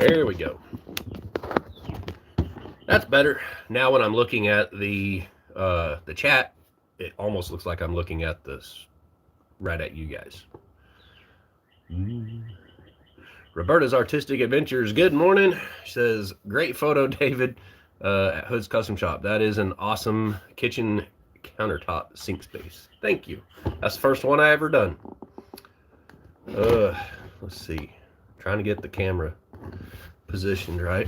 There we go. That's better. Now when I'm looking at the chat, it almost looks like I'm looking at this right at you guys. Roberta's Artistic Adventures. Good morning. She says, great photo, David, at Hood's Custom Shop. That is an awesome kitchen countertop sink space. Thank you. That's the first one I ever done. Let's see. Trying to get the camera positioned right.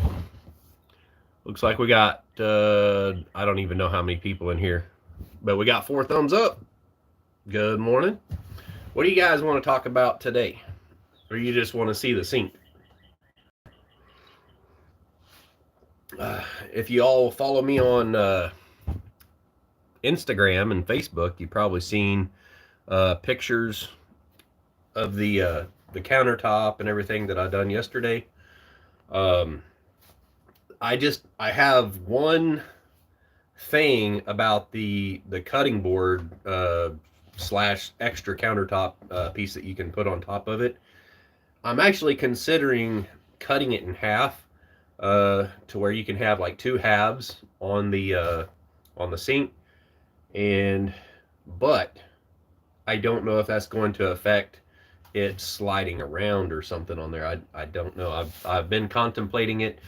Looks like we got, I don't even know how many people in here, but we got 4 thumbs up. Good morning. What do you guys want to talk about today? Or you just want to see the sink? If you all follow me on Instagram and Facebook, you've probably seen pictures of the countertop and everything that I done yesterday. I have one thing about the cutting board slash extra countertop piece that you can put on top of it. I'm actually considering cutting it in half to where you can have like 2 halves on the sink, but I don't know if that's going to affect it sliding around or something on there. I don't know. I've been contemplating it.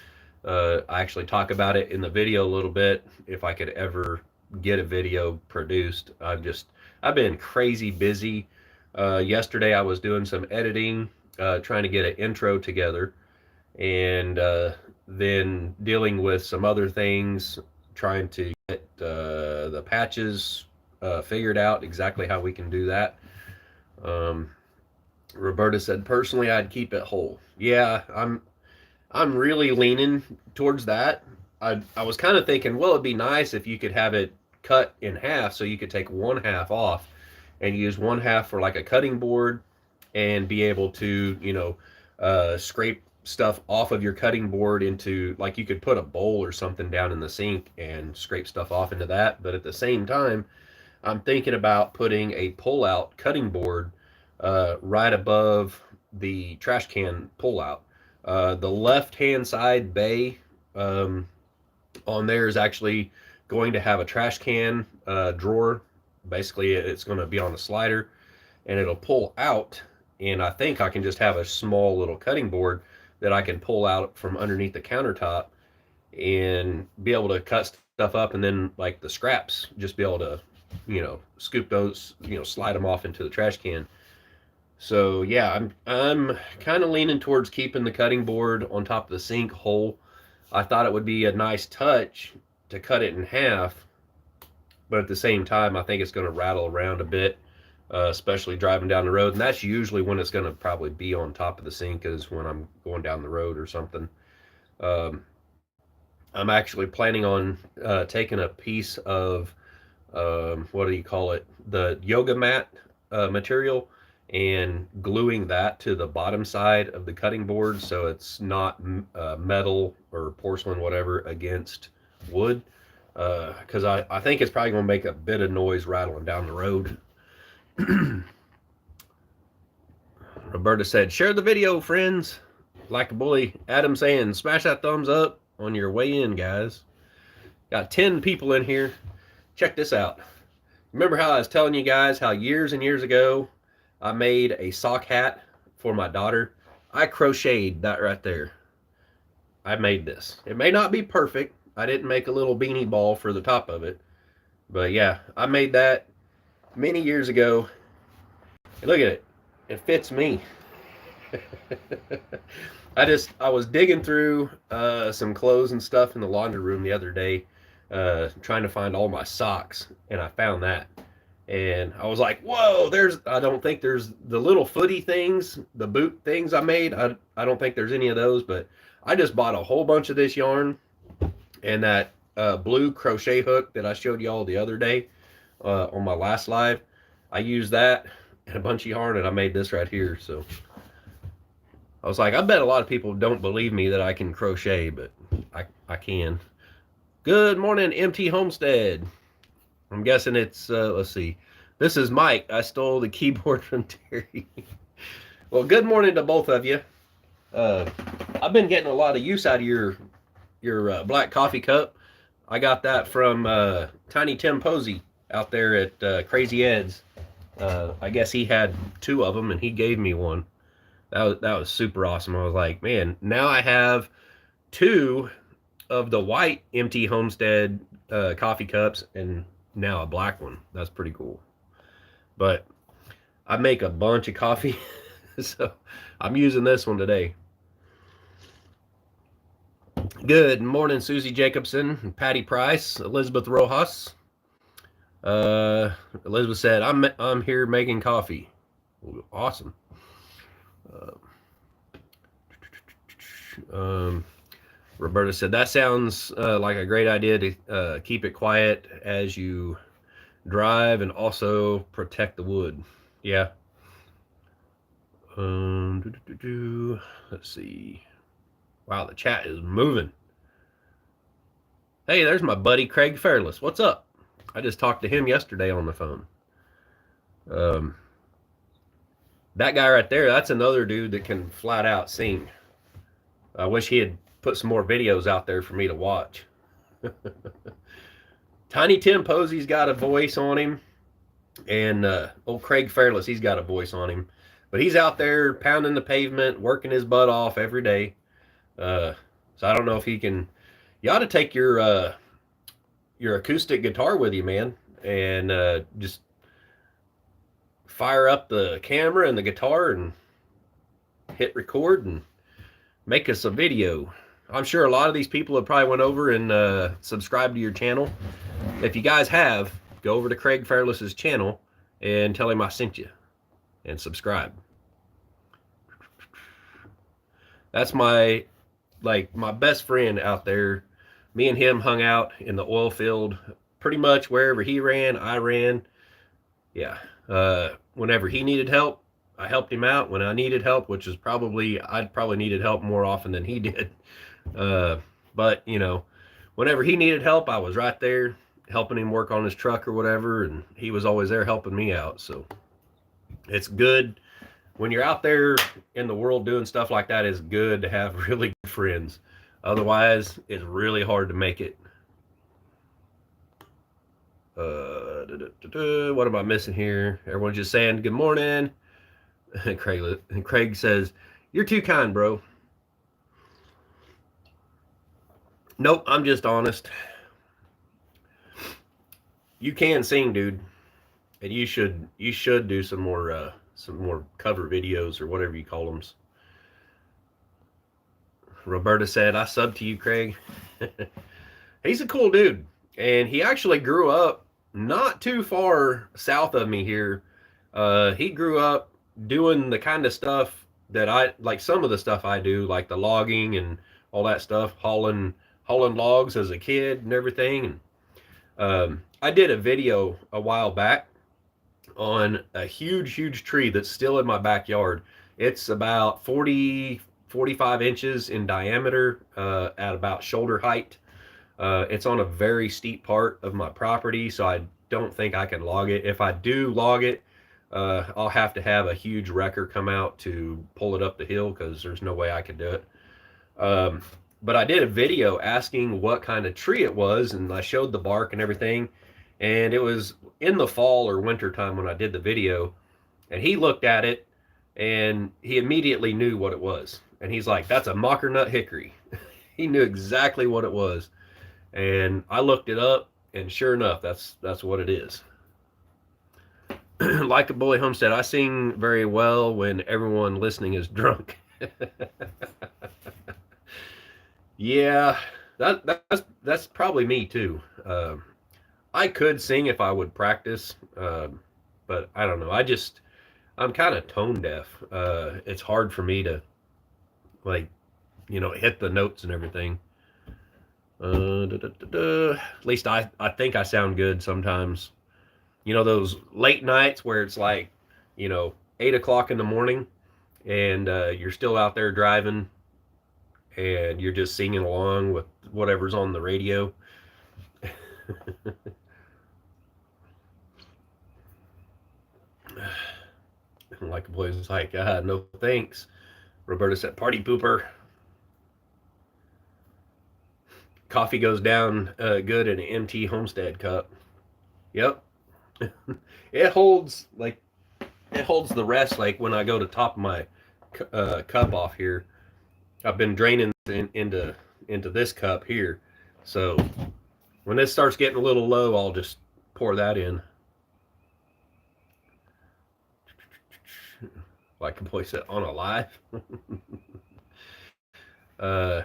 I actually talk about it in the video a little bit if I could ever get a video produced. I've been crazy busy. Yesterday I was doing some editing, trying to get an intro together, and then dealing with some other things, trying to get the patches figured out exactly how we can do that. Roberta said, personally, I'd keep it whole. Yeah, I'm really leaning towards that. I was kind of thinking, well, it'd be nice if you could have it cut in half, so you could take 1 half off and use 1 half for like a cutting board, and be able to, scrape stuff off of your cutting board into, like, you could put a bowl or something down in the sink and scrape stuff off into that. But at the same time, I'm thinking about putting a pull-out cutting board right above the trash can pull-out. The left-hand side bay on there is actually going to have a trash can drawer. Basically, it's going to be on a slider, and it'll pull out, and I think I can just have a small little cutting board that I can pull out from underneath the countertop and be able to cut stuff up, and then like the scraps, just be able to, scoop those, slide them off into the trash can. So yeah, I'm kind of leaning towards keeping the cutting board on top of the sink whole. I thought it would be a nice touch to cut it in half, but at the same time, I think it's going to rattle around a bit, especially driving down the road. And that's usually when it's going to probably be on top of the sink, is when I'm going down the road or something. I'm actually planning on taking a piece of, what do you call it, the yoga mat material, and gluing that to the bottom side of the cutting board so it's not metal or porcelain, whatever, against wood. Because I think it's probably going to make a bit of noise rattling down the road. Roberta said, share the video, friends. Like a bully. Adam saying, smash that thumbs up on your way in, guys. Got 10 people in here. Check this out. Remember how I was telling you guys how years and years ago I made a sock hat for my daughter? I crocheted that right there. I made this. It may not be perfect. I didn't make a little beanie ball for the top of it. But yeah, I made that many years ago. And look at it. It fits me. I was digging through some clothes and stuff in the laundry room the other day, trying to find all my socks, and I found that. And I was like, whoa, I don't think there's the little footy things, the boot things I made. I don't think there's any of those, but I just bought a whole bunch of this yarn and that blue crochet hook that I showed y'all the other day on my last live. I used that and a bunch of yarn, and I made this right here. So I was like, I bet a lot of people don't believe me that I can crochet, but I can. Good morning, MT Homestead. I'm guessing it's, let's see. This is Mike. I stole the keyboard from Terry. Well, good morning to both of you. I've been getting a lot of use out of your black coffee cup. I got that from Tiny Tim Posey out there at Crazy Ed's. I guess he had 2 of them, and he gave me one. That was super awesome. I was like, man, now I have 2 of the white MT Homestead coffee cups, and now a black one. That's pretty cool. But I make a bunch of coffee, so I'm using this one today. Good morning, Susie Jacobson, Patty Price, Elizabeth Rojas. Elizabeth said, I'm here making coffee. Awesome. Roberta said, that sounds like a great idea to keep it quiet as you drive and also protect the wood. Yeah. Let's see. Wow, the chat is moving. Hey, there's my buddy Craig Fairless. What's up? I just talked to him yesterday on the phone. That guy right there, that's another dude that can flat out sing. I wish he had put some more videos out there for me to watch. Tiny Tim Posey's got a voice on him. And old Craig Fairless, he's got a voice on him. But he's out there pounding the pavement, working his butt off every day. So I don't know if he can. You ought to take your acoustic guitar with you, man, and just fire up the camera and the guitar and hit record and make us a video. I'm sure a lot of these people have probably went over and subscribed to your channel. If you guys have, go over to Craig Fairless's channel and tell him I sent you and subscribe. That's my best friend out there. Me and him hung out in the oil field pretty much wherever he ran, I ran. Yeah. Whenever he needed help, I helped him out. When I needed help, which is I'd probably needed help more often than he did. But, you know, whenever he needed help, I was right there helping him work on his truck or whatever. And he was always there helping me out. So it's good. When you're out there in the world doing stuff like that, it's good to have really good friends. Otherwise, it's really hard to make it. What am I missing here? Everyone's just saying good morning. Craig says, you're too kind, bro. Nope, I'm just honest. You can sing, dude, and you should do some more cover videos or whatever you call them. Roberta said, I sub to you, Craig. He's a cool dude, and he actually grew up not too far south of me here. He grew up doing the kind of stuff that I like, some of the stuff I do, like the logging and all that stuff, hauling logs as a kid and everything. And I did a video a while back on a huge tree that's still in my backyard. It's about 45 inches in diameter, at about shoulder height. It's on a very steep part of my property, so I don't think I can log it. If I do log it, I'll have to have a huge wrecker come out to pull it up the hill, because there's no way I could do it. But I did a video asking what kind of tree it was, and I showed the bark and everything. And it was in the fall or winter time when I did the video, and he looked at it and he immediately knew what it was. And he's like, that's a mockernut hickory. He knew exactly what it was. And I looked it up, and sure enough, that's what it is. Like a Boy Homestead, I sing very well when everyone listening is drunk. Yeah, that's probably me too. I could sing if I would practice, but I don't know. I'm kind of tone deaf. It's hard for me to, like, hit the notes and everything. At least I think I sound good sometimes. Those late nights where it's like, 8 o'clock in the morning, and you're still out there driving, and you're just singing along with whatever's on the radio. Like a boy's like, no thanks. Roberta said, "Party pooper." Coffee goes down good in an MT Homestead cup. Yep. it holds like it holds the rest. Like when I go to top my cup off here, I've been draining into this cup here. So when this starts getting a little low, I'll just pour that in. Like a boy said, on a live. I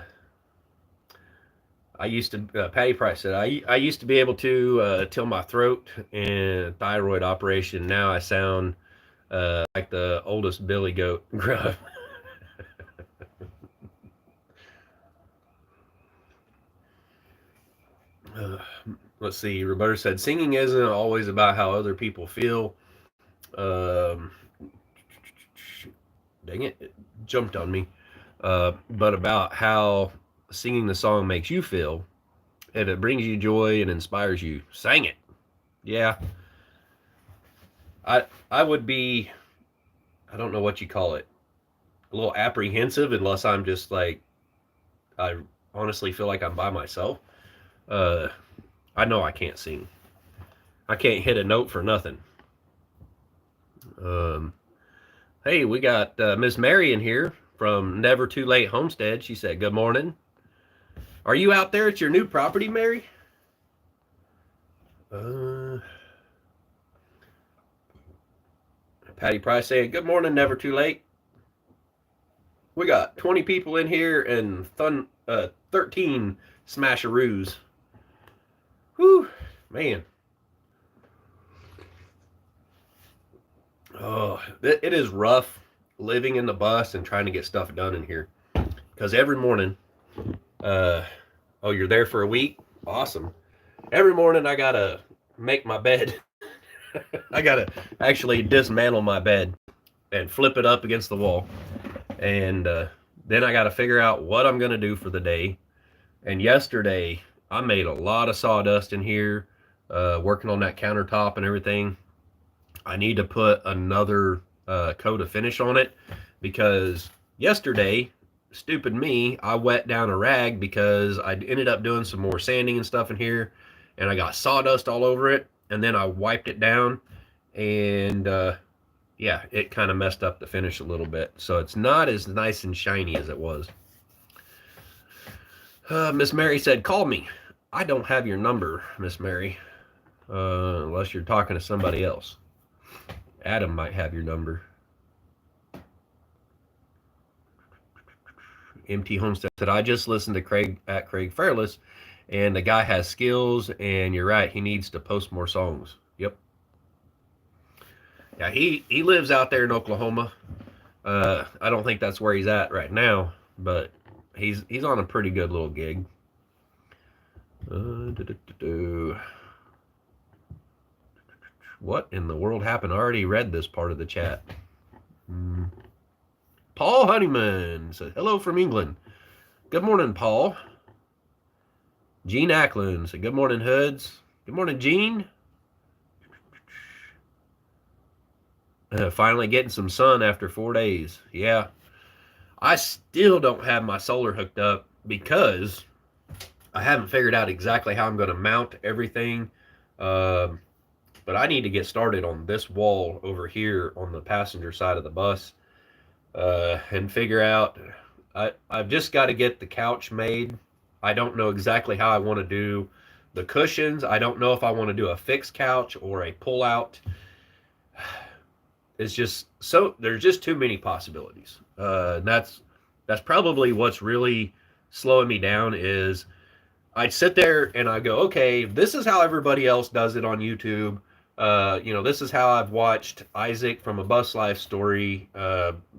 used to, Patty Price said, I used to be able to till my throat and thyroid operation. Now I sound like the oldest billy goat grub. Let's see. Roberta said, singing isn't always about how other people feel. Dang it jumped on me. But about how singing the song makes you feel, and it brings you joy and inspires you. Sang it. Yeah. I would be, I don't know what you call it, a little apprehensive unless I'm just like, I honestly feel like I'm by myself. I know I can't sing. I can't hit a note for nothing. Hey, we got Miss Mary in here from Never Too Late Homestead. She said, good morning. Are you out there at your new property, Mary? Patty Price saying, good morning, Never Too Late. We got 20 people in here and 13 smasheroos. Whew, man. Oh, it is rough living in the bus and trying to get stuff done in here. Because every morning, oh, you're there for a week? Awesome. Every morning I gotta make my bed. I gotta actually dismantle my bed and flip it up against the wall. And then I gotta figure out what I'm gonna do for the day. And yesterday, I made a lot of sawdust in here, working on that countertop and everything. I need to put another coat of finish on it because yesterday, stupid me, I wet down a rag because I ended up doing some more sanding and stuff in here, and I got sawdust all over it, and then I wiped it down, and yeah, it kind of messed up the finish a little bit. So it's not as nice and shiny as it was. Miss Mary said, call me. I don't have your number, Miss Mary, unless you're talking to somebody else. Adam might have your number. MT Homestead said, I just listened to Craig Fairless, and the guy has skills, and you're right, he needs to post more songs. Yep. Yeah, he lives out there in Oklahoma. I don't think that's where he's at right now, but he's on a pretty good little gig. What in the world happened? I already read this part of the chat. Paul Honeyman said, hello from England. Good morning, Paul. Gene Ackland said, good morning, Hoods. Good morning, Gene. Finally getting some sun after 4 days. Yeah. I still don't have my solar hooked up because I haven't figured out exactly how I'm going to mount everything. But I need to get started on this wall over here on the passenger side of the bus and figure out. I've just got to get the couch made. I don't know exactly how I want to do the cushions. I don't know if I want to do a fixed couch or a pull out. It's just so there's just too many possibilities. That's probably what's really slowing me down is I'd sit there and I go, okay, this is how everybody else does it on YouTube. This is how I've watched Isaac from A Bus Life Story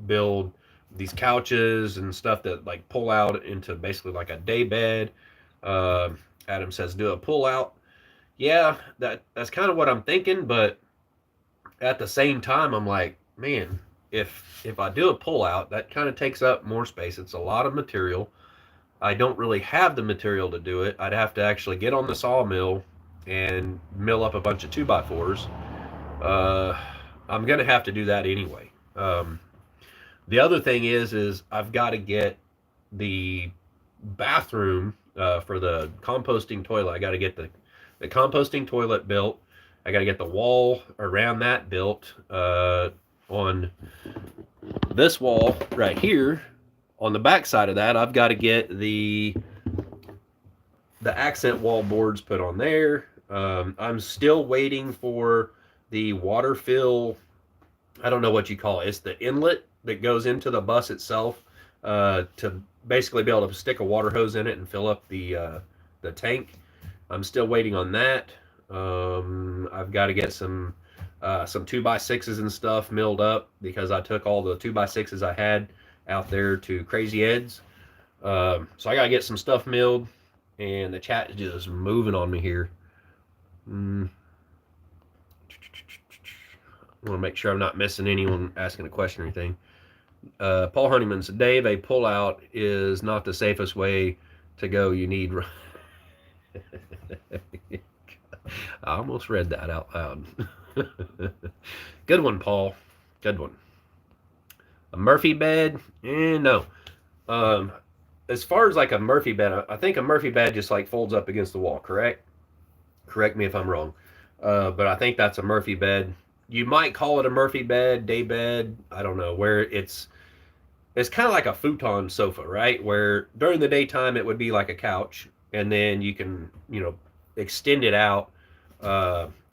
build these couches and stuff that like pull out into basically like a day bed. Adam says, do a pull out. Yeah, that's kind of what I'm thinking, but at the same time, I'm like, man, if I do a pull out, that kind of takes up more space. It's a lot of material. I don't really have the material to do it. I'd have to actually get on the sawmill and mill up a bunch of 2x4s. I'm going to have to do that anyway. The other thing is I've got to get the bathroom for the composting toilet. I got to get the composting toilet built. I got to get the wall around that built. On this wall right here, on the back side of that, I've got to get the accent wall boards put on there. I'm still waiting for the water fill. I don't know what you call it. It's the inlet that goes into the bus itself to basically be able to stick a water hose in it and fill up the tank. I'm still waiting on that. I've got to get some 2x6s and stuff milled up because I took all the 2x6s I had out there to Crazy Ed's. So I got to get some stuff milled, and the chat is just moving on me here. I want to make sure I'm not missing anyone asking a question or anything. Paul Honeyman said, Dave, a pullout is not the safest way to go. You need... I almost read that out loud. Good one, Paul. Good one. A Murphy bed? No. As far as like a Murphy bed, I think a Murphy bed just like folds up against the wall, correct? Correct me if I'm wrong. But I think that's a Murphy bed. You might call it a Murphy bed, day bed. I don't know, where it's kind of like a futon sofa, right? Where during the daytime it would be like a couch, and then you can, extend it out.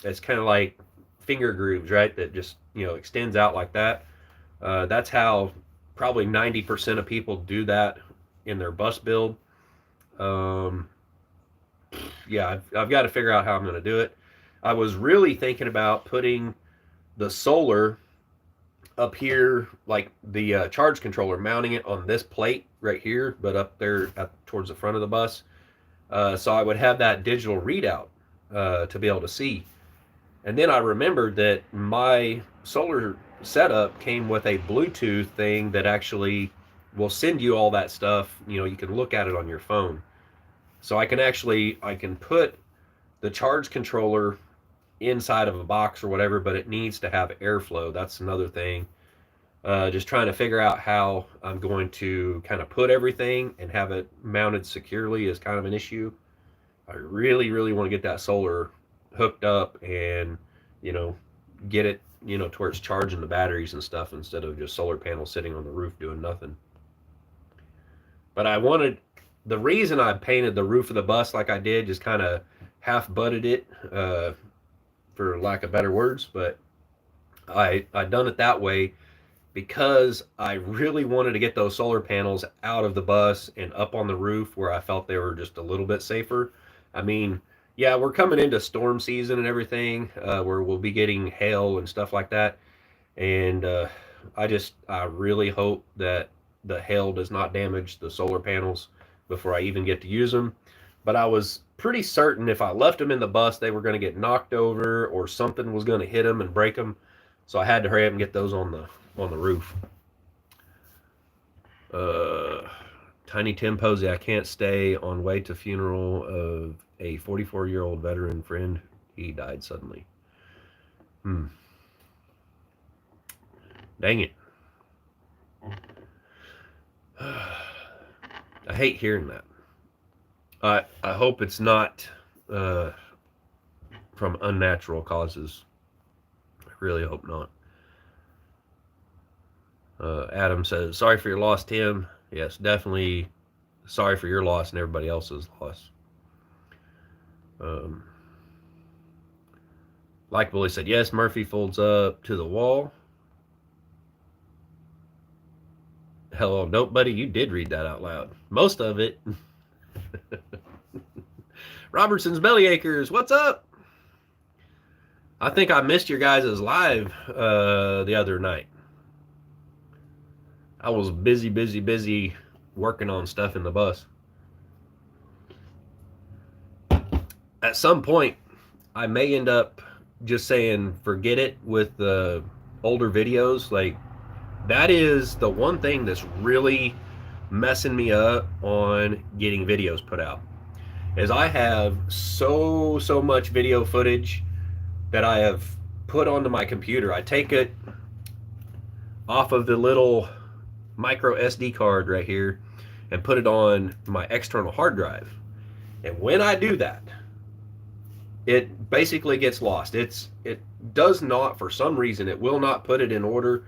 It's kind of like finger grooves, right? That just, extends out like that. That's how probably 90% of people do that in their bus build. Yeah, I've got to figure out how I'm going to do it. I was really thinking about putting the solar up here, like the charge controller, mounting it on this plate right here, but up there towards the front of the bus. So I would have that digital readout to be able to see. And then I remembered that my solar setup came with a Bluetooth thing that actually will send you all that stuff. You can look at it on your phone. So I can put the charge controller inside of a box or whatever, but it needs to have airflow. That's another thing. Just trying to figure out how I'm going to kind of put everything and have it mounted securely is kind of an issue. I really, really want to get that solar hooked up and, get it, to where it's charging the batteries and stuff instead of just solar panels sitting on the roof doing nothing. But the reason I painted the roof of the bus like I did, just kind of half butted it, for lack of better words, but I done it that way because I really wanted to get those solar panels out of the bus and up on the roof where I felt they were just a little bit safer. I mean, yeah, we're coming into storm season and everything, where we'll be getting hail and stuff like that. And I really hope that the hail does not damage the solar panels before I even get to use them. But I was pretty certain if I left them in the bus, they were going to get knocked over or something was going to hit them and break them. So I had to hurry up and get those on the roof. Tiny Tim Posey, I can't stay on way to funeral of a 44-year-old veteran friend. He died suddenly. Dang it. I hate hearing that. I hope it's not from unnatural causes. I really hope not. Adam says, sorry for your loss, Tim. Yes, definitely sorry for your loss and everybody else's loss. Like Billy said, yes, Murphy folds up to the wall. Hello, nope, buddy, you did read that out loud. Most of it. Robertson's Bellyacres, what's up? I think I missed your guys' live the other night. I was busy working on stuff in the bus. At some point, I may end up just saying forget it with the older videos. Like, that is the one thing that's really messing me up on getting videos put out. Is I have so much video footage that I have put onto my computer. I take it off of the little micro SD card right here and put it on my external hard drive. And when I do that, it basically gets lost. It does not, for some reason, it will not put it in order.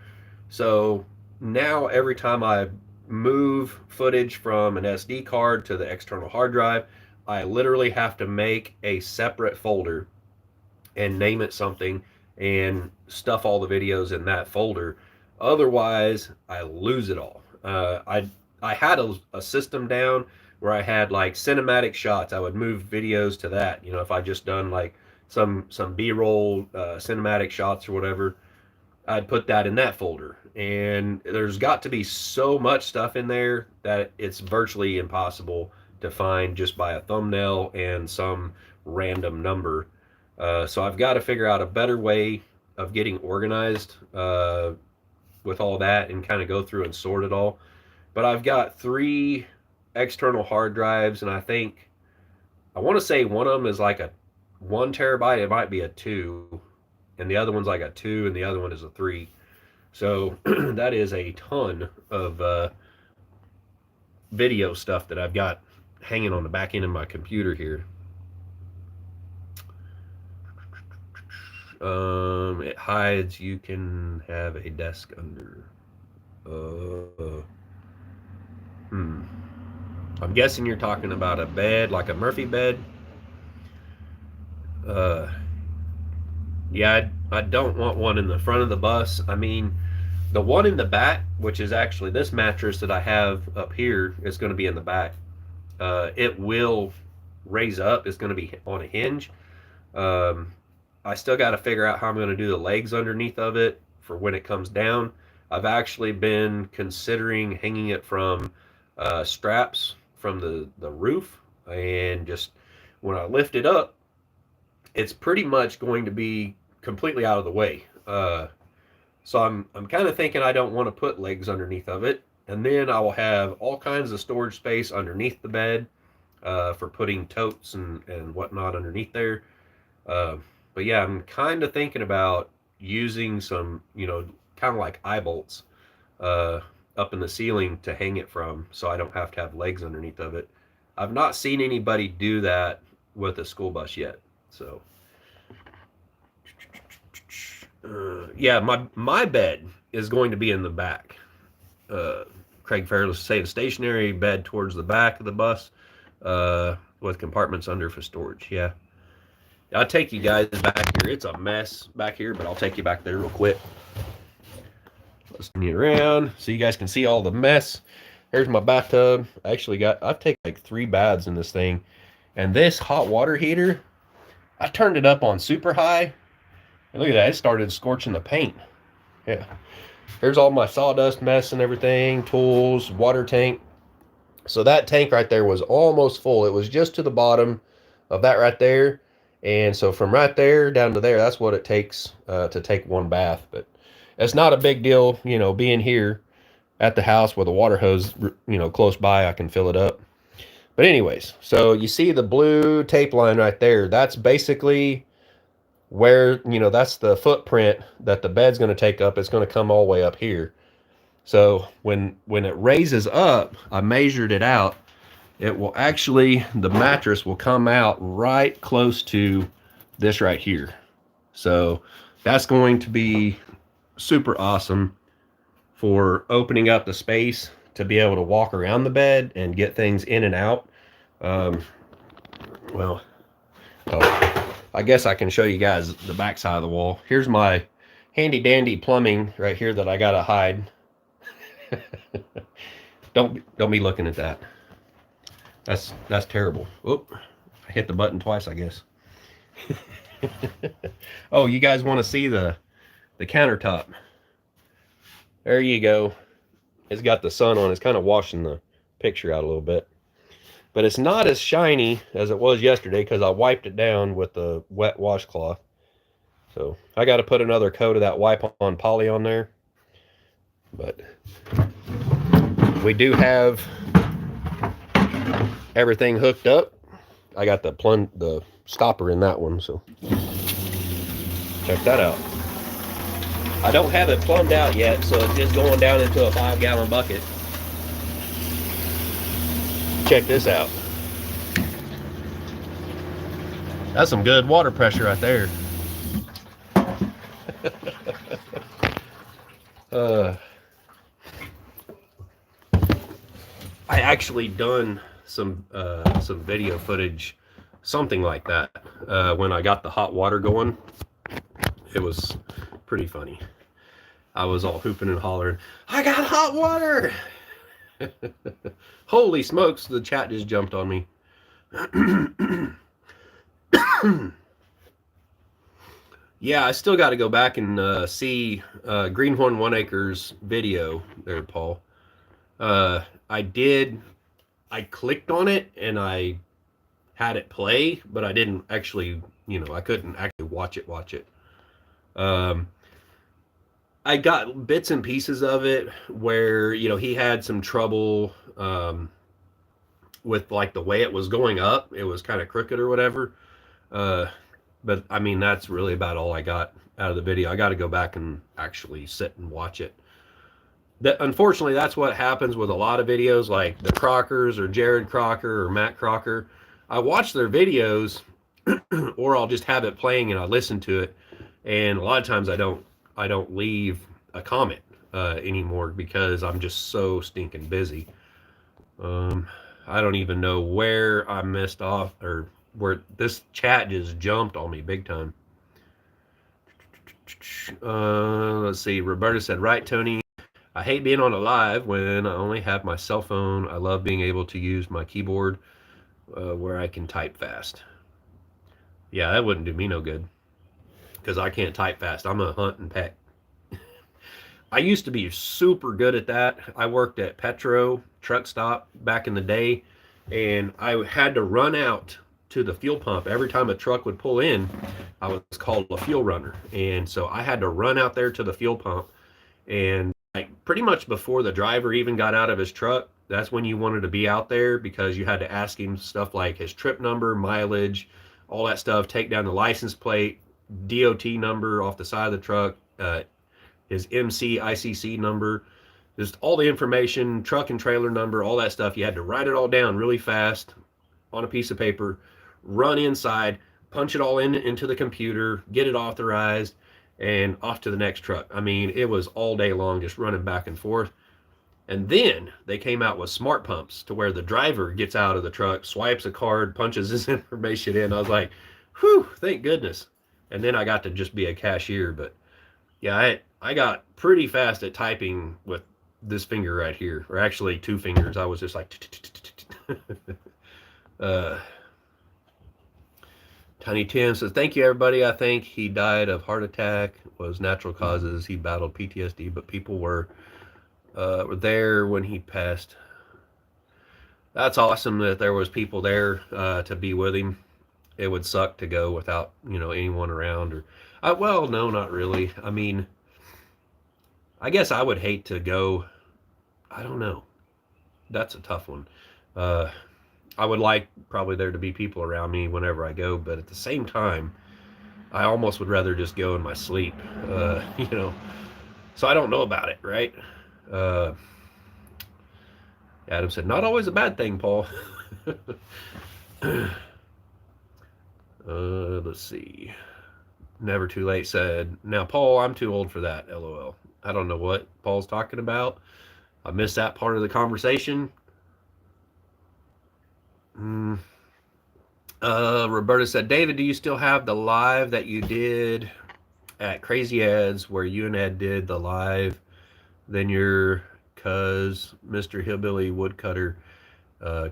So now every time I move footage from an SD card to the external hard drive, I literally have to make a separate folder and name it something and stuff all the videos in that folder. Otherwise, I lose it all. I had a system down where I had like cinematic shots. I would move videos to that. You know, if I just done like some B-roll cinematic shots or whatever, I'd put that in that folder. And there's got to be so much stuff in there that it's virtually impossible to find just by a thumbnail and some random number. So I've got to figure out a better way of getting organized with all that and kind of go through and sort it all. But I've got 3 external hard drives, and I think I want to say one of them is like a 1 terabyte. It might be a 2, and the other one's like a 2, and the other one is a 3. So that is a ton of video stuff that I've got hanging on the back end of my computer here. It hides. You can have a desk under. I'm guessing you're talking about a bed, like a Murphy bed. Yeah, I don't want one in the front of the bus. I mean, the one in the back, which is actually this mattress that I have up here, is going to be in the back. It will raise up. It's going to be on a hinge. I still got to figure out how I'm going to do the legs underneath of it for when it comes down. I've actually been considering hanging it from straps from the roof, and just when I lift it up, it's pretty much going to be completely out of the way. So I'm kind of thinking I don't want to put legs underneath of it, and then I will have all kinds of storage space underneath the bed for putting totes and whatnot underneath there. But yeah, I'm kind of thinking about using some, you know, kind of like eye bolts up in the ceiling to hang it from, so I don't have to have legs underneath of it. I've not seen anybody do that with a school bus yet. So yeah, my bed is going to be in the back. Craig Farrell is saying stationary bed towards the back of the bus with compartments under for storage. Yeah. I'll take you guys back here. It's a mess back here, but I'll take you back there real quick. Let's turn you around so you guys can see all the mess. Here's my bathtub. I've taken like 3 baths in this thing. And this hot water heater, I turned it up on super high. And look at that, it started scorching the paint. Yeah. Here's all my sawdust mess and everything, tools, water tank. So that tank right there was almost full. It was just to the bottom of that right there. And so from right there down to there, that's what it takes to take 1 bath. But it's not a big deal, you know, being here at the house with a water hose, you know, close by, I can fill it up. But anyways, so you see the blue tape line right there. That's basically where, you know, that's the footprint that the bed's going to take up. It's going to come all the way up here. So when it raises up, I measured it out. It will actually, the mattress will come out right close to this right here. So that's going to be super awesome for opening up the space to be able to walk around the bed and get things in and out. I guess I can show you guys the back side of the wall. Here's my handy dandy plumbing right here that I gotta hide. Don't be looking at that. That's terrible. Oop, I hit the button twice, I guess. Oh, you guys want to see the countertop? There you go. It's got the sun on. It's kind of washing the picture out a little bit. But it's not as shiny as it was yesterday because I wiped it down with the wet washcloth. So I got to put another coat of that wipe-on poly on there. But we do have everything hooked up. I got the stopper in that one, so check that out. I don't have it plumbed out yet, so it's just going down into a 5-gallon bucket. Check this out. That's some good water pressure right there. I actually done some video footage, something like that, when I got the hot water going. It was pretty funny. I was all hooping and hollering, "I got hot water!" Holy smokes, the chat just jumped on me. Yeah, I still got to go back and see Greenhorn 1 Acres video there, Paul. I clicked on it and I had it play, but I didn't actually, I couldn't actually watch it. I got bits and pieces of it where, he had some trouble with like the way it was going up. It was kind of crooked or whatever. But I mean, that's really about all I got out of the video. I got to go back and actually sit and watch it. Unfortunately, that's what happens with a lot of videos like the Crockers or Jared Crocker or Matt Crocker. I watch their videos or I'll just have it playing and I listen to it. And a lot of times I don't leave a comment anymore because I'm just so stinking busy. I don't even know where I missed off or where this chat just jumped on me big time. Let's see. Roberta said, "Right, Tony. I hate being on a live when I only have my cell phone. I love being able to use my keyboard where I can type fast." Yeah, that wouldn't do me no good because I can't type fast. I'm a hunt and peck. I used to be super good at that. I worked at Petro truck stop back in the day, and I had to run out to the fuel pump every time a truck would pull in. I was called a fuel runner, and so I had to run out there to the fuel pump, and like pretty much before the driver even got out of his truck, that's when you wanted to be out there because you had to ask him stuff like his trip number, mileage, all that stuff, take down the license plate, DOT number off the side of the truck, his MC ICC number, just all the information, truck and trailer number, all that stuff. You had to write it all down really fast on a piece of paper, run inside, punch it all into the computer, get it authorized, and off to the next truck. I mean, it was all day long just running back and forth. And then they came out with smart pumps to where the driver gets out of the truck, swipes a card, punches his information in. I was like, whew, thank goodness. And then I got to just be a cashier. But yeah, I got pretty fast at typing with this finger right here, or actually 2 fingers. I was just like, Tiny Tim says, "Thank you, everybody. I think he died of heart attack, was natural causes. He battled PTSD, but people were there when he passed." That's awesome that there was people there to be with him. It would suck to go without, anyone around. Or, well, no, not really. I mean, I guess I would hate to go. I don't know. That's a tough one. I would like probably there to be people around me whenever I go, but at the same time, I almost would rather just go in my sleep, so I don't know about it, right? Adam said, "Not always a bad thing, Paul." Let's see. Never Too Late said, "Now, Paul, I'm too old for that, LOL." I don't know what Paul's talking about. I missed that part of the conversation. Roberta said, "David, do you still have the live that you did at Crazy Ads where you and Ed did the live? Then your cuz Mr. Hillbilly Woodcutter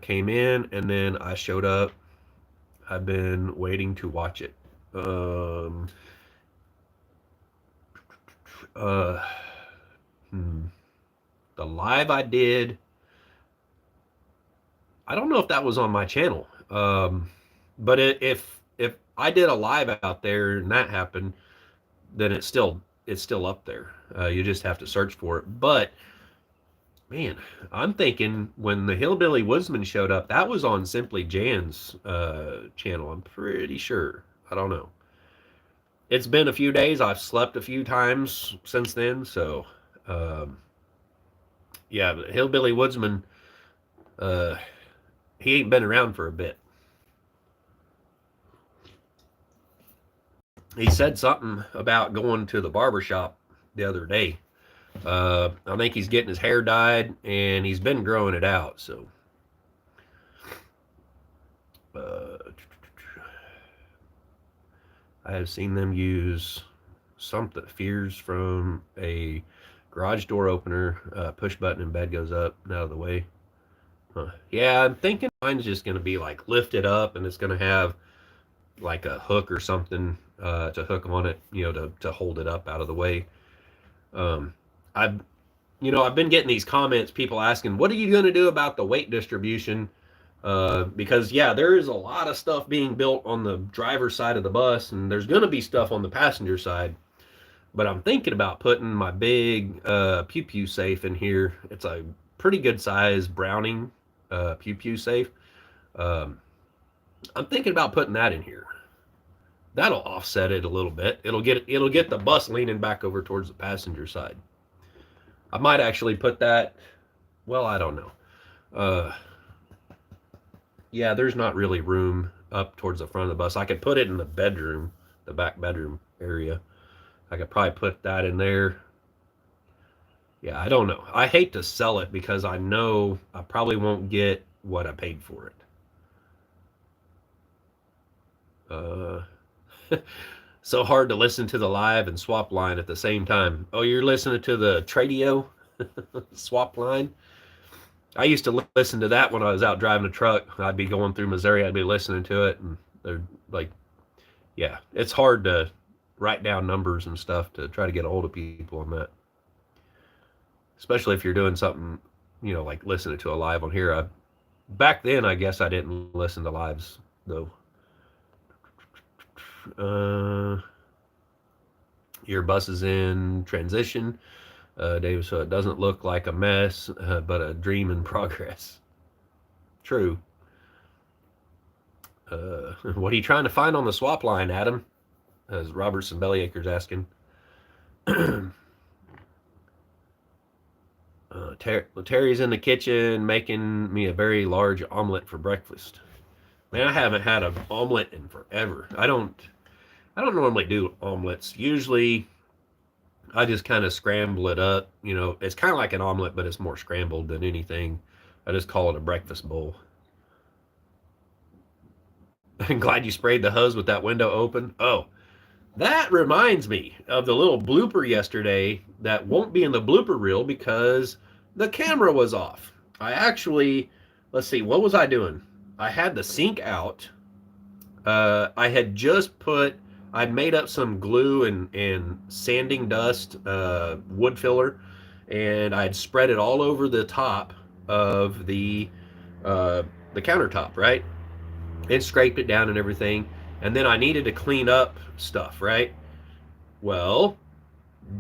came in and then I showed up. I've been waiting to watch it." The live I did, I don't know if that was on my channel. But if I did a live out there and that happened, then it's still up there. You just have to search for it. But man, I'm thinking when the Hillbilly Woodsman showed up, that was on Simply Jan's channel. I'm pretty sure. I don't know. it's been a few days. I've slept a few times since then. So, um, yeah, but Hillbilly Woodsman, uh, he ain't been around for a bit. He said something about going to the barber shop the other day. I think he's getting his hair dyed and he's been growing it out. So, uh, I have seen them use something fears from a garage door opener, push button and bed goes up and out of the way. Yeah, I'm thinking mine's just going to be like lifted up and it's going to have like a hook or something to hook on it, to hold it up out of the way. Um, I've I've been getting these comments, people asking, "What are you going to do about the weight distribution?" Because yeah, there is a lot of stuff being built on the driver's side of the bus, and there's going to be stuff on the passenger side. But I'm thinking about putting my big pew pew safe in here. It's a pretty good size Browning pew pew safe. Um, I'm thinking about putting that in here. That'll offset it a little bit. It'll get the bus leaning back over towards the passenger side. I might actually put that. Well, I don't know. Uh, yeah, there's not really room up towards the front of the bus. I could put it in the bedroom, the back bedroom area. I could probably put that in there. Yeah, I don't know. I hate to sell it because I know I probably won't get what I paid for it. Uh, so hard to listen to the live and swap line at the same time. Oh, you're listening to the Tradio swap line? I used to listen to that when I was out driving a truck. I'd be going through Missouri. I'd be listening to it, and they're like, yeah, it's hard to write down numbers and stuff to try to get a hold of people on that, especially if you're doing something, like listening to a live on here. Back then, I guess I didn't listen to lives though. Uh, your bus is in transition, Dave, so it doesn't look like a mess, but a dream in progress. True. What are you trying to find on the swap line, Adam? As Robertson Bellyacre's asking. Terry's in the kitchen making me a very large omelet for breakfast. Man, I haven't had an omelet in forever. I don't normally do omelets. Usually I just kind of scramble it up. It's kind of like an omelet, but it's more scrambled than anything. I just call it a breakfast bowl. I'm glad you sprayed the hose with that window open. Oh, that reminds me of the little blooper yesterday that won't be in the blooper reel because the camera was off. I actually, let's see, what was I doing? I had the sink out. I had just I'd made up some glue and sanding dust, wood filler, and I'd spread it all over the top of the countertop, right? And scraped it down and everything. And then I needed to clean up stuff, right? Well,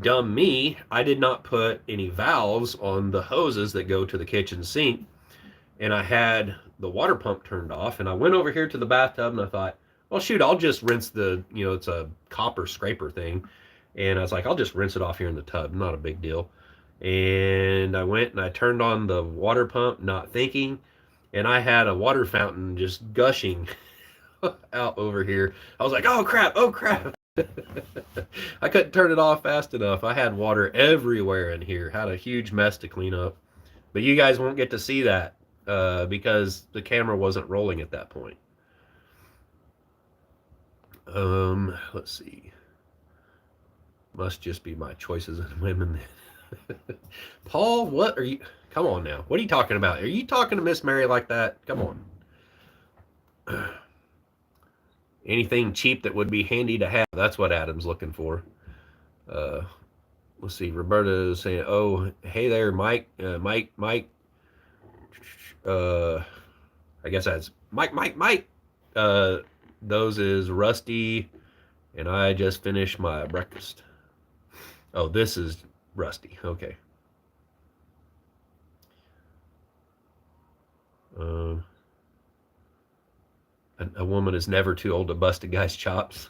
dumb me, I did not put any valves on the hoses that go to the kitchen sink. And I had the water pump turned off. And I went over here to the bathtub and I thought, well, shoot, I'll just rinse it's a copper scraper thing. And I was like, I'll just rinse it off here in the tub. Not a big deal. And I went and I turned on the water pump, not thinking. And I had a water fountain just gushing out over here. I was like, oh crap, oh crap. I couldn't turn it off fast enough. I had water everywhere in here. Had a huge mess to clean up. But you guys won't get to see that because the camera wasn't rolling at that point. Let's see. Must just be my choices in women. Paul, what are you? Come on now. What are you talking about? Are you talking to Miss Mary like that? Come on. Anything cheap that would be handy to have. That's what Adam's looking for. Let's see. Roberta is saying, oh, hey there, Mike. Mike. I guess that's Mike. Those is Rusty, and I just finished my breakfast. Oh, this is Rusty. Okay. A woman is never too old to bust a guy's chops.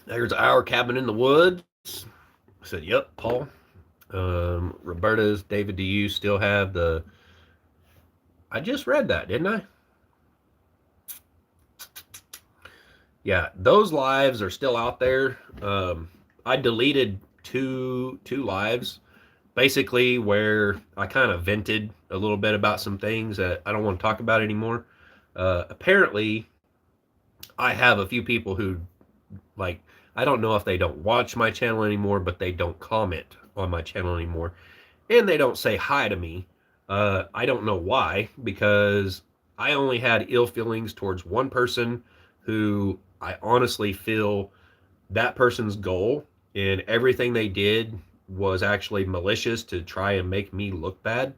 There's our cabin in the woods. I said, yep, Paul. Roberta's, David, do you still have the. I just read that, didn't I? Yeah, those lives are still out there. I deleted two lives, basically where I kind of vented a little bit about some things that I don't want to talk about anymore. Apparently, I have a few people who like. I don't know if they don't watch my channel anymore, but they don't comment on my channel anymore, and they don't say hi to me. I don't know why, because I only had ill feelings towards one person who I honestly feel that person's goal and everything they did was actually malicious to try and make me look bad.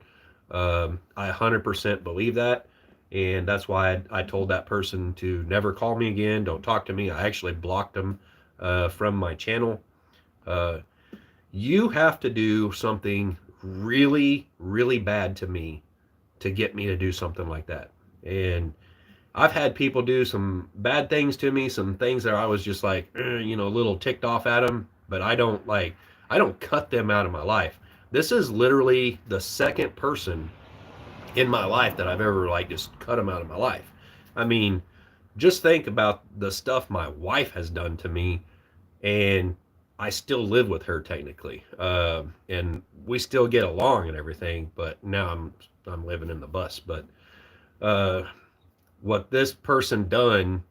I 100% believe that. And that's why I told that person to never call me again. Don't talk to me. I actually blocked them from my channel. Uh, you have to do something really, really bad to me to get me to do something like that. And I've had people do some bad things to me, some things that I was just like, a little ticked off at them, but I don't cut them out of my life. This is literally the second person in my life that I've ever like just cut them out of my life. I mean, just think about the stuff my wife has done to me, and I still live with her technically, and we still get along and everything. But now I'm living in the bus. But uh, what this person done,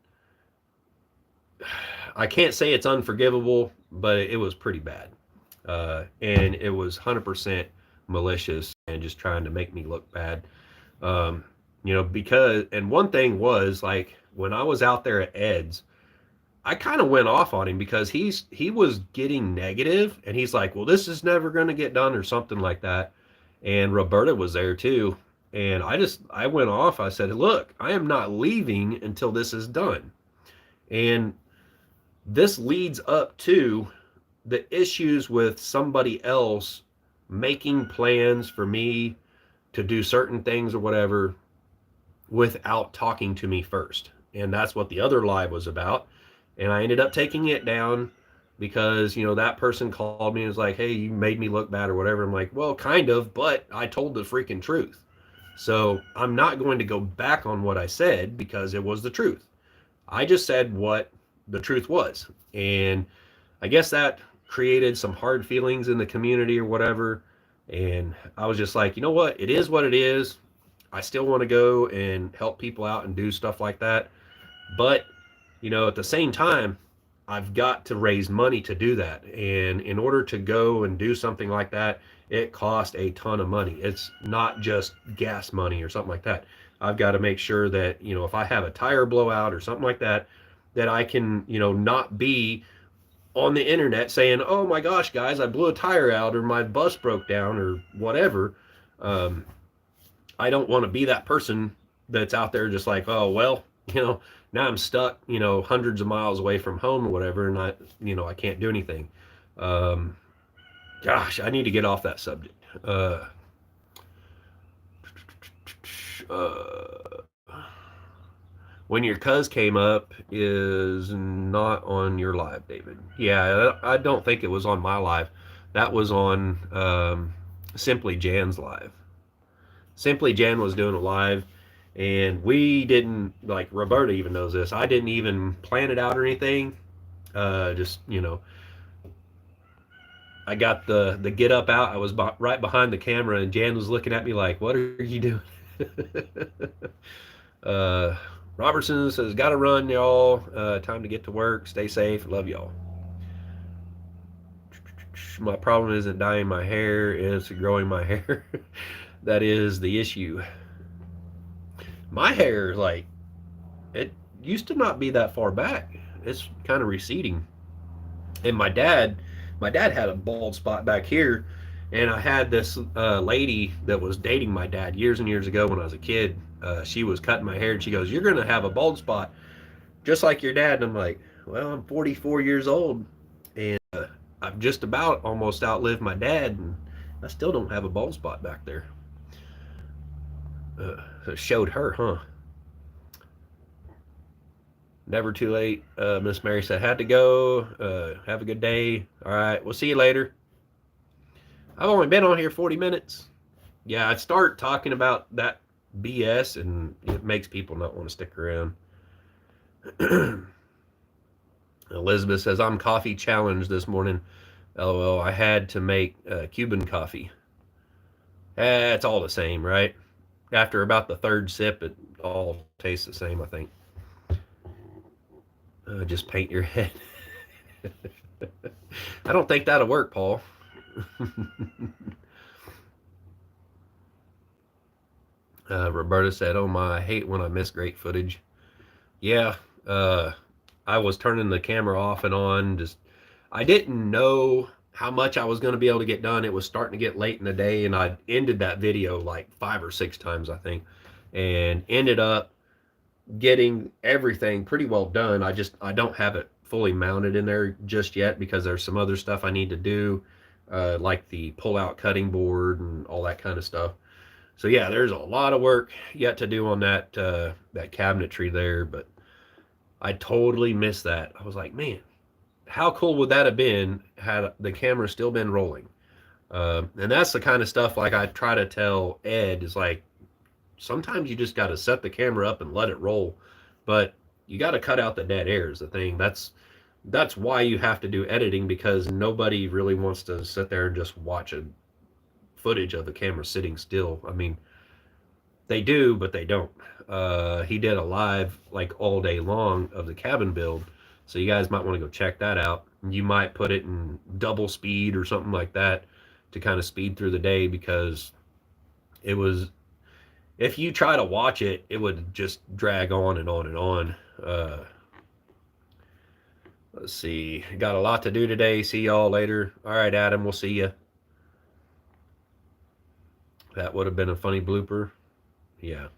I can't say it's unforgivable, but it was pretty bad, and it was 100% malicious and just trying to make me look bad. Um, because and one thing was like when I was out there at Ed's, I kind of went off on him because he was getting negative, and he's like, "Well, this is never going to get done," or something like that. And Roberta was there too, and I went off. I said, "Look, I am not leaving until this is done." And this leads up to the issues with somebody else making plans for me to do certain things or whatever without talking to me first. And that's what the other live was about. And I ended up taking it down because, that person called me and was like, "Hey, you made me look bad," or whatever. I'm like, "Well, kind of, but I told the freaking truth." So I'm not going to go back on what I said because it was the truth. I just said what the truth was. And I guess that created some hard feelings in the community or whatever. And I was just like, you know what? It is what it is. I still want to go and help people out and do stuff like that. But, at the same time, I've got to raise money to do that. And in order to go and do something like that, it costs a ton of money. It's not just gas money or something like that. I've got to make sure that, if I have a tire blowout or something like that, that I can, not be on the internet saying, "Oh my gosh, guys, I blew a tire out or my bus broke down or whatever." Um, I don't want to be that person that's out there just like, "Oh, well, now I'm stuck, hundreds of miles away from home or whatever, and I can't do anything." Um, Gosh, I need to get off that subject. Uh, when your cuz came up is not on your live, David. Yeah, I don't think it was on my live. That was on Simply Jan's live. Simply Jan was doing a live, and we didn't like. Roberta even knows this. I didn't even plan it out or anything. Just I got the get up out. I was right behind the camera, and Jan was looking at me like, "What are you doing?" uh, Robertson says, "Gotta run, y'all. Time to get to work. Stay safe. Love y'all." My problem isn't dyeing my hair; it's growing my hair. That is the issue. My hair, like, it used to not be that far back. It's kind of receding. And my dad had a bald spot back here, and I had this lady that was dating my dad years and years ago when I was a kid. She was cutting my hair, and she goes, "You're gonna have a bald spot just like your dad." And I'm like, "Well, I'm 44 years old, and I've just about almost outlived my dad, and I still don't have a bald spot back there." It showed her, huh? Never too late. Miss Mary said, had to go. Have a good day. All right, we'll see you later. I've only been on here 40 minutes. Yeah, I start talking about that BS and it makes people not want to stick around. Elizabeth says, I'm coffee challenged this morning. LOL, I had to make Cuban coffee. It's all the same, right? After about the third sip, it all tastes the same, I think. Just paint your head. I don't think that'll work, Paul. Roberta said, oh my, I hate when I miss great footage. Yeah, I was turning the camera off and on. Just, I didn't know how much I was going to be able to get done. It was starting to get late in the day, and I ended that video like 5 or 6 times, I think, and ended up getting everything pretty well done. I don't have it fully mounted in there just yet because there's some other stuff I need to do, like the pull-out cutting board and all that kind of stuff. So yeah, there's a lot of work yet to do on that cabinetry there, but I totally missed that. I was like, man, how cool would that have been had the camera still been rolling? And that's the kind of stuff like I try to tell Ed is like, sometimes you just got to set the camera up and let it roll, but you got to cut out the dead air is the thing. That's why you have to do editing, because nobody really wants to sit there and just watch a footage of the camera sitting still. I mean, they do, but they don't. He did a live like all day long of the cabin build, so you guys might want to go check that out. You might put it in double speed or something like that to kind of speed through the day, because it was, if you try to watch it, it would just drag on and on and on. Let's see, got a lot to do today. See y'all later. All right, Adam, we'll see you. That would have been a funny blooper. Yeah.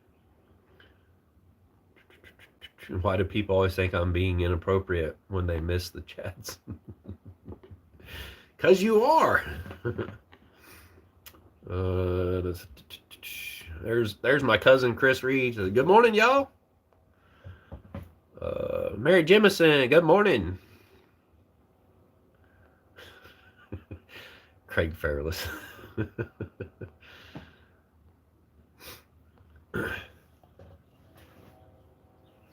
Why do people always think I'm being inappropriate when they miss the chats? Because you are. There's my cousin Chris Reed. Good morning, y'all. Mary Jemison, good morning. Craig Fairless.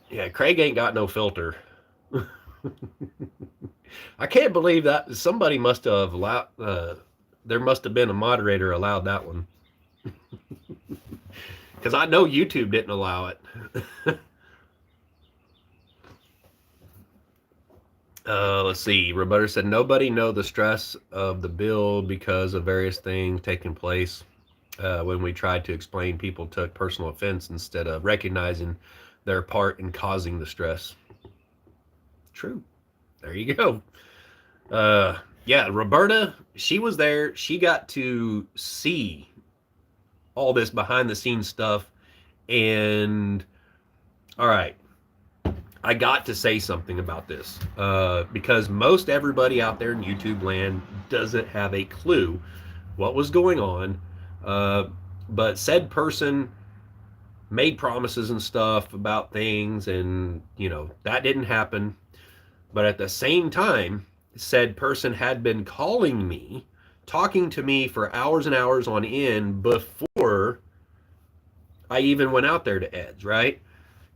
Yeah, Craig ain't got no filter. I can't believe that somebody must have allowed, there must have been a moderator allowed that one. Because I know YouTube didn't allow it. Let's see. Roberta said, nobody know the stress of the build because of various things taking place. When we tried to explain, people took personal offense instead of recognizing their part in causing the stress. True. There you go. Yeah, Roberta, she was there. She got to see all this behind the scenes stuff. And all right, I got to say something about this, because most everybody out there in YouTube land doesn't have a clue what was going on. But said person made promises and stuff about things, and that didn't happen. But at the same time, said person had been calling me, talking to me for hours and hours on end before I even went out there to Ed's, right?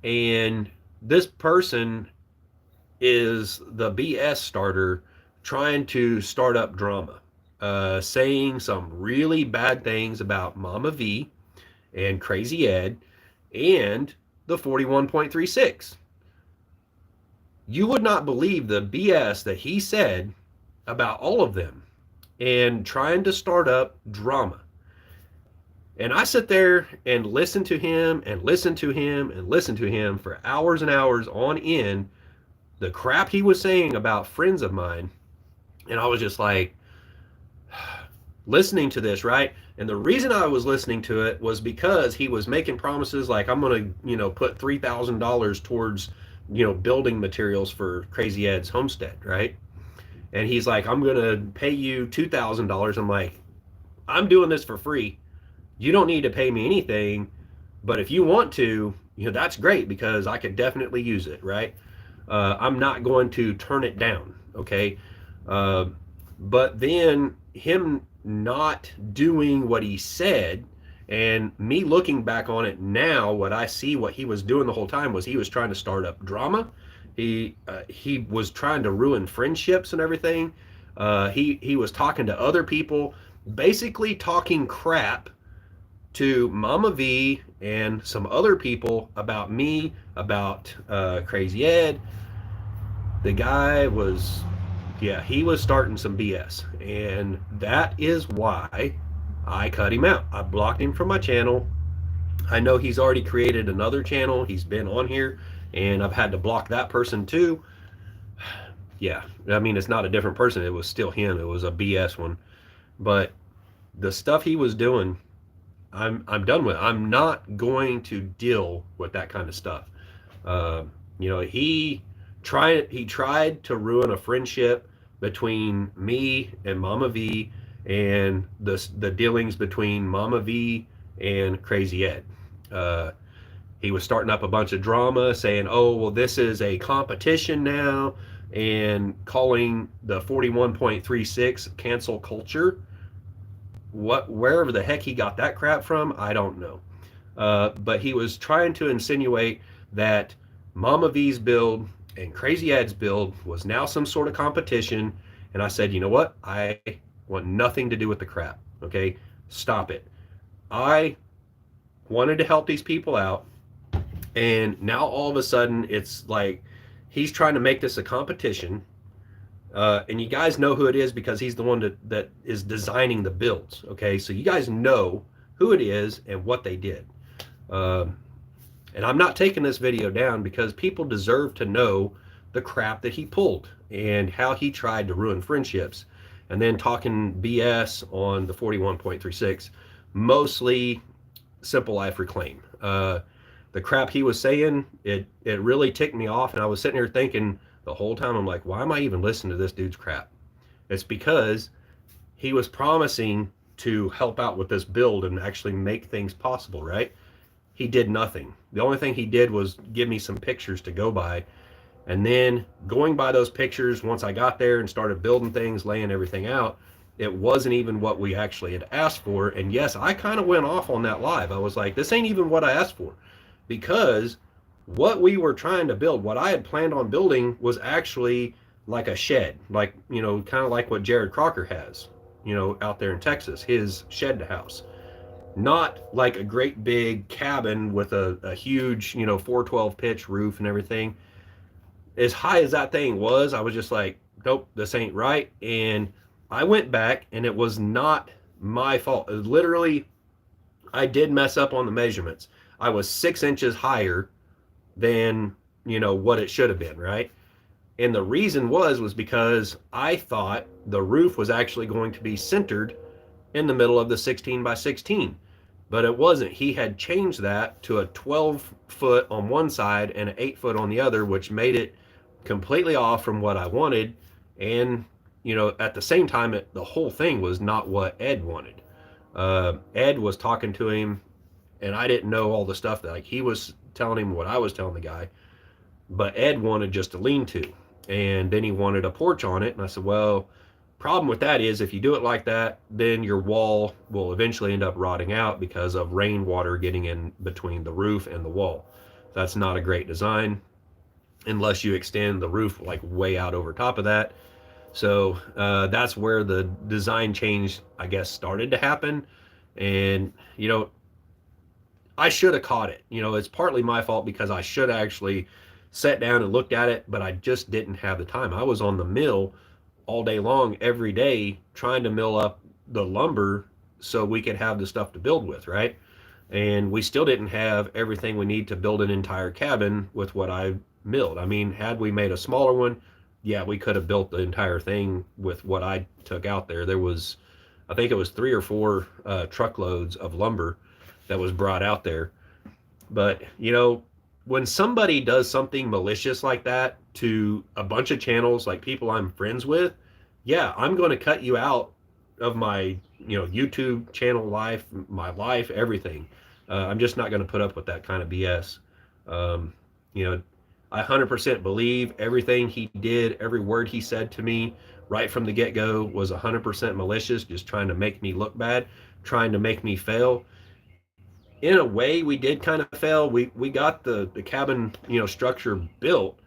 And this person is the BS starter trying to start up drama, saying some really bad things about Mama V and Crazy Ed and the 41.36. You would not believe the BS that he said about all of them and trying to start up drama. And I sit there and listen to him and listen to him and listen to him for hours and hours on end, the crap he was saying about friends of mine. And I was just like, listening to this, right? And the reason I was listening to it was because he was making promises like, I'm going to, put $3,000 towards, building materials for Crazy Ed's homestead, right? And he's like, I'm going to pay you $2,000. I'm like, I'm doing this for free. You don't need to pay me anything, but if you want to, that's great, because I could definitely use it, right? I'm not going to turn it down. Okay. Uh, but then him not doing what he said, and me looking back on it now, what I see, what he was doing the whole time was he was trying to start up drama. He was trying to ruin friendships and everything. He was talking to other people, basically talking crap to Mama V and some other people about me, about Crazy Ed. The guy was, yeah, he was starting some BS. And that is why I cut him out. I blocked him from my channel. I know he's already created another channel. He's been on here, and I've had to block that person too. Yeah, I mean, it's not a different person. It was still him. It was a BS one. But the stuff he was doing, I'm done with. I'm not going to deal with that kind of stuff. Uh, he tried to ruin a friendship between me and Mama V, and the dealings between Mama V and Crazy Ed. Uh, he was starting up a bunch of drama, saying, "Oh, well, this is a competition now," and calling the 41.36 cancel culture. Wherever the heck he got that crap from, I don't know. But he was trying to insinuate that Mama V's build and Crazy Ed's build was now some sort of competition. And I said, you know what? I want nothing to do with the crap. Okay, stop it. I wanted to help these people out, and now all of a sudden it's like he's trying to make this a competition. And you guys know who it is because he's the one that is designing the builds. Okay, so you guys know who it is and what they did. And I'm not taking this video down because people deserve to know the crap that he pulled and how he tried to ruin friendships, and then talking BS on the 41.36, mostly Simple Life Reclaim. The crap he was saying, it really ticked me off, and I was sitting here thinking the whole time, I'm like, why am I even listening to this dude's crap? It's because he was promising to help out with this build and actually make things possible, right? He did nothing. The only thing he did was give me some pictures to go by. And then going by those pictures, once I got there and started building things, laying everything out, it wasn't even what we actually had asked for. And yes, I kind of went off on that live. I was like, this ain't even what I asked for, because what we were trying to build, what I had planned on building, was actually like a shed, like, kind of like what Jared Crocker has, out there in Texas, his shed house. Not like a great big cabin with a huge, 412 pitch roof and everything. As high as that thing was, I was just like, nope, this ain't right. And I went back, and it was not my fault. Literally, I did mess up on the measurements. I was 6 inches higher than what it should have been, right? And the reason was because I thought the roof was actually going to be centered in the middle of the 16 by 16, but it wasn't. He had changed that to a 12 foot on one side and an 8 foot on the other, which made it completely off from what I wanted. And at the same time, the whole thing was not what Ed wanted. Ed was talking to him, and I didn't know all the stuff that, like, he was telling him what I was telling the guy, but Ed wanted just a lean-to, and then he wanted a porch on it. And I said, well, problem with that is if you do it like that, then your wall will eventually end up rotting out because of rainwater getting in between the roof and the wall. That's not a great design unless you extend the roof like way out over top of that. So that's where the design change, I guess, started to happen. And I should have caught it. It's partly my fault because I should have actually sat down and looked at it, but I just didn't have the time. I was on the mill all day long, every day, trying to mill up the lumber so we could have the stuff to build with, right? And we still didn't have everything we need to build an entire cabin with what I milled. I mean, had we made a smaller one, yeah, we could have built the entire thing with what I took out there. There was, I think it was 3 or 4 truckloads of lumber that was brought out there. But when somebody does something malicious like that to a bunch of channels, like people I'm friends with, yeah, I'm going to cut you out of my YouTube channel life, my life, everything. I'm just not going to put up with that kind of BS. I 100% believe everything he did, every word he said to me right from the get go was 100% malicious, just trying to make me look bad, trying to make me fail. In a way, we did kind of fail. We got the cabin, structure built,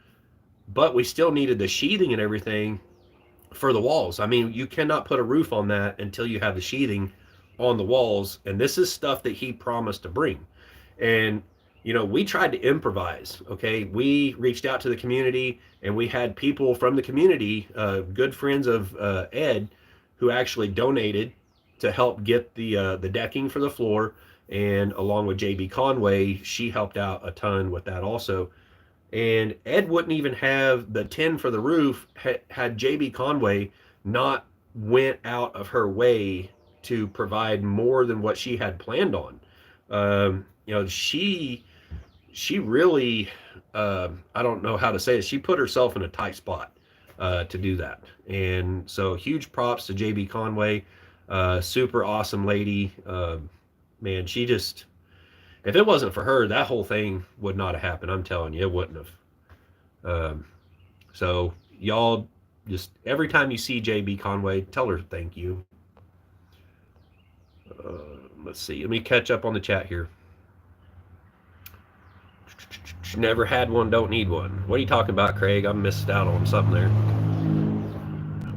but we still needed the sheathing and everything for the walls. I mean, you cannot put a roof on that until you have the sheathing on the walls. And this is stuff that he promised to bring. And, we tried to improvise. Okay. We reached out to the community and we had people from the community, good friends of Ed, who actually donated to help get the decking for the floor. And along with JB Conway, she helped out a ton with that also. And Ed wouldn't even have the tin for the roof had JB Conway not went out of her way to provide more than what she had planned on. She really, I don't know how to say it. She put herself in a tight spot to do that. And so huge props to JB Conway, super awesome lady. Man, she just, if it wasn't for her, that whole thing would not have happened. I'm telling you, it wouldn't have. Um, so y'all just every time you see JB Conway, tell her thank you. Let's see. Let me catch up on the chat here. Never had one, don't need one. What are you talking about, Craig? I missed out on something there.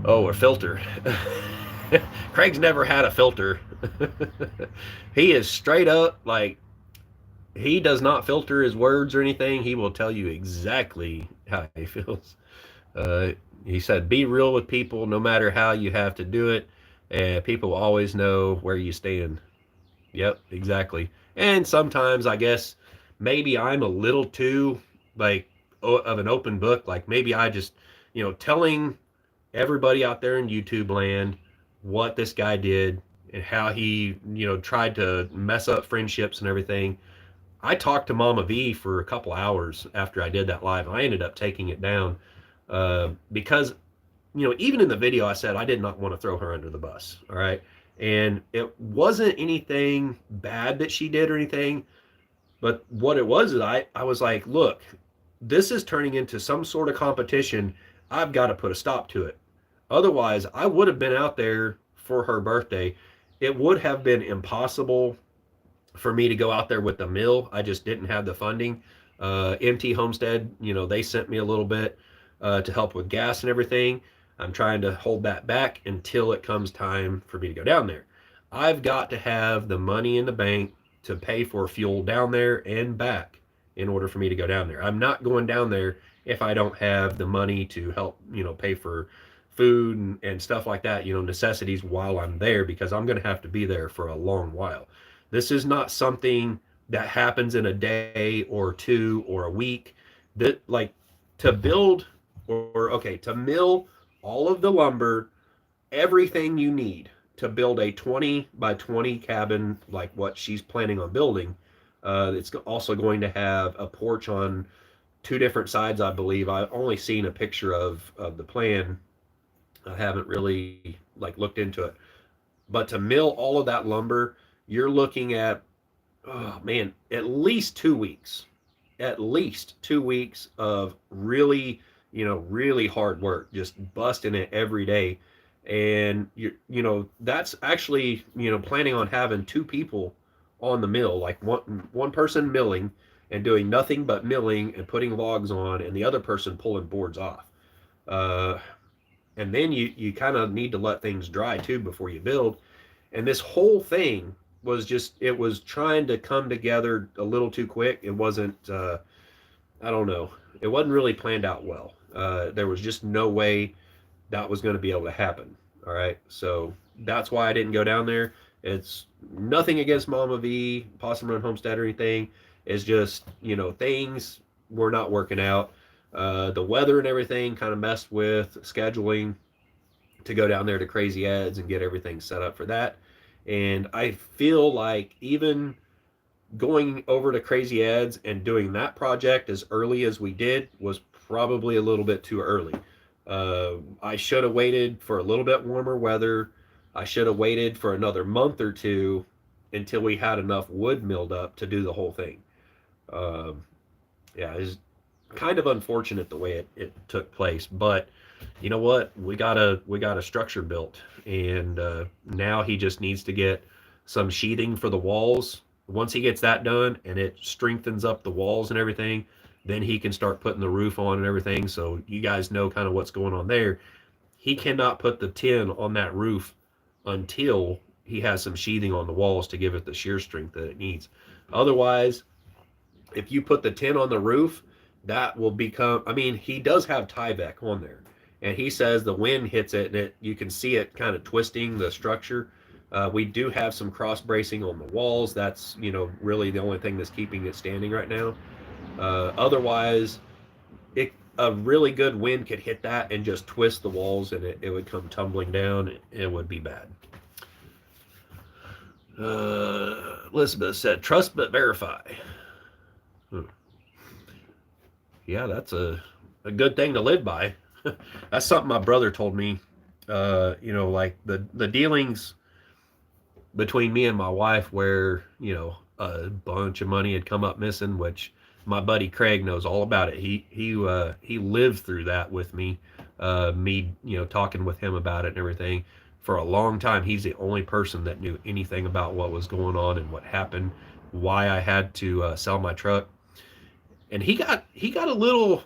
Oh, a filter. Craig's never had a filter. He is straight up like, he does not filter his words or anything. He will tell you exactly how he feels. He said, be real with people no matter how you have to do it. And people will always know where you stand. Yep, exactly. And sometimes I guess maybe I'm a little too like of an open book. Like maybe I just, telling everybody out there in YouTube land what this guy did and how he, tried to mess up friendships and everything. I talked to Mama V for a couple hours after I did that live. I ended up taking it down because, even in the video, I said I did not want to throw her under the bus. All right. And it wasn't anything bad that she did or anything. But what it was is I was like, look, this is turning into some sort of competition. I've got to put a stop to it. Otherwise, I would have been out there for her birthday. It would have been impossible for me to go out there with the mill. I just didn't have the funding. MT Homestead, they sent me a little bit to help with gas and everything. I'm trying to hold that back until it comes time for me to go down there. I've got to have the money in the bank to pay for fuel down there and back in order for me to go down there. I'm not going down there if I don't have the money to help, pay for food and stuff like that, necessities while I'm there, because I'm going to have to be there for a long while. This is not something that happens in a day or two or a week. That like to build to mill all of the lumber, everything you need to build a 20 by 20 cabin like what she's planning on building. It's also going to have a porch on two different sides, I believe. I've only seen a picture of the plan. I haven't really like looked into it. But to mill all of that lumber, you're looking at, oh man, at least 2 weeks. At least 2 weeks of really, really hard work, just busting it every day. And that's actually, planning on having two people on the mill, like one person milling and doing nothing but milling and putting logs on, and the other person pulling boards off. And then you kind of need to let things dry too before you build. And this whole thing was just, it was trying to come together a little too quick. It wasn't, I don't know, it wasn't really planned out well. There was just no way that was going to be able to happen. All right. So that's why I didn't go down there. It's nothing against Mama V, Possum Run Homestead or anything. It's just, things were not working out. The weather and everything kind of messed with scheduling to go down there to Crazy Ed's and get everything set up for that. And I feel like even going over to Crazy Ed's and doing that project as early as we did was probably a little bit too early. I should have waited for a little bit warmer weather. I should have waited for another month or two until we had enough wood milled up to do the whole thing. Yeah, kind of unfortunate the way it took place. But you know what? We got a structure built, and now he just needs to get some sheathing for the walls. Once he gets that done and it strengthens up the walls and everything, then he can start putting the roof on and everything. So you guys know kind of what's going on there. He cannot put the tin on that roof until he has some sheathing on the walls to give it the shear strength that it needs. Otherwise, if you put the tin on the roof, that will become, I mean, he does have Tyvek on there. And he says the wind hits it and you can see it kind of twisting the structure. We do have some cross bracing on the walls. That's, really the only thing that's keeping it standing right now. Otherwise, a really good wind could hit that and just twist the walls, and it would come tumbling down. It would be bad. Elizabeth said, trust but verify. Yeah, that's a good thing to live by. That's something my brother told me. Like the dealings between me and my wife where, a bunch of money had come up missing, which my buddy Craig knows all about it. He lived through that with me. Me, talking with him about it and everything. For a long time, he's the only person that knew anything about what was going on and what happened, why I had to sell my truck. And he got a little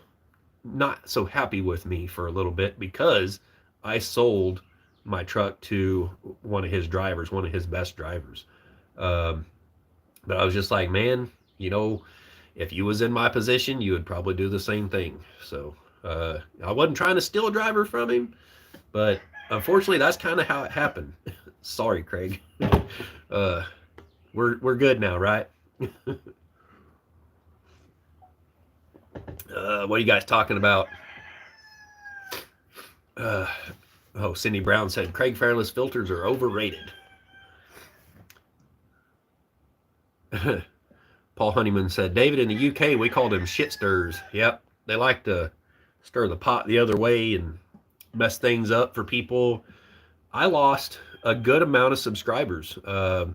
not so happy with me for a little bit because I sold my truck to one of his drivers, one of his best drivers. But I was just like, man, if you was in my position, you would probably do the same thing. So I wasn't trying to steal a driver from him, but unfortunately, that's kind of how it happened. Sorry, Craig. We're good now, right? What are you guys talking about? Cindy Brown said Craig Fairless filters are overrated. Paul Honeyman said, David, in the UK, we call them shit stirs. Yep, they like to stir the pot the other way and mess things up for people. I lost a good amount of subscribers. I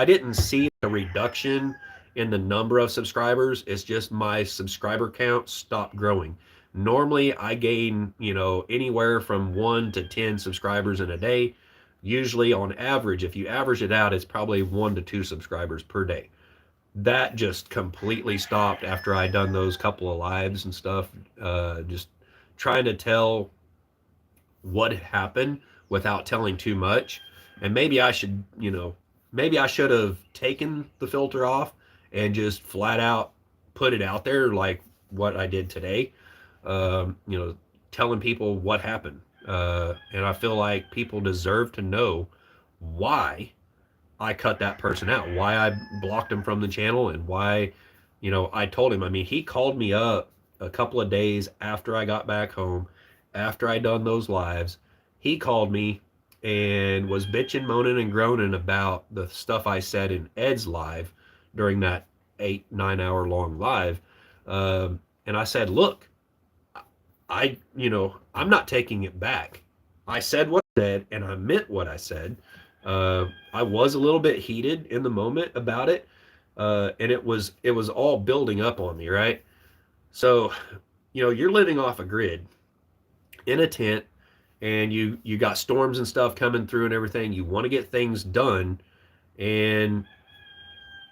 didn't see a reduction in the number of subscribers. It's just my subscriber count stopped growing. Normally, I gain, anywhere from 1 to 10 subscribers in a day. Usually, on average, if you average it out, it's probably 1 to 2 subscribers per day. That just completely stopped after I'd done those couple of lives and stuff. Just trying to tell what happened without telling too much. And maybe I should, maybe I should have taken the filter off and just flat out put it out there like what I did today. Telling people what happened. And I feel like people deserve to know why I cut that person out, why I blocked him from the channel, and why, I told him. I mean, he called me up a couple of days after I got back home, after I done those lives. He called me and was bitching, moaning, and groaning about the stuff I said in Ed's live during that 8-9 hour long live. And I said, look, I'm not taking it back. I said what I said, and I meant what I said. I was a little bit heated in the moment about it, and it was all building up on me, right? So, you're living off a grid in a tent, and you got storms and stuff coming through and everything. You want to get things done, and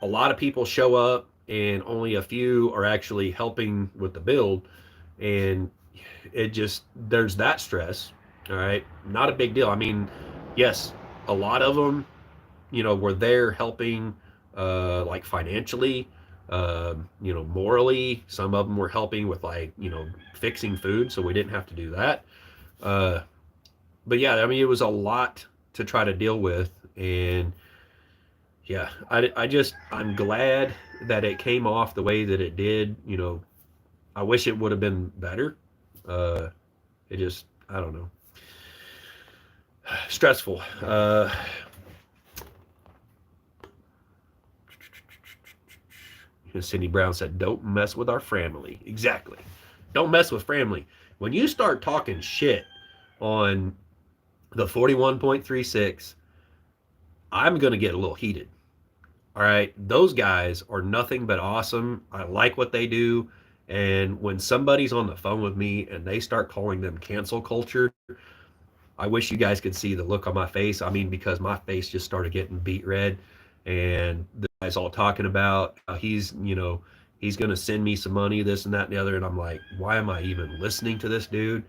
a lot of people show up, and only a few are actually helping with the build, and there's that stress. All right, not a big deal. I mean, yes, a lot of them, were there helping, like financially, morally. Some of them were helping with fixing food, so we didn't have to do that. But yeah, I mean, it was a lot to try to deal with, and yeah, I'm glad that it came off the way that it did. I wish it would have been better. I don't know. Stressful. Cindy Brown said, don't mess with our family. Exactly. Don't mess with family. When you start talking shit on the 41.36, I'm going to get a little heated. All right. Those guys are nothing but awesome. I like what they do. And when somebody's on the phone with me and they start calling them cancel culture, I wish you guys could see the look on my face. I mean, because my face just started getting beet red, and the guy's all talking about how he's going to send me some money, this and that and the other. And I'm like, why am I even listening to this dude?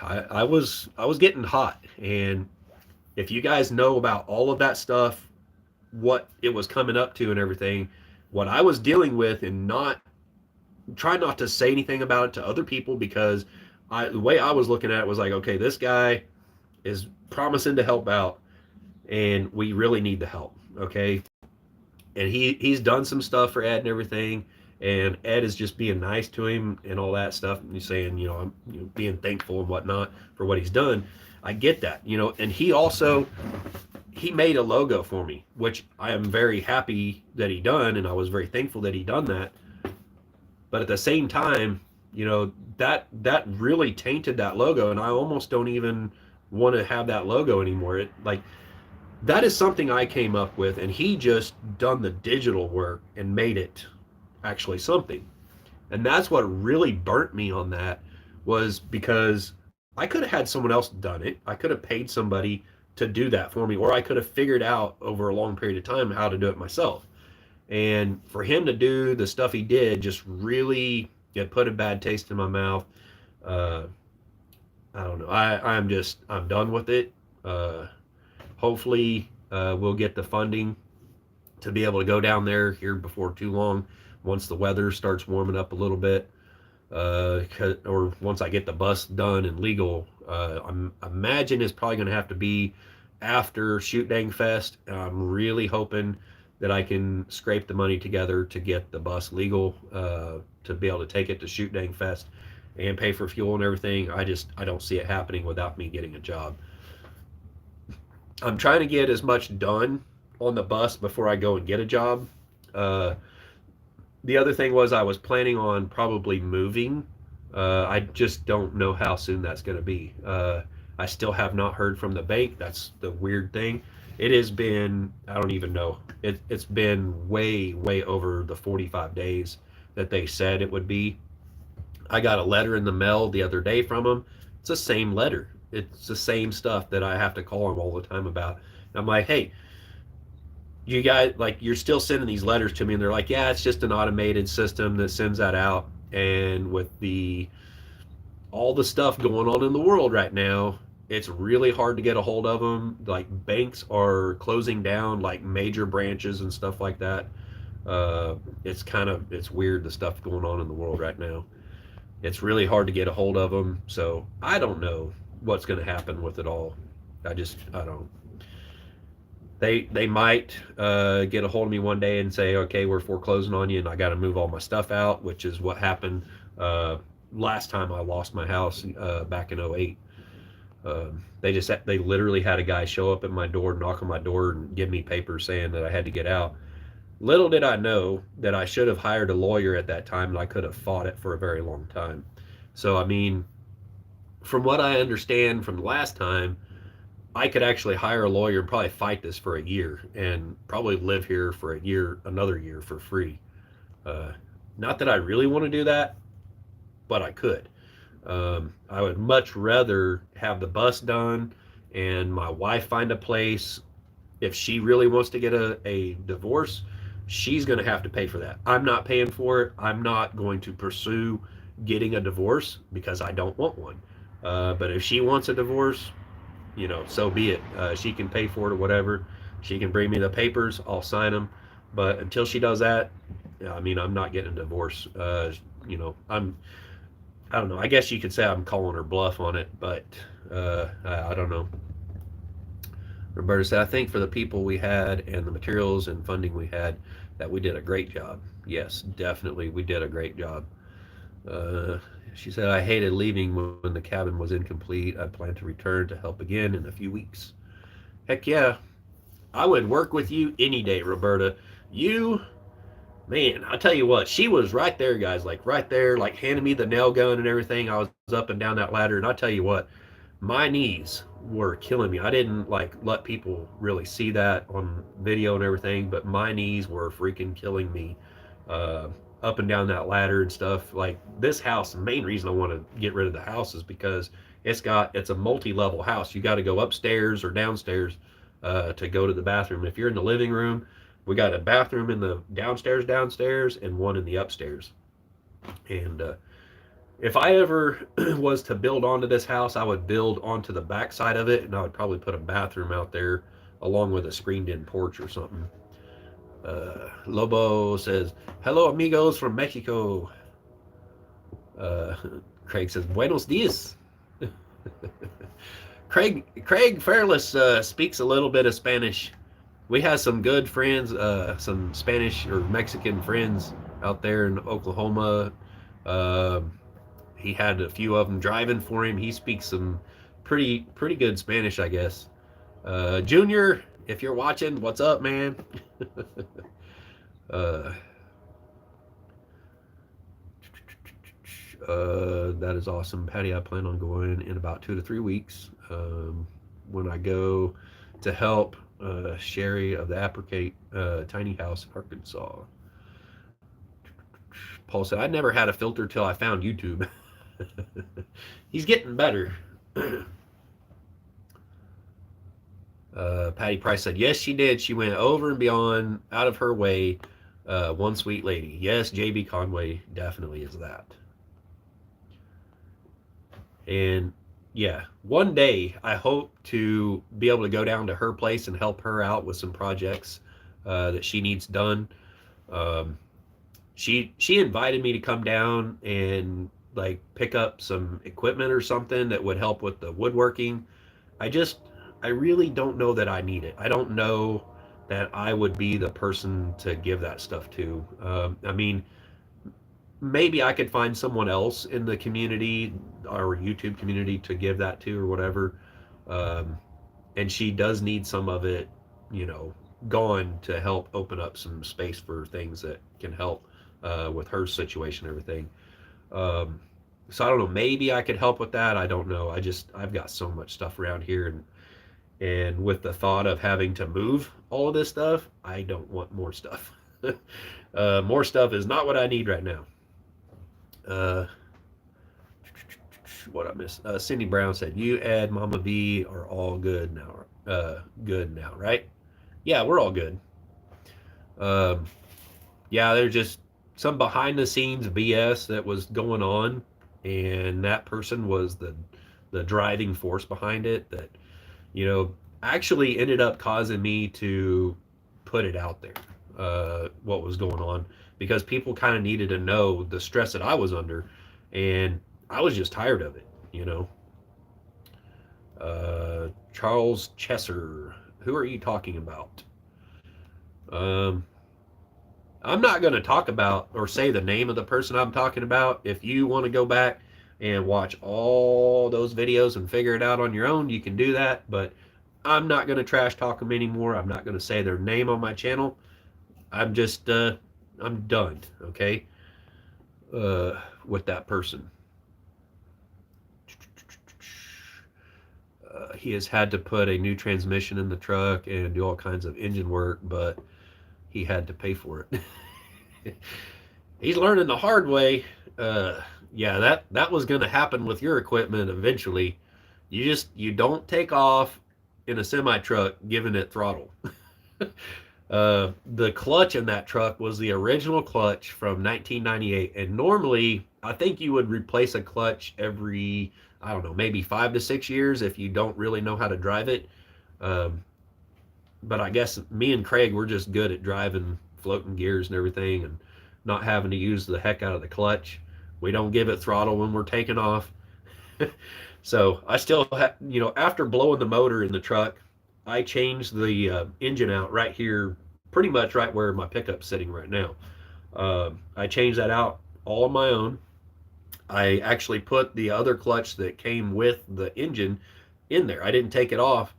I was getting hot. And if you guys know about all of that stuff, what it was coming up to and everything, what I was dealing with, and not try not to say anything about it to other people, because the way I was looking at it was like, okay, this guy is promising to help out, and we really need the help. Okay, and he's done some stuff for Ed and everything, and Ed is just being nice to him and all that stuff, and he's saying, I'm being thankful and whatnot for what he's done. I get that, and he made a logo for me, which I am very happy that he done, and I was very thankful that he done that. But at the same time, that really tainted that logo, and I almost don't even want to have that logo anymore. That is something I came up with, and he just done the digital work and made it actually something. And that's what really burnt me on that, was because I could have had someone else done it. I could have paid somebody to do that for me, or I could have figured out over a long period of time how to do it myself. And for him to do the stuff he did just really, it put a bad taste in my mouth. Uh, I don't know. I'm done with it. Hopefully, we'll get the funding to be able to go down there here before too long, once the weather starts warming up a little bit, or once I get the bus done and legal. I imagine it's probably going to have to be after Shoot Dang Fest. I'm really hoping that I can scrape the money together to get the bus legal, to be able to take it to Shoot Dang Fest and pay for fuel and everything. I don't see it happening without me getting a job. I'm trying to get as much done on the bus before I go and get a job. Uh, the other thing was, I was planning on probably moving. I just don't know how soon that's going to be. I still have not heard from the bank. That's the weird thing. It has been, I don't even know. It's been way, way over the 45 days that they said it would be. I got a letter in the mail the other day from them. It's the same letter. It's the same stuff that I have to call them all the time about. And I'm like, hey, you guys, like, you're still sending these letters to me. And they're like, yeah, it's just an automated system that sends that out. And with all the stuff going on in the world right now, it's really hard to get a hold of them. Like, banks are closing down like major branches and stuff like that. It's weird, the stuff going on in the world right now. It's really hard to get a hold of them. So I don't know what's going to happen with it all. I don't. They might get a hold of me one day and say, okay, we're foreclosing on you, and I got to move all my stuff out, which is what happened last time I lost my house back in '08. They literally had a guy show up at my door, knock on my door, and give me papers saying that I had to get out. Little did I know that I should have hired a lawyer at that time, and I could have fought it for a very long time. So, I mean, from what I understand from the last time, I could actually hire a lawyer and probably fight this for a year, and probably live here for another year for free. Uh, Not that I really want to do that, but I could. I would much rather have the bus done and my wife find a place. If she really wants to get a divorce, she's going to have to pay for that. I'm not paying for it. I'm not going to pursue getting a divorce because I don't want one. But if she wants a divorce, so be it. She can pay for it or whatever. She can bring me the papers. I'll sign them. But until she does that, I mean, I'm not getting a divorce. I don't know. I guess you could say I'm calling her bluff on it, but I don't know. Roberta said, I think for the people we had and the materials and funding we had, that we did a great job. Yes, definitely, we did a great job. Uh, she said, I hated leaving when the cabin was incomplete. I plan to return to help again in a few weeks. Heck yeah. I would work with you any day, Roberta. You, man, I tell you what, she was right there, guys, like right there, like handing me the nail gun and everything. I was up and down that ladder, and I tell you what, my knees were killing me. I didn't like let people really see that on video and everything, but my knees were freaking killing me. Uh, up and down that ladder and stuff. Like this house, the main reason I want to get rid of the house is because it's a multi-level house. You got to go upstairs or downstairs to go to the bathroom. If you're in the living room, we got a bathroom in the downstairs and one in the upstairs. And if I ever was to build onto this house, I would build onto the back side of it, and I would probably put a bathroom out there along with a screened-in porch or something. Lobo says, "Hello, amigos from Mexico." Craig says, "Buenos dias." Craig Fairless speaks a little bit of Spanish. We have some good friends, some Spanish or Mexican friends out there in Oklahoma. He had a few of them driving for him. He speaks some pretty good Spanish, I guess. Junior, if you're watching, what's up, man? That is awesome, Patty. I plan on going in about 2 to 3 weeks. When I go to help Sherry of the Apricot tiny house in Arkansas. Paul said, "I never had a filter till I found YouTube." He's getting better. Patty Price said, "Yes, she did. She went over and beyond, out of her way. One sweet lady." Yes, JB Conway definitely is that. And yeah, one day I hope to be able to go down to her place and help her out with some projects that she needs done. She invited me to come down and like pick up some equipment or something that would help with the woodworking. I really don't know that I need it. I don't know that I would be the person to give that stuff to. I mean, maybe I could find someone else in the community or YouTube community to give that to or whatever. And she does need some of it, gone to help open up some space for things that can help with her situation and everything. So I don't know, maybe I could help with that. I don't know. I've got so much stuff around here, and with the thought of having to move all of this stuff, I don't want more stuff. More stuff is not what I need right now. What I missed? Cindy Brown said, "You, Ed, Mama V are all good now. Good now, right?" Yeah, we're all good. Yeah, there's just some behind the scenes BS that was going on, and that person was the driving force behind it that actually ended up causing me to put it out there, what was going on, because people kind of needed to know the stress that I was under, and I was just tired of it. Charles Chesser, who are you talking about? I'm not going to talk about or say the name of the person I'm talking about. If you want to go back and watch all those videos and figure it out on your own, you can do that. But I'm not going to trash talk them anymore. I'm not going to say their name on my channel. I'm just, I'm done, okay, with that person. He has had to put a new transmission in the truck and do all kinds of engine work, but he had to pay for it. He's learning the hard way. Yeah, that was going to happen with your equipment eventually. You don't take off in a semi truck giving it throttle. The clutch in that truck was the original clutch from 1998, and normally I think you would replace a clutch every, I don't know, maybe 5 to 6 years if you don't really know how to drive it. But I guess me and Craig, we're just good at driving floating gears and everything and not having to use the heck out of the clutch. We don't give it throttle when we're taking off. So I still have, after blowing the motor in the truck, I changed the engine out right here, pretty much right where my pickup's sitting right now. I changed that out all on my own. I actually put the other clutch that came with the engine in there. I didn't take it off.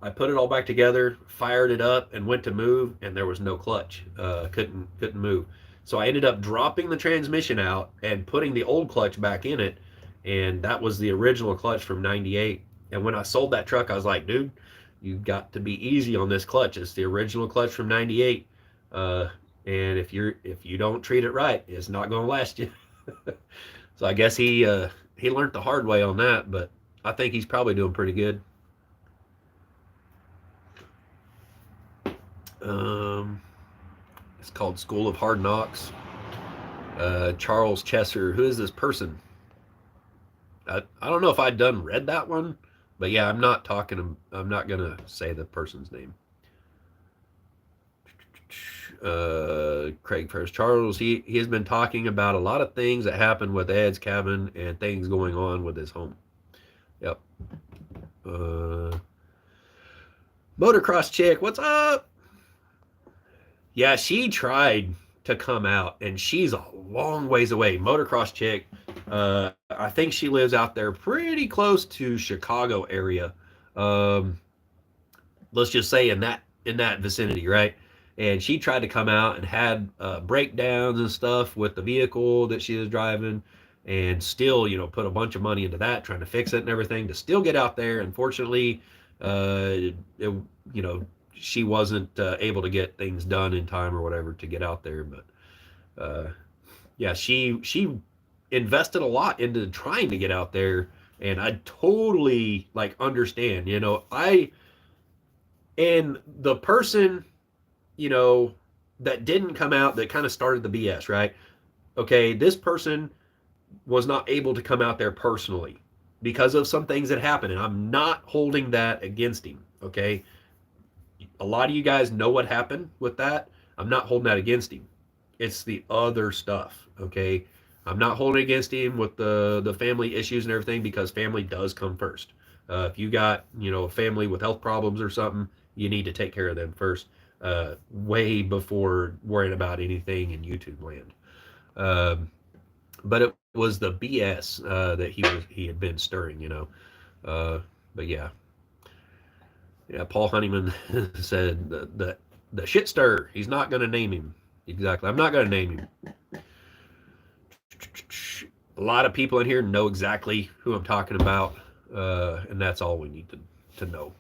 I put it all back together, fired it up, and went to move, and there was no clutch. Couldn't move. So I ended up dropping the transmission out and putting the old clutch back in it, and that was the original clutch from 98. And when I sold that truck, I was like, dude, you got to be easy on this clutch. It's the original clutch from 98. And and if you don't treat it right, it's not going to last you. So I guess he learned the hard way on that, but I think he's probably doing pretty good. Um, it's called School of Hard Knocks. Charles Chesser. Who is this person? I don't know if I'd done read that one, but yeah, I'm not gonna say the person's name. Craig Ferris. Charles, he has been talking about a lot of things that happened with Ed's cabin and things going on with his home. Yep. Motocross chick, what's up? Yeah, she tried to come out, and she's a long ways away. Motocross chick. I think she lives out there pretty close to Chicago area. Let's just say in that vicinity, right? And she tried to come out and had breakdowns and stuff with the vehicle that she was driving, and still, put a bunch of money into that, trying to fix it and everything to still get out there. Unfortunately, she wasn't able to get things done in time or whatever to get out there. But yeah, she invested a lot into trying to get out there, and I totally understand. And the person that didn't come out, that kind of started the BS, right? Okay, this person was not able to come out there personally because of some things that happened, and I'm not holding that against him. Okay, a lot of you guys know what happened with that. I'm not holding that against him. It's the other stuff. Okay, I'm not holding against him with the family issues and everything, because family does come first. If you got a family with health problems or something, you need to take care of them first, way before worrying about anything in YouTube land. But it was the BS that he had been stirring. But yeah. Paul Honeyman said the shit stir. He's not going to name him. Exactly. I'm not going to name him. A lot of people in here know exactly who I'm talking about, and that's all we need to know.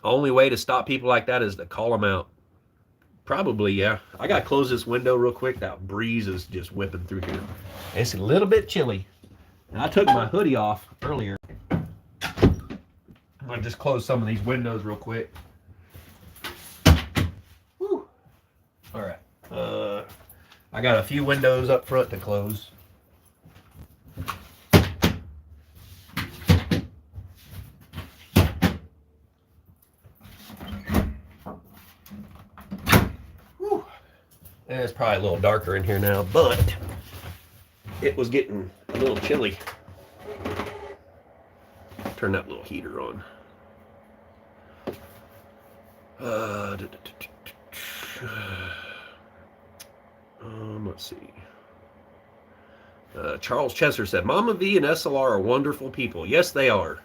Only way to stop people like that is to call them out. Probably, yeah. I got to close this window real quick. That breeze is just whipping through here. It's a little bit chilly. And I took my hoodie off earlier. I'm going to just close some of these windows real quick. Whew. All right. I got a few windows up front to close. Whew. And it's probably a little darker in here now, but it was getting a little chilly. Turn that little heater on. Let's see. Charles Chester said, Mama V and SLR are wonderful people. Yes, they are.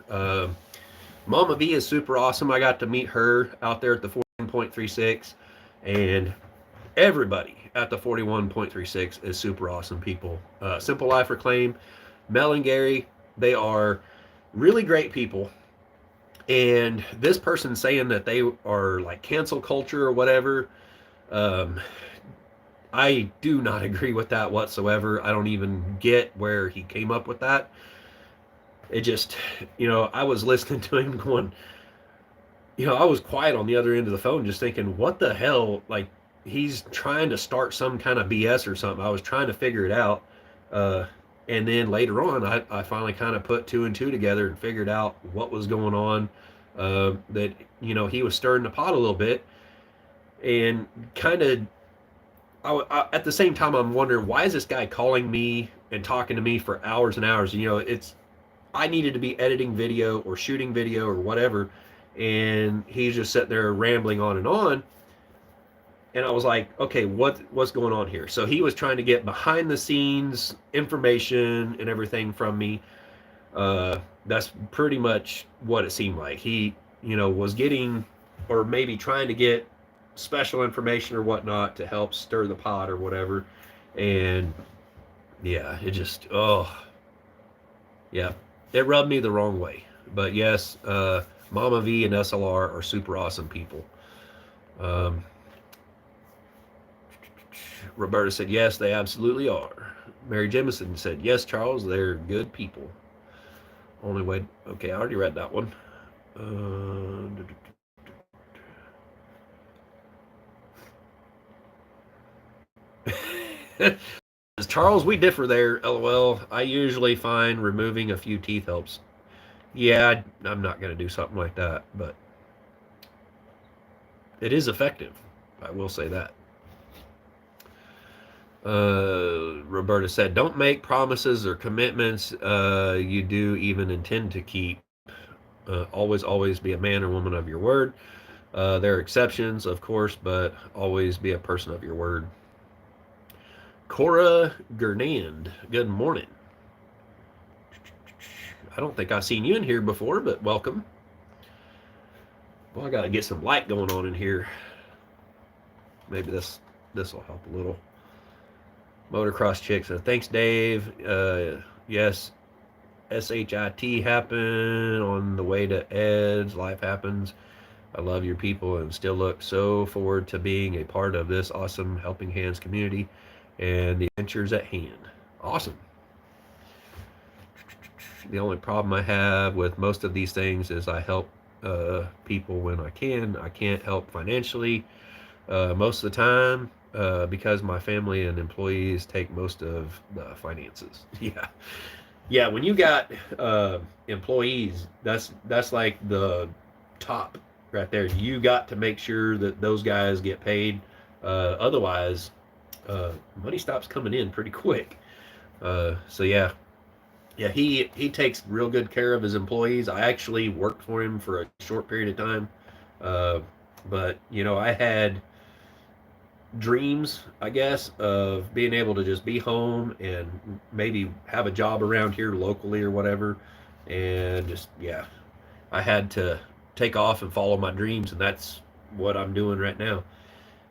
Mama V is super awesome. I got to meet her out there at the 41.36, and everybody at the 41.36 is super awesome people. Simple Life Reclaim, Mel and Gary, they are really great people. And this person saying that they are like cancel culture or whatever, I do not agree with that whatsoever. I don't even get where he came up with that. It just, I was listening to him going, I was quiet on the other end of the phone just thinking, what the hell? Like, he's trying to start some kind of BS or something. I was trying to figure it out. And then later on, I finally kind of put two and two together and figured out what was going on. That, he was stirring the pot a little bit. And kind of, at the same time, I'm wondering, why is this guy calling me and talking to me for hours and hours? I needed to be editing video or shooting video or whatever. And he's just sitting there rambling on. And I was like, okay, what's going on here? So he was trying to get behind the scenes information and everything from me. That's pretty much what it seemed like. He, was getting, or maybe trying to get special information or whatnot to help stir the pot or whatever. And yeah, it just, yeah, it rubbed me the wrong way. But yes, Mama V and SLR are super awesome people. Um, Roberta said, yes, they absolutely are. Mary Jemison said, yes, Charles, they're good people. Only way. Okay, I already read that one. Charles, we differ there. LOL. I usually find removing a few teeth helps. Yeah, I'm not going to do something like that, but it is effective. I will say that. Roberta said, don't make promises or commitments you do even intend to keep. Always be a man or woman of your word. There are exceptions, of course, but always be a person of your word. Cora Gernand, good morning. I don't think I've seen you in here before, but welcome. Well, I got to get some light going on in here. Maybe this will help a little. Motocross chick says, thanks, Dave. Yes, SHIT happened on the way to Ed's. Life happens. I love your people and still look so forward to being a part of this awesome Helping Hands community and the adventures at hand. Awesome. The only problem I have with most of these things is I help people when I can. I can't help financially most of the time because my family and employees take most of the finances. Yeah. When you got employees, that's like the top right there. You got to make sure that those guys get paid. Otherwise, money stops coming in pretty quick. So yeah, he takes real good care of his employees. I actually worked for him for a short period of time, but I had dreams, I guess, of being able to just be home and maybe have a job around here locally or whatever, and just I had to take off and follow my dreams, and that's what I'm doing right now.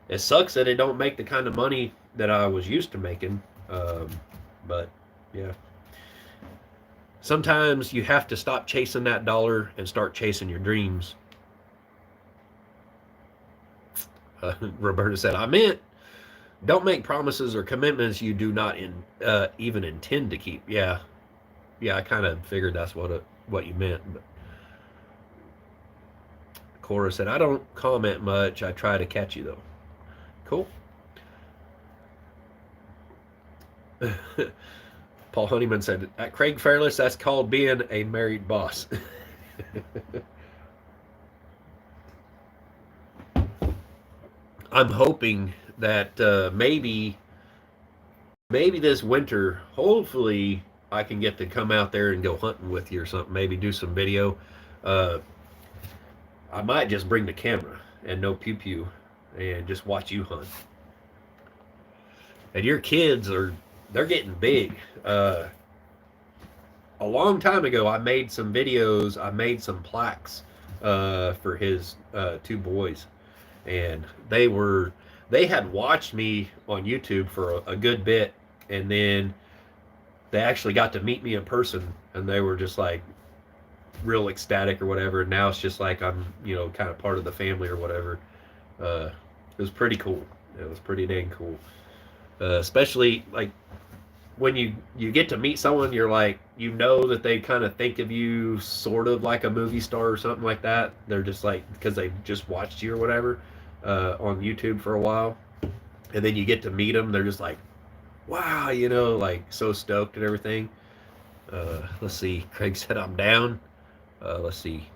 It sucks that it don't make the kind of money that I was used to making, but yeah. Sometimes you have to stop chasing that dollar and start chasing your dreams. Roberta said, I meant don't make promises or commitments you do not even intend to keep. Yeah, I kind of figured that's what you meant. But Cora said, I don't comment much. I try to catch you, though. Cool. Paul Honeyman said, at Craig Fairless, that's called being a married boss. I'm hoping that maybe this winter, hopefully, I can get to come out there and go hunting with you or something. Maybe do some video. I might just bring the camera and no pew pew and just watch you hunt. And your kids they're getting big. A long time ago, I made some videos. I made some plaques for his two boys, and they had watched me on YouTube for a good bit, and then they actually got to meet me in person, and they were just like real ecstatic or whatever. And now it's just like I'm kind of part of the family or whatever. It was pretty cool. It was pretty dang cool, especially like when you get to meet someone, you're like, that they kind of think of you sort of like a movie star or something like that. They're just like, because they just watched you or whatever on YouTube for a while, and then you get to meet them, they're just like, wow, like so stoked and everything. Let's see. Craig said I'm down. Let's see.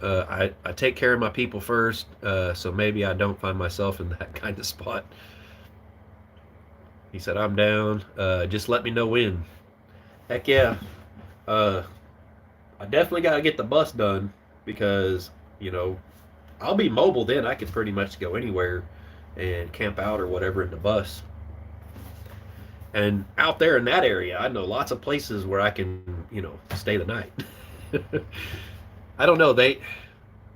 I take care of my people first, so maybe I don't find myself in that kind of spot. He said, I'm down. Just let me know when. Heck yeah. I definitely got to get the bus done because, I'll be mobile then. I can pretty much go anywhere and camp out or whatever in the bus. And out there in that area, I know lots of places where I can, stay the night. I don't know. Do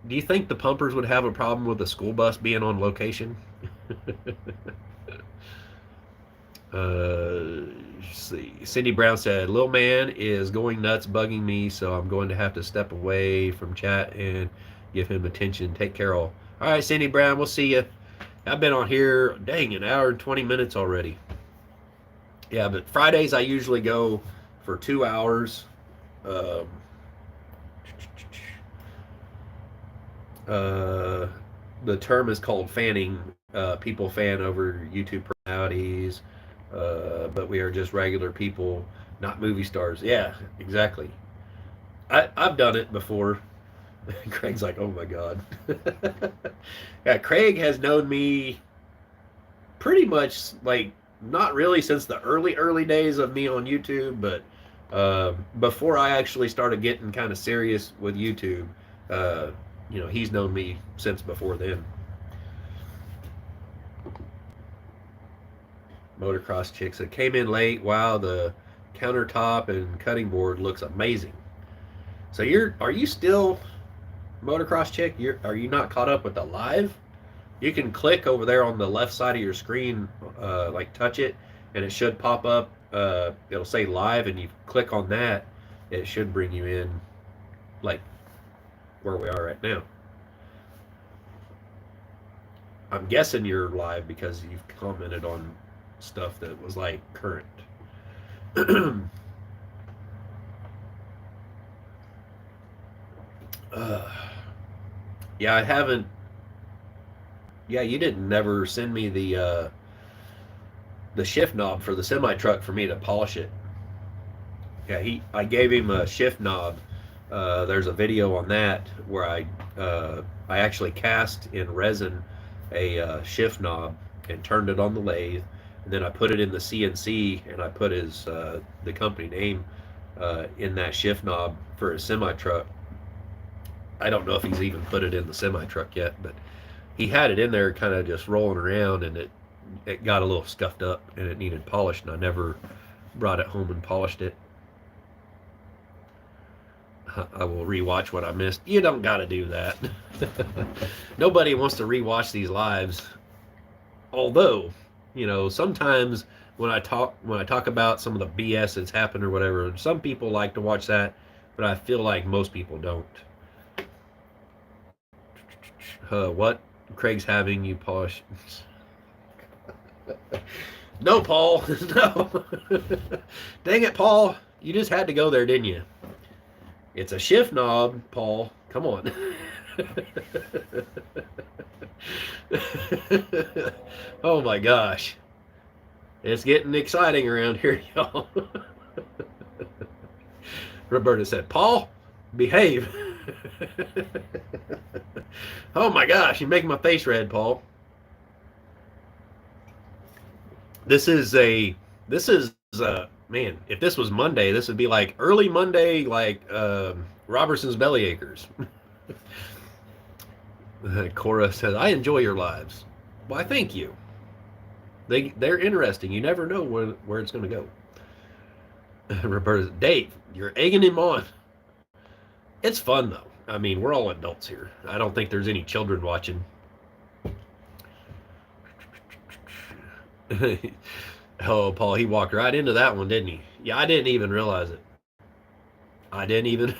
you think the pumpers would have a problem with the school bus being on location? Let's see. Cindy Brown said, Lil Man is going nuts bugging me, so I'm going to have to step away from chat and give him attention, take care of. All right, Cindy Brown, we'll see you. I've been on here, dang, an hour and 20 minutes already. Yeah, but Fridays I usually go for 2 hours. Um, uh, the term is called fanning. People fan over YouTube personalities, but we are just regular people, not movie stars. Yeah, exactly. I've done it before. Craig's like, oh my god. Yeah, Craig has known me pretty much like not really since the early days of me on YouTube, but before I actually started getting kind of serious with YouTube. Uh, he's known me since before then. Motocross chicks that came in late. Wow, the countertop and cutting board looks amazing. So are you still motocross chick? Are you not caught up with the live? You can click over there on the left side of your screen, like touch it, and it should pop up. It'll say live, and you click on that, it should bring you in, like where we are right now. I'm guessing you're live because you've commented on stuff that was like current. Yeah, I haven't. Yeah, you didn't never send me the shift knob for the semi truck for me to polish it. Yeah, I gave him a shift knob. There's a video on that where I actually cast in resin a shift knob and turned it on the lathe, and then I put it in the CNC and I put his the company name in that shift knob for his semi truck. I don't know if he's even put it in the semi truck yet, but he had it in there, kind of just rolling around, and it got a little scuffed up and it needed polish, and I never brought it home and polished it. I will rewatch what I missed. You don't got to do that. Nobody wants to rewatch these lives. Although, sometimes when I talk about some of the BS that's happened or whatever, some people like to watch that, but I feel like most people don't. What? Craig's having you polish. No, Paul. No. Dang it, Paul. You just had to go there, didn't you? It's a shift knob, Paul. Come on. Oh my gosh. It's getting exciting around here, y'all. Roberta said, Paul, behave. Oh my gosh, you make my face red, Paul. This is man, if this was Monday, this would be like early Monday, like Robertson's Bellyacres. Cora says, I enjoy your lives. Why, thank you. They're interesting. You never know where it's going to go. Roberta, Dave, you're egging him on. It's fun, though. I mean, we're all adults here. I don't think there's any children watching. Oh, Paul, he walked right into that one, didn't he? Yeah, I didn't even realize it. I didn't even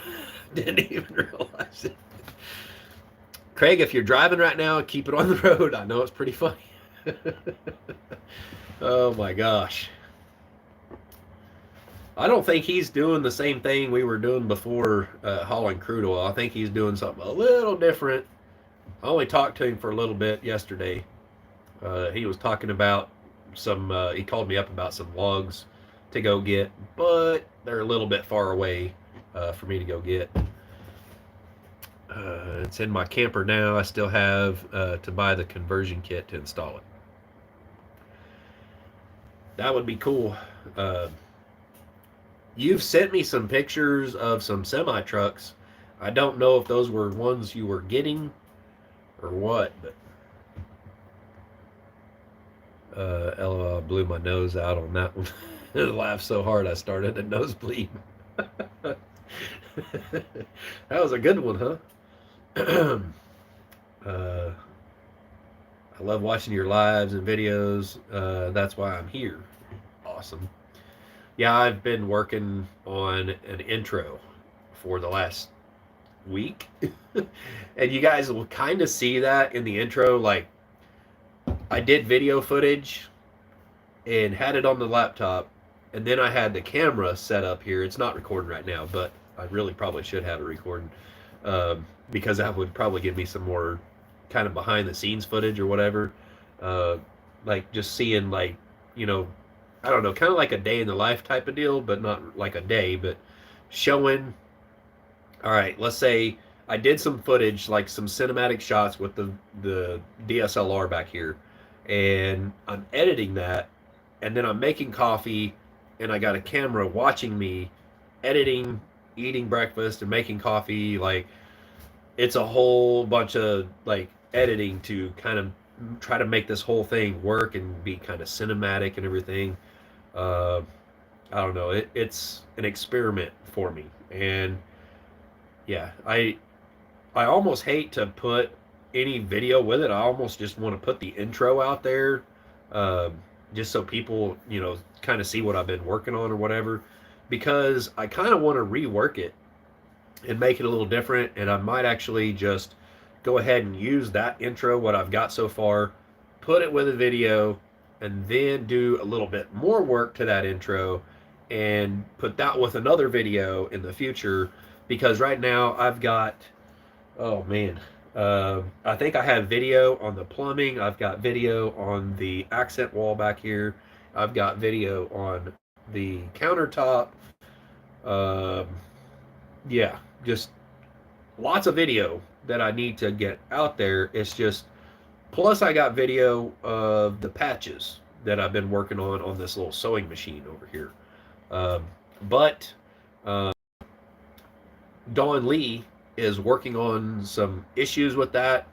realize it. Craig, if you're driving right now, keep it on the road. I know it's pretty funny. Oh my gosh. I don't think he's doing the same thing we were doing before hauling crude oil. I think he's doing something a little different. I only talked to him for a little bit yesterday. He was talking about he called me up about some logs to go get, but they're a little bit far away for me to go get. It's in my camper now. I still have to buy the conversion kit to install it. That would be cool. You've sent me some pictures of some semi trucks. I don't know if those were ones you were getting or what, but LOL, blew my nose out on that one. I laughed so hard I started a nosebleed. That was a good one, huh? I love watching your lives and videos. That's why I'm here. Awesome. Yeah, I've been working on an intro for the last week. And you guys will kind of see that in the intro. Like, I did video footage and had it on the laptop, and then I had the camera set up here. It's not recording right now, but I really probably should have it recording, because that would probably give me some more kind of behind the scenes footage or whatever. Uh, like just seeing, like, you know, I don't know, kind of like a day in the life type of deal, but not like a day, but showing. All right, let's say I did some footage, like some cinematic shots with the DSLR back here, and I'm editing that, and then I'm making coffee, and I got a camera watching me editing, eating breakfast, and making coffee. Like, it's a whole bunch of like editing to kind of try to make this whole thing work and be kind of cinematic and everything. Uh, I don't know. It's an experiment for me, and yeah, I almost hate to put any video with it. I almost just want to put the intro out there, um, just so people, kind of see what I've been working on or whatever, because I kind of want to rework it and make it a little different. And I might actually just go ahead and use that intro, what I've got so far, put it with a video, and then do a little bit more work to that intro and put that with another video in the future. Because right now I've got, oh man, I think I have video on the plumbing. I've got video on the accent wall back here. I've got video on the countertop. Um, yeah, just lots of video that I need to get out there. It's just, plus I got video of the patches that I've been working on this little sewing machine over here. But Dawn Lee is working on some issues with that.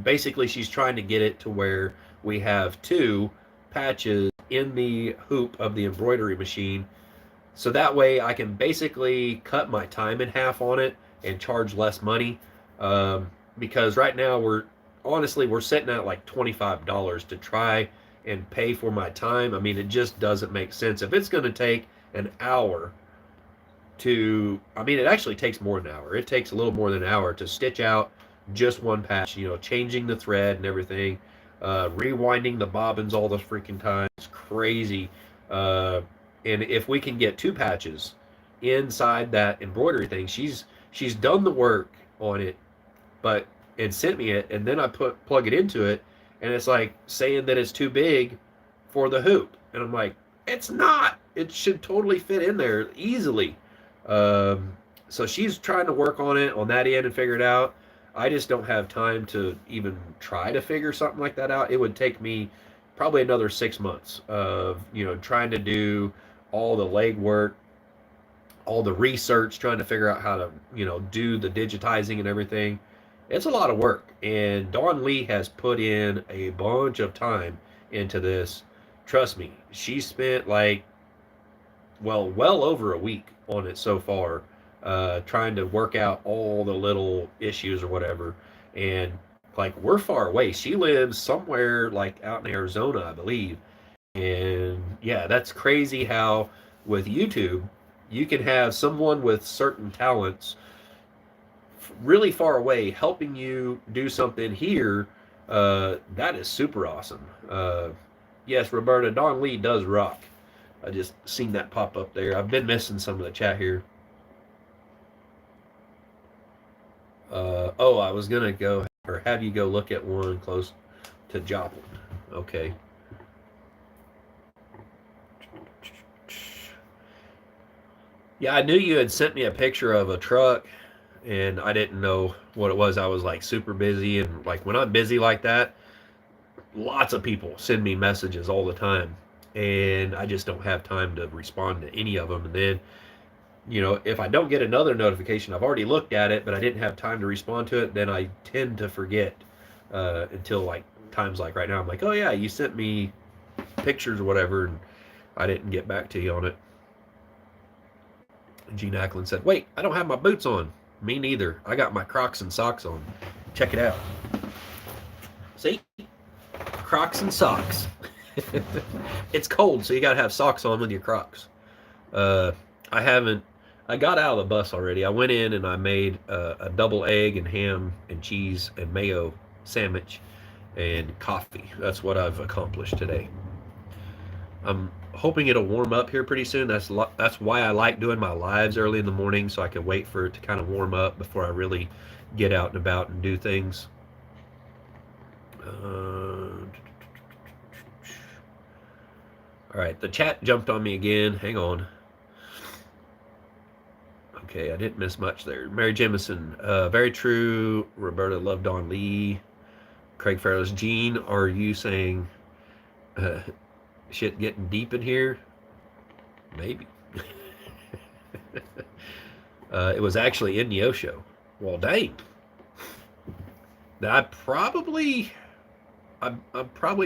Basically, she's trying to get it to where we have two patches in the hoop of the embroidery machine. So that way I can basically cut my time in half on it and charge less money. Because right now we're sitting at like $25 to try and pay for my time. I mean, it just doesn't make sense. If it's going to take an hour I mean, it actually takes more than an hour. It takes a little more than an hour to stitch out just one patch, changing the thread and everything, rewinding the bobbins all the freaking time. It's crazy. And if we can get two patches inside that embroidery thing, she's done the work on it, and sent me it, and then I plug it into it, and it's like saying that it's too big for the hoop, and I'm like, it's not. It should totally fit in there easily. So she's trying to work on it on that end and figure it out. I just don't have time to even try to figure something like that out. It would take me probably another 6 months of, trying to do all the legwork, all the research, trying to figure out how to, do the digitizing and everything. It's a lot of work. And Dawn Lee has put in a bunch of time into this. Trust me, she spent well over a week on it so far, trying to work out all the little issues or whatever. And like, we're far away. She lives somewhere like out in Arizona, I believe. And yeah, that's crazy how with YouTube you can have someone with certain talents really far away helping you do something here. That is super awesome. Yes, Roberta, Dawn Lee does rock. I just seen that pop up there. I've been missing some of the chat here. I was gonna go or have you go look at one close to Joplin. Okay. Yeah, I knew you had sent me a picture of a truck, and I didn't know what it was. I was like super busy, and like when I'm busy like that, lots of people send me messages all the time, and I just don't have time to respond to any of them. And then, if I don't get another notification, I've already looked at it, but I didn't have time to respond to it, then I tend to forget until like times like right now. I'm like, oh yeah, you sent me pictures or whatever, and I didn't get back to you on it. Gene Ackland said, wait, I don't have my boots on. Me neither. I got my Crocs and socks on. Check it out. See? Crocs and socks. It's cold, so you gotta have socks on with your Crocs. I haven't I got out of the bus already. I went in and I made a double egg and ham and cheese and mayo sandwich and coffee. That's what I've accomplished today. I'm hoping it'll warm up here pretty soon. That's why I like doing my lives early in the morning, so I can wait for it to kind of warm up before I really get out and about and do things. All right, the chat jumped on me again. Hang on. Okay, I didn't miss much there. Mary Jemison, very true. Roberta Love Don Lee. Craig Farrell's Gene, are you saying shit getting deep in here? Maybe. It was actually in Neosho. Well, dang. I probably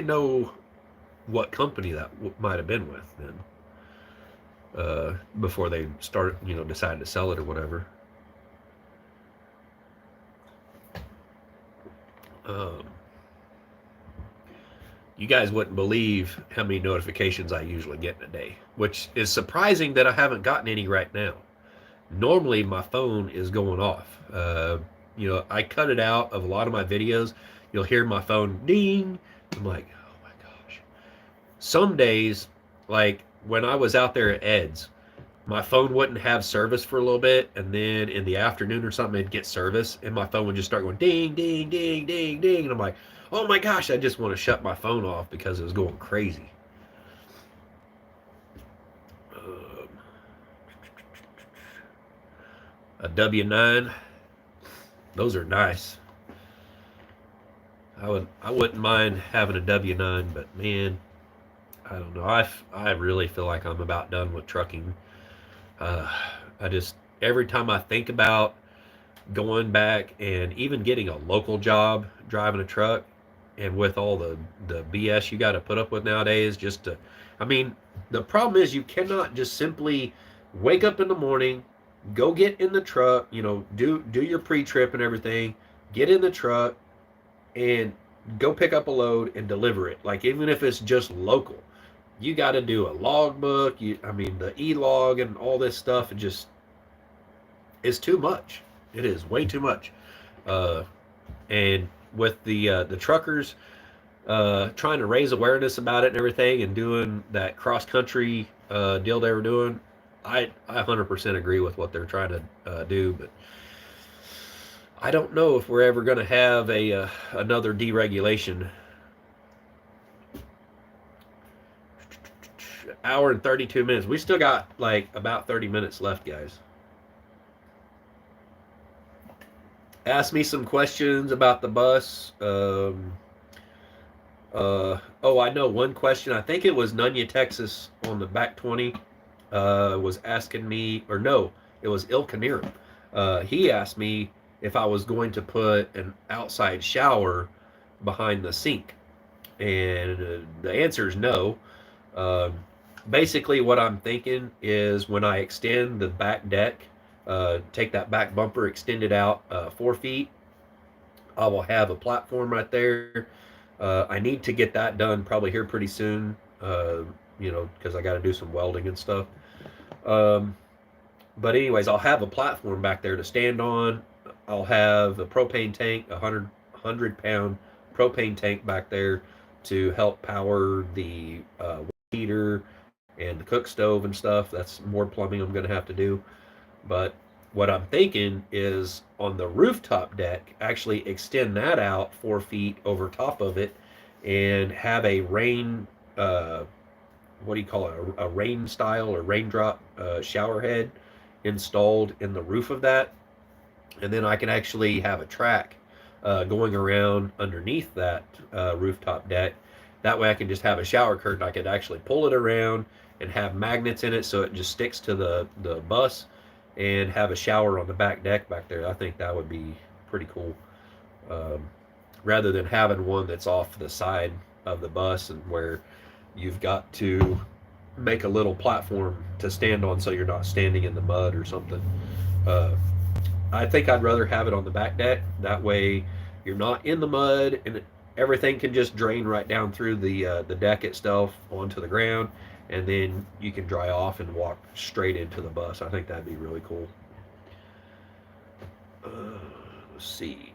know what company that might have been with then. Before they decided to sell it or whatever. You guys wouldn't believe how many notifications I usually get in a day, which is surprising that I haven't gotten any right now. Normally my phone is going off. I cut it out of a lot of my videos. You'll hear my phone ding. I'm like, oh my gosh. Some days, like when I was out there at Ed's, my phone wouldn't have service for a little bit, and then in the afternoon or something, it'd get service, and my phone would just start going ding, ding, ding, ding, ding, and I'm like, oh my gosh, I just want to shut my phone off because it was going crazy. A W9, those are nice. I wouldn't mind having a W9, but man, I don't know. I really feel like I'm about done with trucking. Every time I think about going back and even getting a local job driving a truck, and with all the BS you got to put up with nowadays, the problem is you cannot just simply wake up in the morning, go get in the truck, do your pre-trip and everything, get in the truck and go pick up a load and deliver it. Like, even if it's just local, you got to do a logbook. The e-log and all this stuff, it's too much. It is way too much. And with the truckers trying to raise awareness about it and everything, and doing that cross country deal they were doing, I 100% agree with what they're trying to do, but I don't know if we're ever going to have another deregulation. Hour and 32 minutes. We still got like about 30 minutes left, guys. Ask me some questions about the bus. I know one question. I think it was Nunya, Texas on the back 20 was asking me, or no, it was Il Canero. He asked me if I was going to put an outside shower behind the sink. And the answer is no. Basically, what I'm thinking is when I extend the back deck, take that back bumper, extend it out 4 feet, I will have a platform right there. I need to get that done probably here pretty soon, because I got to do some welding and stuff. But anyways, I'll have a platform back there to stand on. I'll have a propane tank, a 100-pound propane tank back there to help power the heater and the cook stove and stuff. That's more plumbing I'm going to have to do. But what I'm thinking is on the rooftop deck, actually extend that out 4 feet over top of it and have a rain, what do you call it, a rain style or raindrop shower head installed in the roof of that. And then I can actually have a track going around underneath that rooftop deck. That way I can just have a shower curtain. I could actually pull it around and have magnets in it so it just sticks to the bus, and have a shower on the back deck back there. I think that would be pretty cool. Rather than having one that's off the side of the bus and where you've got to make a little platform to stand on so you're not standing in the mud or something. I think I'd rather have it on the back deck. That way you're not in the mud, and everything can just drain right down through the deck itself onto the ground. and then you can dry off and walk straight into the bus. I think that'd be really cool. Uh, let's see.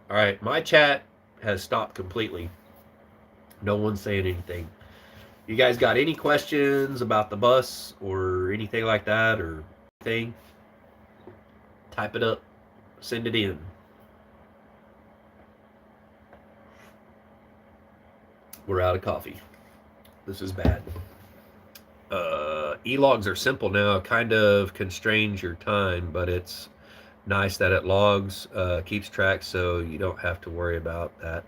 All right, my chat has stopped completely. No one's saying anything. You guys got any questions about the bus or anything like that or anything? Type it up, send it in. We're out of coffee. This is bad. E-logs are simple now, kind of constrains your time, but it's nice that it logs, keeps track, so you don't have to worry about that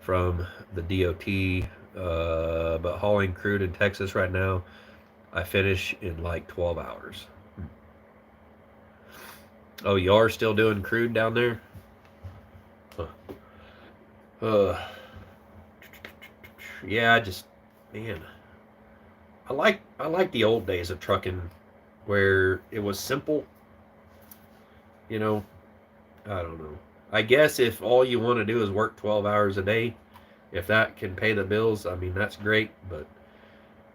from the DOT. But hauling crude in Texas right now, I finish in like 12 hours. Oh, you are still doing crude down there? Huh. Yeah, man, I like the old days of trucking where it was simple. You know, I don't know. I guess if all you want to do is work 12 hours a day, if that can pay the bills, I mean that's great, but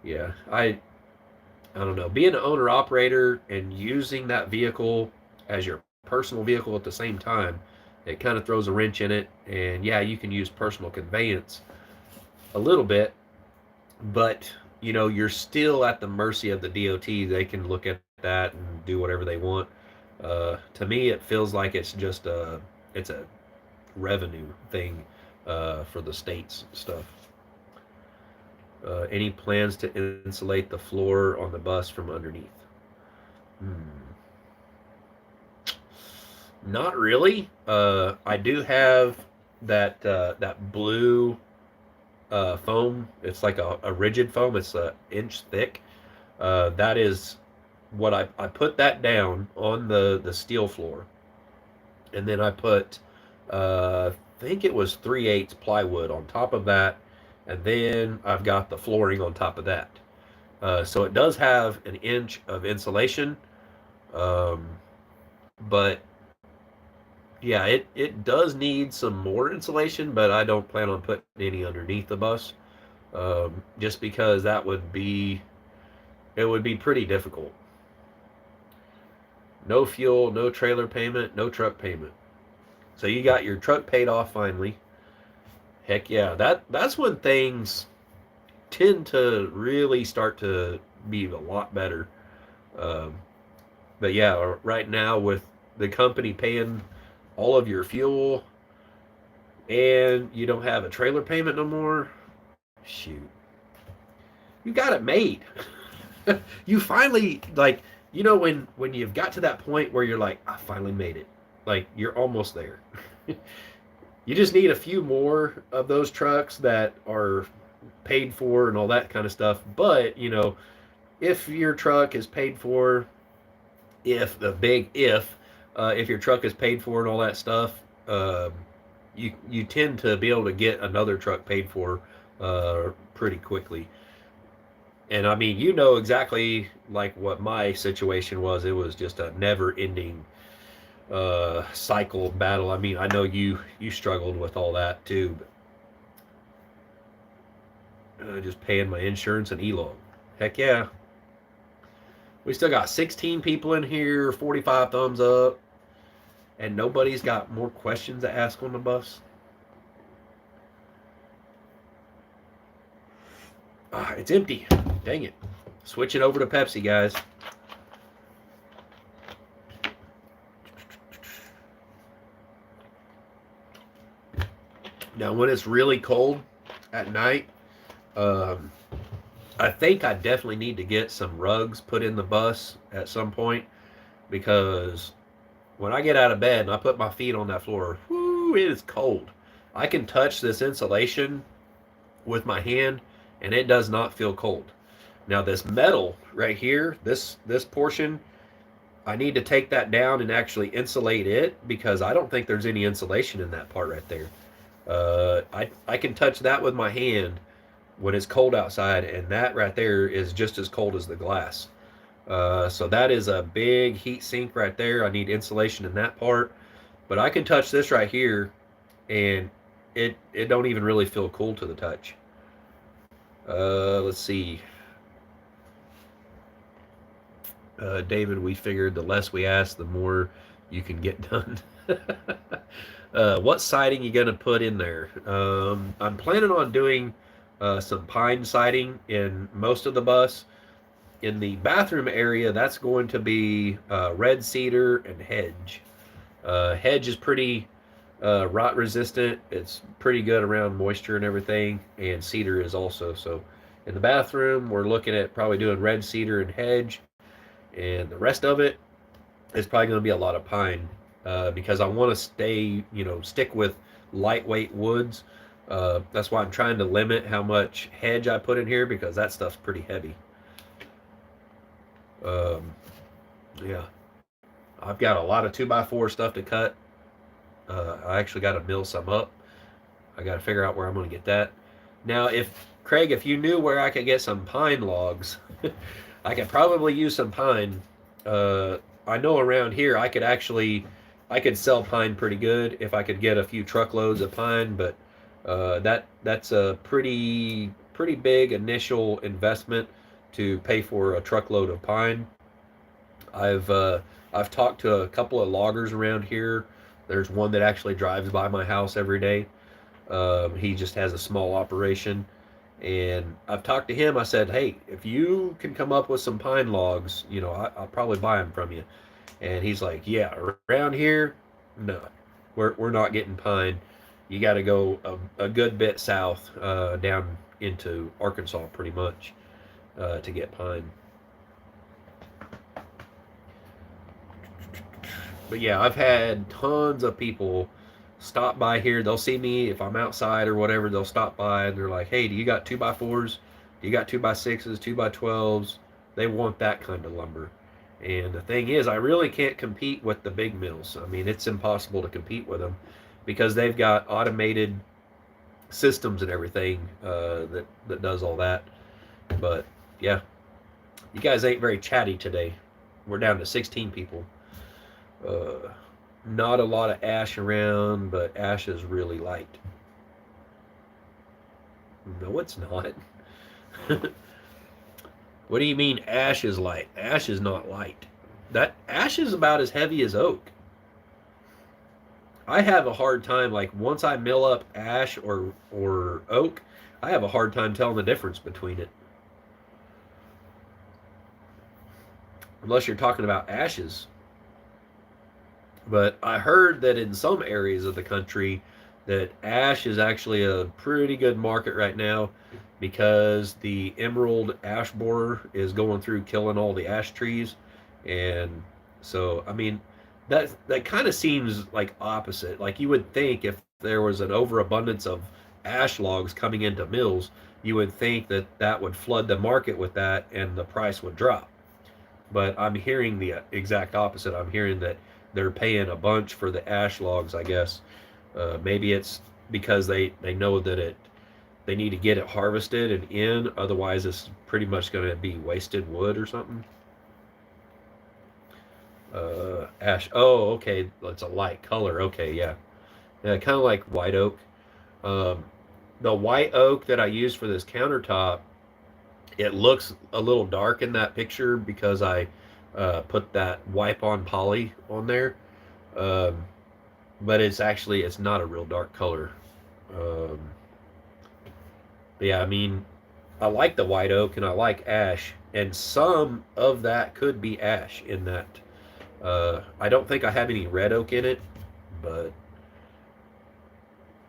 yeah, I don't know. Being an owner operator and using that vehicle as your personal vehicle at the same time, it kind of throws a wrench in it. And yeah, you can use personal conveyance a little bit, but you're still at the mercy of the DOT. They can look at that and do whatever they want. To me, it feels like it's a revenue thing for the states stuff. Any plans to insulate the floor on the bus from underneath? Not really. I do have that blue foam. It's like a rigid foam. It's an inch thick. That is what I put that down on the steel floor, and then I put I think it was 3/8 plywood on top of that, and then I've got the flooring on top of that. So it does have an inch of insulation, um, but yeah, it does need some more insulation, but I don't plan on putting any underneath the bus, just because it would be pretty difficult. No fuel, no trailer payment, no truck payment. So you got your truck paid off finally. Heck yeah, that's when things tend to really start to be a lot better. Um, but yeah, right now with the company paying all of your fuel and you don't have a trailer payment no more, shoot, you got it made. You finally when you've got to that point where you're like, I finally made it. Like you're almost there. You just need a few more of those trucks that are paid for and all that kind of stuff. But if your truck is paid for, if your truck is paid for and all that stuff, you tend to be able to get another truck paid for pretty quickly. And I mean, exactly like what my situation was. It was just a never-ending cycle battle. I mean, I know you struggled with all that too. But, just paying my insurance and e-log. Heck yeah. We still got 16 people in here, 45 thumbs up, and nobody's got more questions to ask on the bus. It's empty. Dang it. Switch it over to Pepsi, guys. Now, when it's really cold at night, I think I definitely need to get some rugs put in the bus at some point, because when I get out of bed and I put my feet on that floor, whoo, it is cold. I can touch this insulation with my hand and it does not feel cold. Now this metal right here, this portion, I need to take that down and actually insulate it, because I don't think there's any insulation in that part right there. I can touch that with my hand when it's cold outside, and that right there is just as cold as the glass. So that is a big heat sink right there. I need insulation in that part, but I can touch this right here, and it don't even really feel cool to the touch. Let's see. David, we figured the less we ask, the more you can get done. What siding you gonna put in there? I'm planning on doing some pine siding in most of the bus. In the bathroom area, that's going to be red cedar and hedge. Hedge is pretty rot resistant. It's pretty good around moisture and everything, and cedar is also. So in the bathroom, we're looking at probably doing red cedar and hedge, and the rest of it is probably going to be a lot of pine because I want to stick with lightweight woods. That's why I'm trying to limit how much hedge I put in here because that stuff's pretty heavy. Um, yeah, I've got a lot of 2x4 stuff to cut. I actually got to mill some up. I got to figure out where I'm going to get that. Now, if Craig, if you knew where I could get some pine logs, I could probably use some pine. I know around here I could sell pine pretty good if I could get a few truckloads of pine, but that's a pretty big initial investment to pay for a truckload of pine. I've uh, I've talked to a couple of loggers around here. There's one that actually drives by my house every day. He just has a small operation, and I've talked to him. I said, "Hey, if you can come up with some pine logs, I'll probably buy them from you." And he's like, "Yeah, around here, no, we're not getting pine. You got to go a good bit south, down into Arkansas, pretty much, to get pine." But yeah, I've had tons of people stop by here. They'll see me if I'm outside or whatever. They'll stop by and they're like, "Hey, do you got 2x4s? Do you got 2x6s, 2x12s?" They want that kind of lumber. And the thing is, I really can't compete with the big mills. I mean, it's impossible to compete with them because they've got automated systems and everything that does all that. But yeah, you guys ain't very chatty today. We're down to 16 people. Uh, Not a lot of ash around, but ash is really light. No, it's not. What do you mean ash is light? Ash is not light. That ash is about as heavy as oak. I have a hard time like once I mill up ash or oak, I have a hard time telling the difference between it. Unless you're talking about ashes. But I heard that in some areas of the country that ash is actually a pretty good market right now because the emerald ash borer is going through killing all the ash trees. And so I mean that kind of seems like opposite. Like you would think if there was an overabundance of ash logs coming into mills, you would think that that would flood the market with that and the price would drop. But I'm hearing the exact opposite. I'm hearing that they're paying a bunch for the ash logs. I guess maybe it's because they know that they need to get it harvested and in. Otherwise, it's pretty much going to be wasted wood or something. Ash. Oh, okay. It's a light color. Okay, yeah, yeah, kind of like white oak. Um, the white oak that I use for this countertop, it looks a little dark in that picture because I put that wipe on poly on there. Um, but it's not a real dark color. Um, but yeah, I mean, I like the white oak and I like ash, and some of that could be ash in that. I don't think I have any red oak in it, but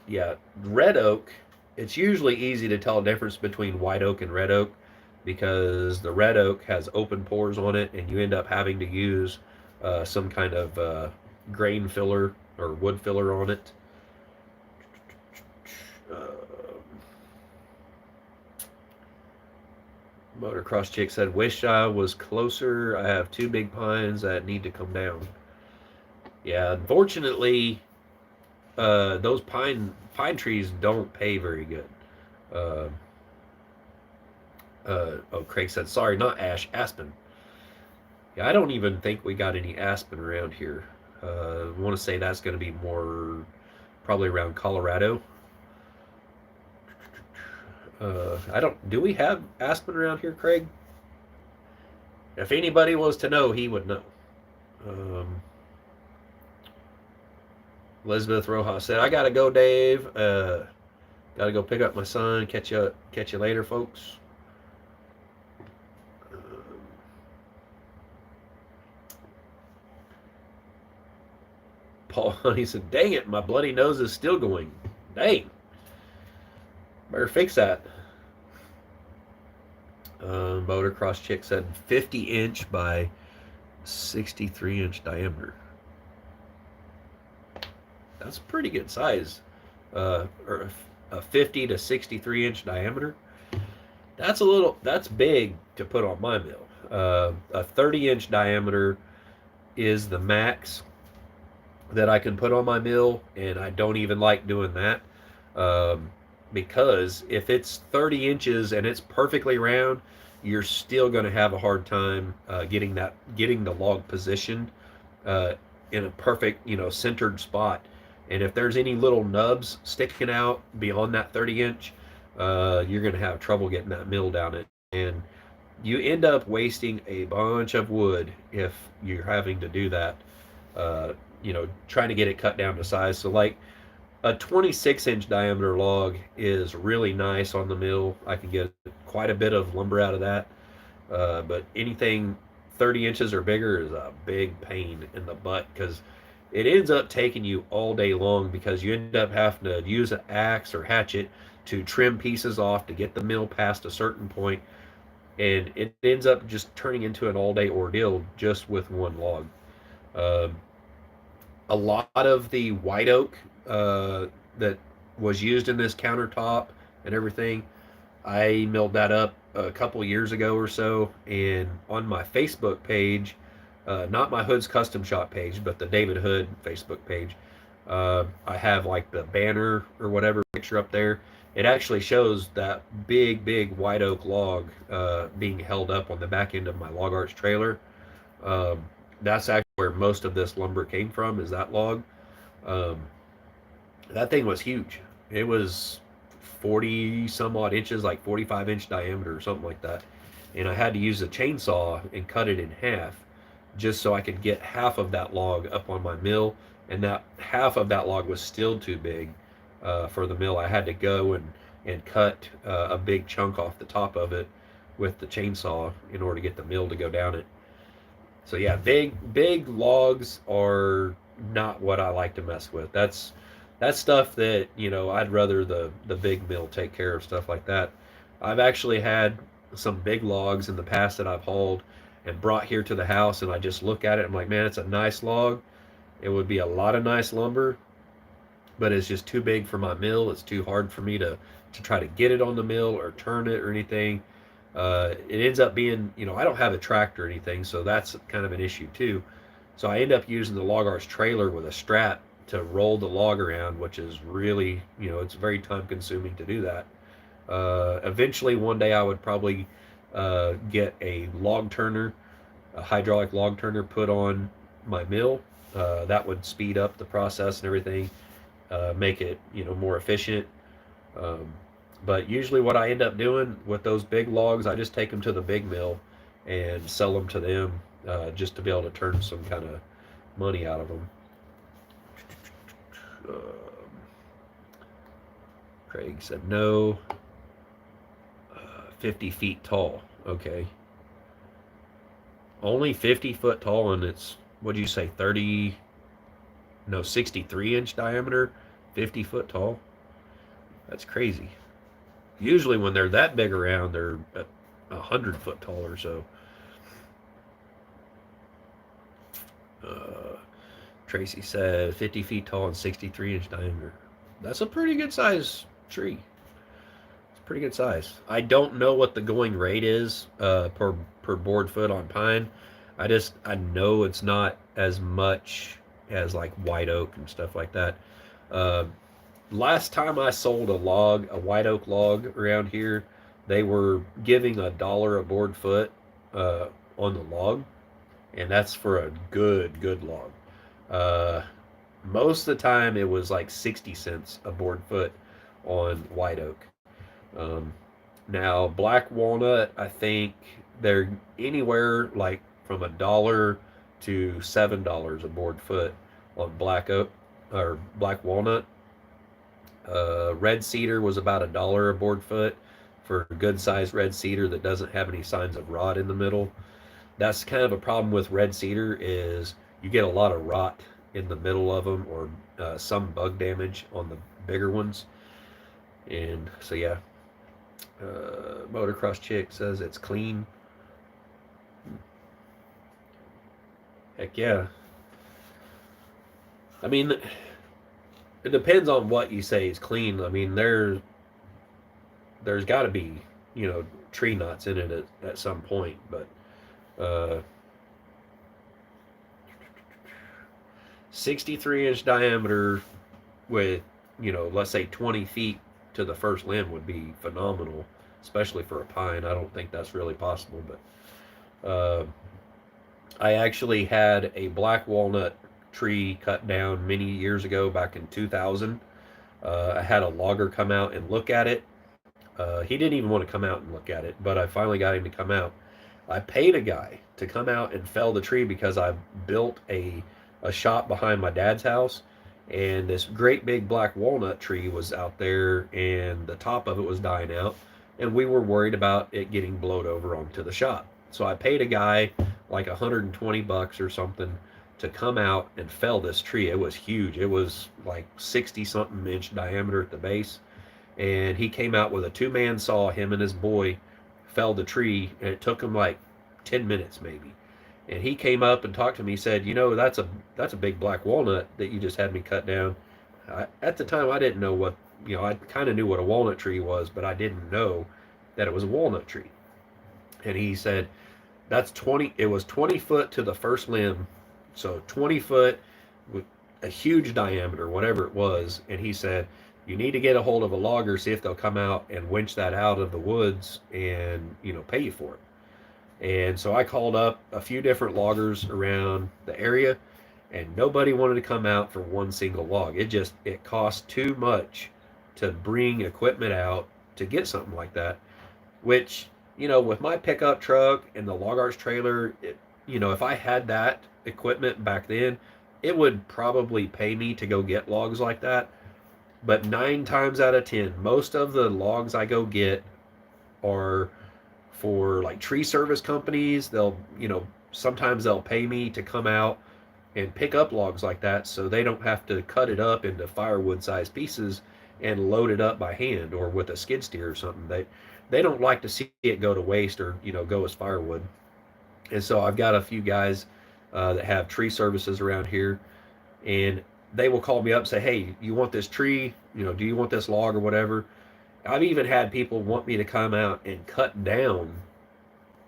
yeah, red oak. It's usually easy to tell a difference between white oak and red oak because the red oak has open pores on it, and you end up having to use some kind of grain filler or wood filler on it. Uh, Motocross chick said, "Wish I was closer. I have two big pines that need to come down." Yeah, unfortunately, those pine trees don't pay very good. Uh, oh, Craig said, "Sorry, not ash, aspen." Yeah, I don't even think we got any aspen around here. I want to say that's going to be more probably around Colorado. I don't. Do we have aspen around here, Craig? If anybody was to know, he would know. Um, Elizabeth Rojas said, "I gotta go, Dave. Gotta go pick up my son. Catch you later, folks." Um, Paul Honey said, "Dang it, my bloody nose is still going. Dang, better fix that." Motocross chick said 50-inch by 63-inch diameter. That's a pretty good size. Or a 50 to 63-inch diameter. That's big to put on my mill. A 30-inch diameter is the max that I can put on my mill, and I don't even like doing that. Because if it's 30 inches and it's perfectly round, you're still going to have a hard time getting the log positioned in a perfect, centered spot. And if there's any little nubs sticking out beyond that 30-inch, you're going to have trouble getting that mill down it. And you end up wasting a bunch of wood if you're having to do that, trying to get it cut down to size. So, like, a 26-inch diameter log is really nice on the mill. I can get quite a bit of lumber out of that. But anything 30 inches or bigger is a big pain in the butt because it ends up taking you all day long because you end up having to use an axe or hatchet to trim pieces off to get the mill past a certain point, and it ends up just turning into an all-day ordeal just with one log. Um, a lot of the white oak that was used in this countertop and everything, I milled that up a couple years ago or so, and on my Facebook page, not my Hood's Custom Shop page, but the David Hood Facebook page, I have like the banner or whatever picture up there. It actually shows that big white oak log being held up on the back end of my Log Arts trailer. Um, that's actually where most of this lumber came from, is that log. Um, that thing was huge. It was 40 some odd inches, like 45-inch diameter or something like that. And I had to use a chainsaw and cut it in half just so I could get half of that log up on my mill. And that half of that log was still too big for the mill. I had to go and cut a big chunk off the top of it with the chainsaw in order to get the mill to go down it. So yeah, big logs are not what I like to mess with. That's stuff that, I'd rather the big mill take care of stuff like that. I've actually had some big logs in the past that I've hauled and brought here to the house, and I just look at it. I'm like, man, it's a nice log. It would be a lot of nice lumber, but it's just too big for my mill. It's too hard for me to try to get it on the mill or turn it or anything. It ends up being, I don't have a tractor or anything, so that's kind of an issue too. So I end up using the Log Arts trailer with a strap to roll the log around, which is really, it's very time consuming to do that. Eventually, one day I would probably get a log turner, a hydraulic log turner put on my mill. That would speed up the process and everything, make it, more efficient. Um, but usually, what I end up doing with those big logs, I just take them to the big mill and sell them to them just to be able to turn some kind of money out of them. Um, Craig said no. 50 feet tall. Okay. Only 50 foot tall, and it's, what'd you say, 30, no, 63-inch diameter, 50 foot tall? That's crazy. Usually when they're that big around, they're 100 foot tall or so. Tracy said 50 feet tall and 63-inch diameter. That's a pretty good size tree. It's pretty good size. I don't know what the going rate is per board foot on pine. I know it's not as much as like white oak and stuff like that. Uh, Last time I sold a white oak log around here, they were giving $1 a board foot on the log, and that's for a good log. Uh, Most of the time, it was like 60 cents a board foot on white oak. Now, black walnut, I think they're anywhere like from $1 to $7 a board foot on black oak or black walnut. Red cedar was about $1 a board foot for a good sized red cedar that doesn't have any signs of rot in the middle. That's kind of a problem with red cedar is you get a lot of rot in the middle of them or some bug damage on the bigger ones. And so yeah, Motocross Chick says it's clean. Heck yeah. I mean, it depends on what you say is clean. I mean, there's got to be, tree nuts in it at some point, but 63-inch diameter with, let's say 20 feet to the first limb would be phenomenal, especially for a pine. I don't think that's really possible, but I actually had a black walnut tree cut down many years ago, back in 2000. I had a logger come out and look at it. He didn't even want to come out and look at it, but I finally got him to come out. I paid a guy to come out and fell the tree because I built a shop behind my dad's house, and this great big black walnut tree was out there, and the top of it was dying out, and we were worried about it getting blowed over onto the shop. So I paid a guy like $120 or something to come out and fell this tree. It was huge. It was like 60 something inch diameter at the base. And he came out with a 2-man saw, him and his boy felled the tree, and it took him like 10 minutes maybe. And he came up and talked to me. He said, that's a big black walnut that you just had me cut down. At the time, I didn't know what, I kind of knew what a walnut tree was, but I didn't know that it was a walnut tree. And he said, it was 20 foot to the first limb. So 20 foot with a huge diameter, whatever it was. And he said, you need to get a hold of a logger, see if they'll come out and winch that out of the woods and, pay you for it. And so I called up a few different loggers around the area, and nobody wanted to come out for one single log. It cost too much to bring equipment out to get something like that, which, with my pickup truck and the Log Arts trailer, if I had that equipment back then, it would probably pay me to go get logs like that. But 9 times out of 10, most of the logs I go get are for like tree service companies. Sometimes they'll pay me to come out and pick up logs like that, so they don't have to cut it up into firewood sized pieces and load it up by hand or with a skid steer or something. They don't like to see it go to waste or go as firewood. And so I've got a few guys that have tree services around here, and they will call me up and say, hey, you want this tree? Do you want this log or whatever? I've even had people want me to come out and cut down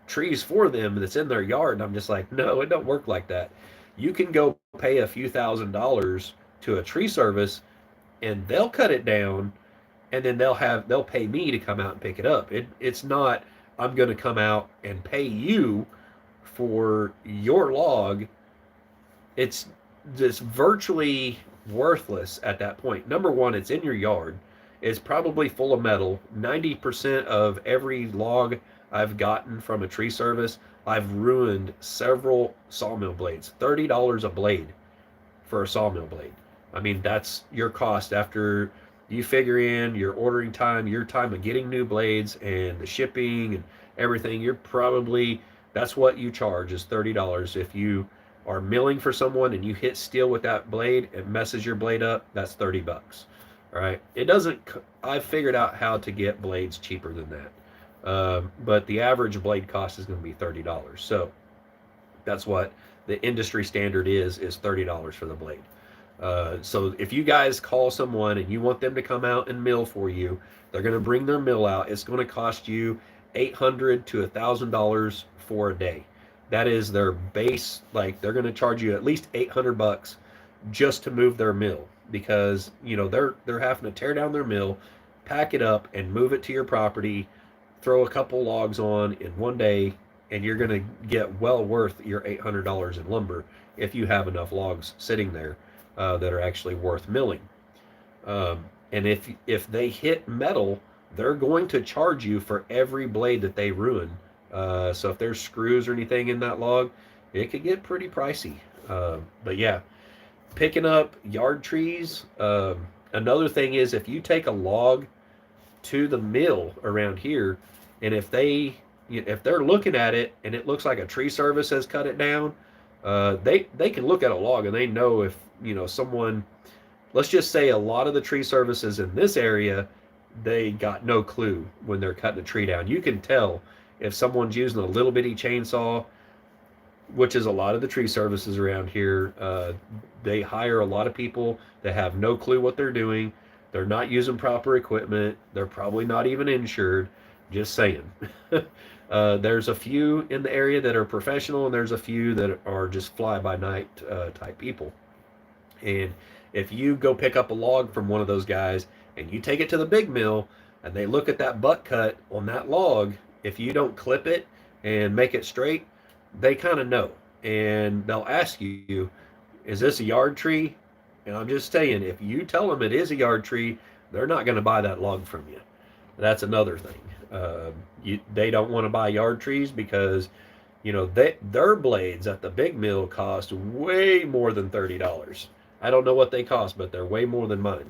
trees for them that's in their yard. And I'm just like, no, it don't work like that. You can go pay a few $1,000s to a tree service, and they'll cut it down, and then they'll pay me to come out and pick it up. It's not, I'm going to come out and pay you for your log. It's just virtually worthless at that point. Number one, it's in your yard. It's probably full of metal. 90% of every log I've gotten from a tree service, I've ruined several sawmill blades. $30 a blade for a sawmill blade. I mean, that's your cost after you figure in your ordering time, your time of getting new blades, and the shipping and everything. That's what you charge, is $30. If you are milling for someone and you hit steel with that blade, it messes your blade up, that's $30. All right. I've figured out how to get blades cheaper than that. But the average blade cost is going to be $30. So that's what the industry standard is $30 for the blade. So if you guys call someone and you want them to come out and mill for you, they're going to bring their mill out. It's going to cost you $800 to $1,000 for a day. That is their base. Like, they're going to charge you at least $800 just to move their mill, because they're having to tear down their mill, pack it up, and move it to your property, throw a couple logs on in one day, and you're going to get well worth your $800 in lumber if you have enough logs sitting there that are actually worth milling. And if they hit metal they're going to charge you for every blade that they ruin. So if there's screws or anything in that log, it could get pretty pricey. But yeah, picking up yard trees. Another thing is if you take a log to the mill around here, and if they're looking at it and it looks like a tree service has cut it down, they can look at a log and they know if someone. Let's just say a lot of the tree services in this area, they got no clue when they're cutting a tree down. You can tell if someone's using a little bitty chainsaw, which is a lot of the tree services around here. They hire a lot of people that have no clue what they're doing. They're not using proper equipment. They're probably not even insured. Just saying. There's a few in the area that are professional, and there's a few that are just fly-by-night type people. And if you go pick up a log from one of those guys and you take it to the big mill and they look at that butt cut on that log, if you don't clip it and make it straight, they kind of know. And they'll ask you, is this a yard tree? And I'm just saying, if you tell them it is a yard tree, they're not going to buy that log from you. That's another thing. They don't want to buy yard trees because, their blades at the big mill cost way more than $30. I don't know what they cost, but they're way more than mine.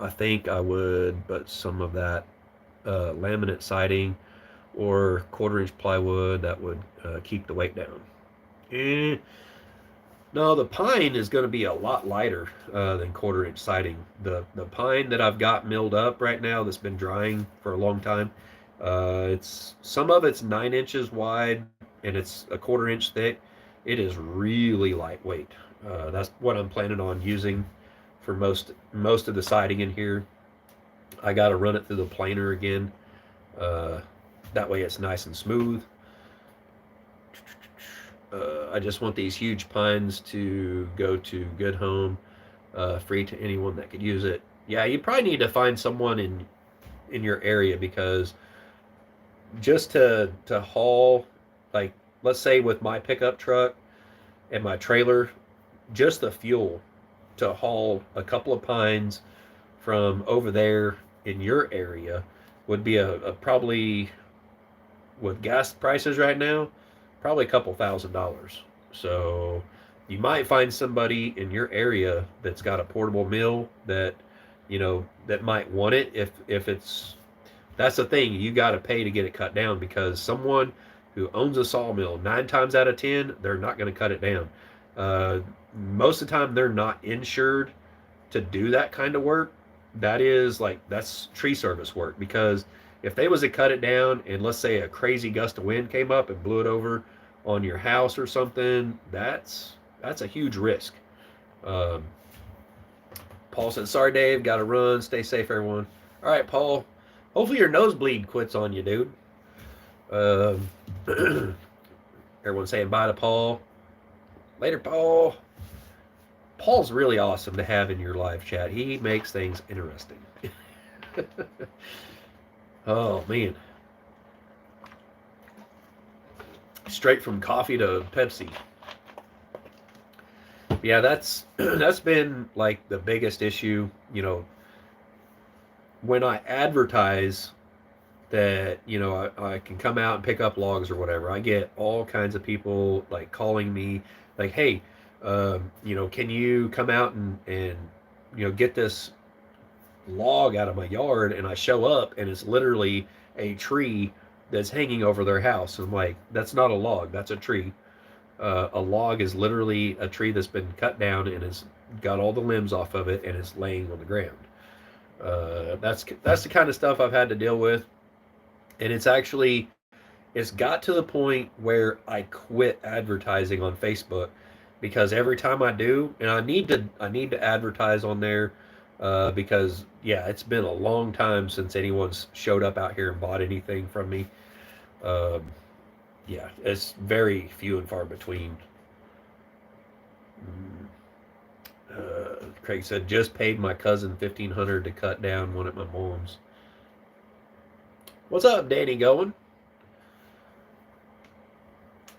I think I would, but some of that laminate siding or 1/4 inch plywood, that would keep the weight down. No, the pine is going to be a lot lighter than 1/4 inch siding. The pine that I've got milled up right now that's been drying for a long time, some of it's 9 inches wide and it's a 1/4 inch thick. It is really lightweight. That's what I'm planning on using for most of the siding in here. I got to run it through the planer again. That way it's nice and smooth. I just want these huge pines to go to Good Home, free to anyone that could use it. Yeah, you probably need to find someone in your area, because just to haul, like, let's say with my pickup truck and my trailer, just the fuel to haul a couple of pines from over there in your area would be a probably, with gas prices right now, probably a couple $1,000s. So you might find somebody in your area that's got a portable mill that that might want it. If it's, that's the thing, you got to pay to get it cut down, because someone who owns a sawmill, 9 times out of 10, they're not going to cut it down. Most of the time they're not insured to do that kind of work. That's tree service work, because if they was to cut it down and let's say a crazy gust of wind came up and blew it over on your house or something, that's a huge risk. Paul said, sorry Dave, gotta run, stay safe everyone. All right, Paul, hopefully your nosebleed quits on you, dude. Everyone's saying bye to Paul. Later, Paul. Paul's really awesome to have in your live chat. He makes things interesting. Oh, man. Straight from coffee to Pepsi. Yeah, that's been like the biggest issue, when I advertise that, I can come out and pick up logs or whatever. I get all kinds of people like calling me like, hey, can you come out and get this log out of my yard? And I show up and it's literally a tree that's hanging over their house. And I'm like, that's not a log, that's a tree. A log is literally a tree that's been cut down and has got all the limbs off of it and it's laying on the ground. That's the kind of stuff I've had to deal with. And it's got to the point where I quit advertising on Facebook, because every time I do, and I need to advertise on there, because yeah, it's been a long time since anyone's showed up out here and bought anything from me. Yeah, it's very few and far between. Craig said, just paid my cousin $1,500 to cut down one at my mom's. What's up, Danny going?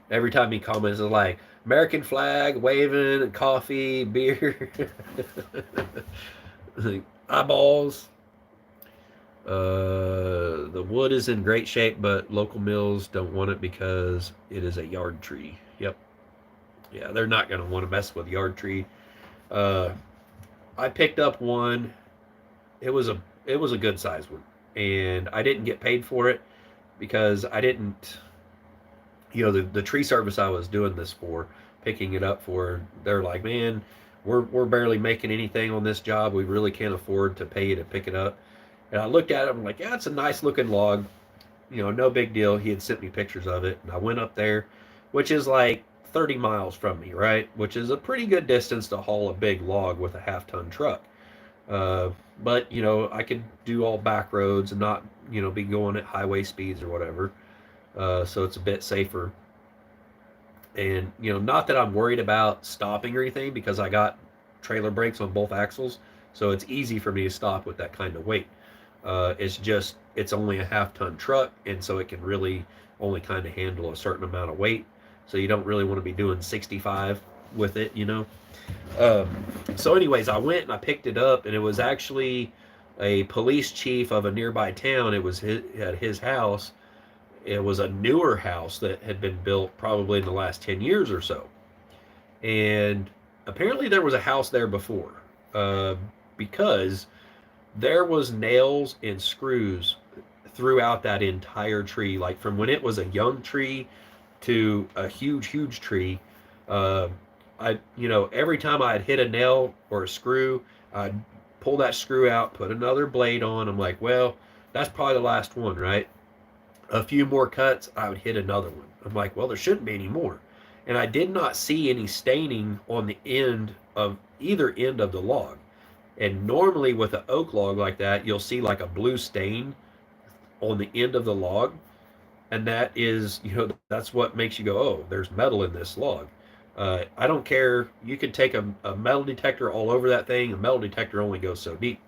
Every time he comments, it's like American flag waving and coffee, beer. Eyeballs. The wood is in great shape, but local mills don't want it because it is a yard tree. Yep. Yeah, they're not going to want to mess with yard tree. Uh, I picked up one. It was a good size one, and I didn't get paid for it because I didn't. The tree service I was doing this for, picking it up for, they're like, man, we're barely making anything on this job. We really can't afford to pay you to pick it up. And I looked at it. I'm like, yeah, it's a nice looking log. No big deal. He had sent me pictures of it, and I went up there, which is like 30 miles from me, right? Which is a pretty good distance to haul a big log with a half-ton truck. Uh, but I could do all back roads and not be going at highway speeds or whatever. So it's a bit safer. And not that I'm worried about stopping or anything because I got trailer brakes on both axles, so it's easy for me to stop with that kind of weight. It's only a half-ton truck, and so it can really only kind of handle a certain amount of weight. So you don't really want to be doing 65 with it. So anyways, I went and I picked it up, and it was actually a police chief of a nearby town. It was at his house. It was a newer house that had been built probably in the last 10 years or so. And apparently there was a house there before, because there was nails and screws throughout that entire tree, like from when it was a young tree to a huge tree. Every time I'd hit a nail or a screw, I'd pull that screw out, put another blade on. I'm like, well, that's probably the last one, right? A few more cuts, I would hit another one. I'm like, well, there shouldn't be any more. And I did not see any staining on the end of either end of the log. And normally with an oak log like that, you'll see like a blue stain on the end of the log. And that is, that's what makes you go, oh, there's metal in this log. I don't care. You could take a metal detector all over that thing. A metal detector only goes so deep.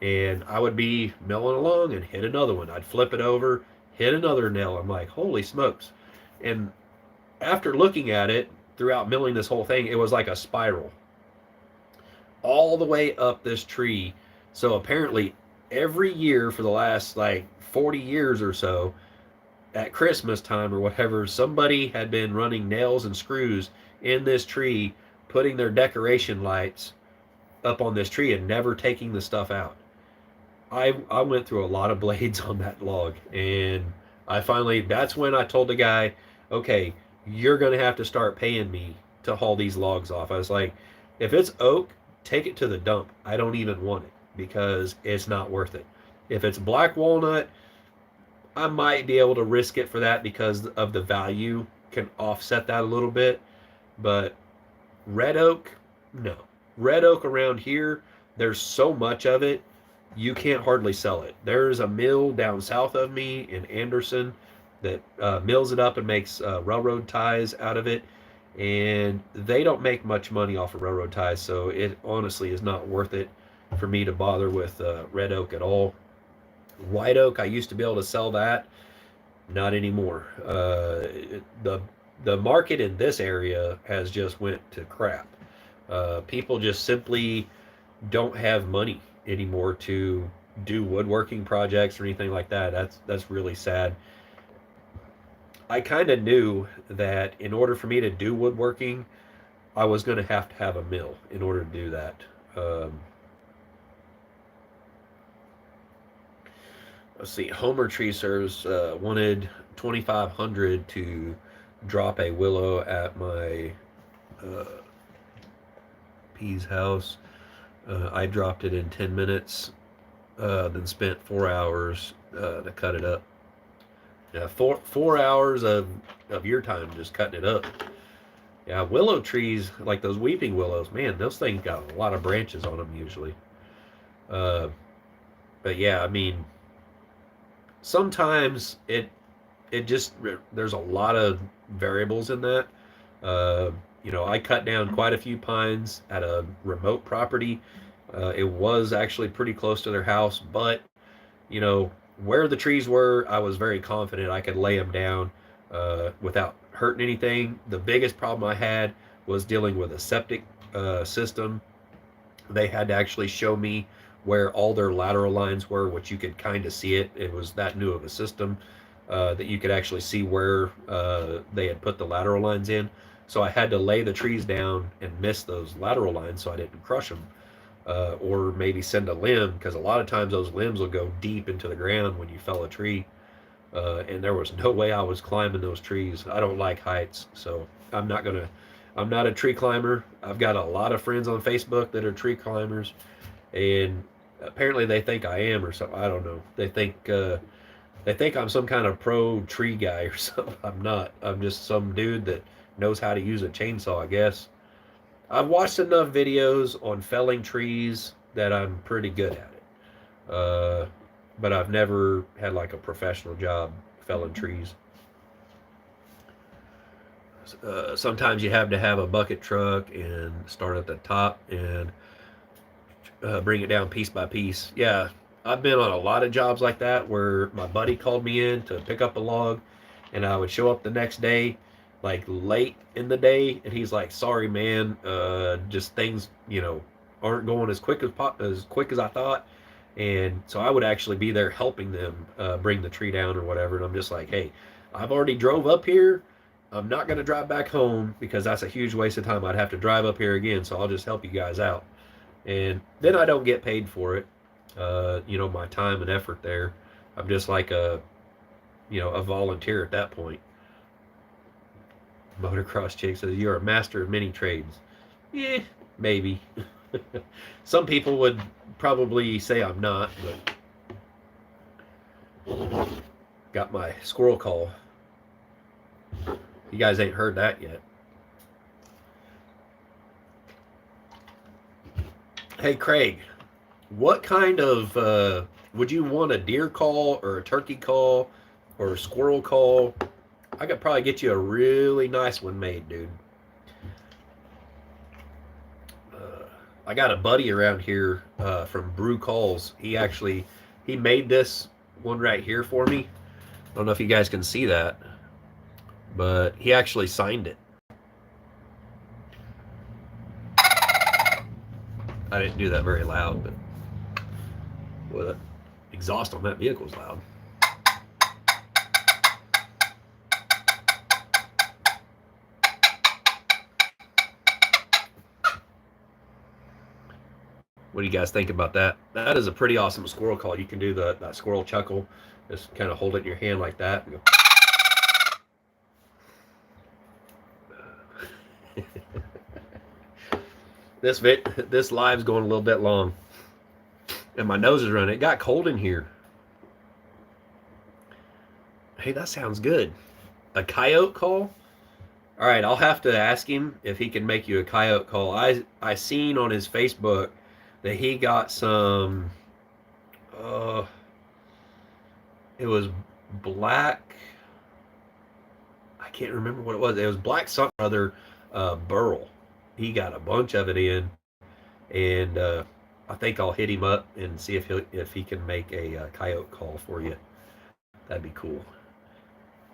And I would be milling along and hit another one. I'd flip it over, hit another nail. I'm like, holy smokes. And after looking at it throughout milling this whole thing, it was like a spiral all the way up this tree. So apparently every year for the last like 40 years or so, at Christmas time or whatever, somebody had been running nails and screws in this tree, putting their decoration lights up on this tree and never taking the stuff out. I went through a lot of blades on that log, and that's when I told the guy, okay, you're going to have to start paying me to haul these logs off. I was like, if it's oak, take it to the dump. I don't even want it because it's not worth it. If it's black walnut, I might be able to risk it for that because of the value can offset that a little bit. But red oak, no. Red oak around here, there's so much of it, you can't hardly sell it. There's a mill down south of me in Anderson that mills it up and makes railroad ties out of it. And they don't make much money off of railroad ties, so it honestly is not worth it for me to bother with red oak at all. White oak, I used to be able to sell that. Not anymore. The market in this area has just went to crap. People just simply don't have money anymore to do woodworking projects or anything like that. That's really sad. I kind of knew that in order for me to do woodworking, I was going to have a mill in order to do that. Let's see. Homer Tree Service wanted 2,500 to drop a willow at my P's house. I dropped it in 10 minutes, then spent 4 hours to cut it up. Yeah, four hours of your time just cutting it up. Yeah, willow trees, like those weeping willows, man, those things got a lot of branches on them usually. But yeah, I mean, sometimes it just, there's a lot of variables in that. I cut down quite a few pines at a remote property. It was actually pretty close to their house, but where the trees were, I was very confident I could lay them down without hurting anything. The biggest problem I had was dealing with a septic system. they had to actually show me where all their lateral lines were, which you could kind of see it. It was that new of a system that you could actually see where they had put the lateral lines in. So I had to lay the trees down and miss those lateral lines so I didn't crush them. Or maybe send a limb, because a lot of times those limbs will go deep into the ground when you fell a tree. And there was no way I was climbing those trees. I don't like heights, so I'm not a tree climber. I've got a lot of friends on Facebook that are tree climbers, and apparently they think I am or something. I don't know. They think I'm some kind of pro tree guy or something. I'm not. I'm just some dude that knows how to use a chainsaw, I guess. I've watched enough videos on felling trees that I'm pretty good at it. But I've never had like a professional job felling trees. Sometimes you have to have a bucket truck and start at the top and bring it down piece by piece. Yeah, I've been on a lot of jobs like that where my buddy called me in to pick up a log, and I would show up the next day, like late in the day, and he's like, "Sorry, man, just things, aren't going as quick as I thought." And so I would actually be there helping them bring the tree down or whatever. And I'm just like, "Hey, I've already drove up here. I'm not going to drive back home because that's a huge waste of time. I'd have to drive up here again, so I'll just help you guys out." And then I don't get paid for it. My time and effort there. I'm just like a volunteer at that point. Motocross chick says you're a master of many trades. Yeah, maybe. Some people would probably say I'm not, but got my squirrel call. You guys ain't heard that yet. Hey, Craig, what kind of would you want, a deer call or a turkey call or a squirrel call? I could probably get you a really nice one made, dude. I got a buddy around here from Brew Calls. He made this one right here for me. I don't know if you guys can see that, but he actually signed it. I didn't do that very loud, but the exhaust on that vehicle is loud. What do you guys think about that? That is a pretty awesome squirrel call. You can do that squirrel chuckle. Just kind of hold it in your hand like that and go. This live's going a little bit long, and my nose is running. It got cold in here. Hey, that sounds good. A coyote call? All right, I'll have to ask him if he can make you a coyote call. I seen on his Facebook that he got some. It was black. I can't remember what it was. It was black something or other burl. He got a bunch of it in, and I think I'll hit him up and see if he can make a coyote call for you. That'd be cool.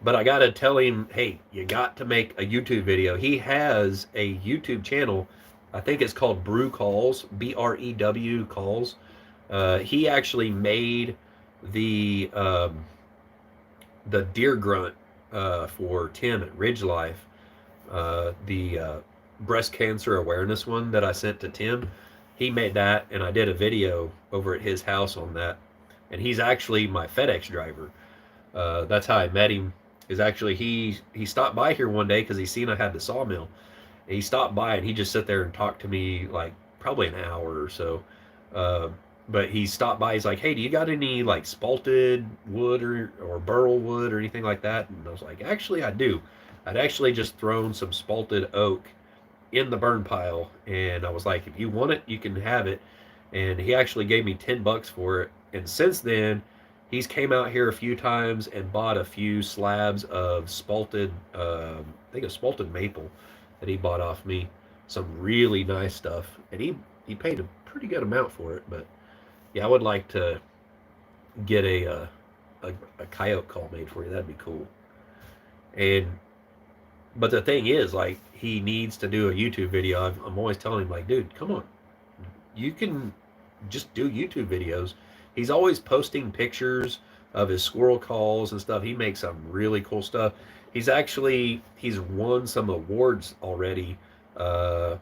But I gotta tell him, hey, you got to make a YouTube video. He has a YouTube channel. I think it's called Brew Calls, BREW Calls. He actually made the deer grunt for Tim at Ridge Life, the breast cancer awareness one that I sent to Tim. He made that, and I did a video over at his house on that. And he's actually my FedEx driver. That's how I met him. Is actually he stopped by here one day because he seen I had the sawmill. And he stopped by and he just sat there and talked to me like probably an hour or so. But he stopped by. He's like, "Hey, do you got any like spalted wood or burl wood or anything like that?" And I was like, "Actually, I do. I'd actually just thrown some spalted oak in the burn pile, and I was like, if you want it, you can have it." And he actually gave me $10 for it. And since then, he's came out here a few times and bought a few slabs of spalted, I think it was spalted maple that he bought off me. Some really nice stuff, and he paid a pretty good amount for it. But yeah, I would like to get a coyote call made for you. That'd be cool. And but the thing is, like, he needs to do a YouTube video. I'm always telling him, like, dude, come on, you can just do YouTube videos. He's always posting pictures of his squirrel calls and stuff. He makes some really cool stuff. He's won some awards already uh,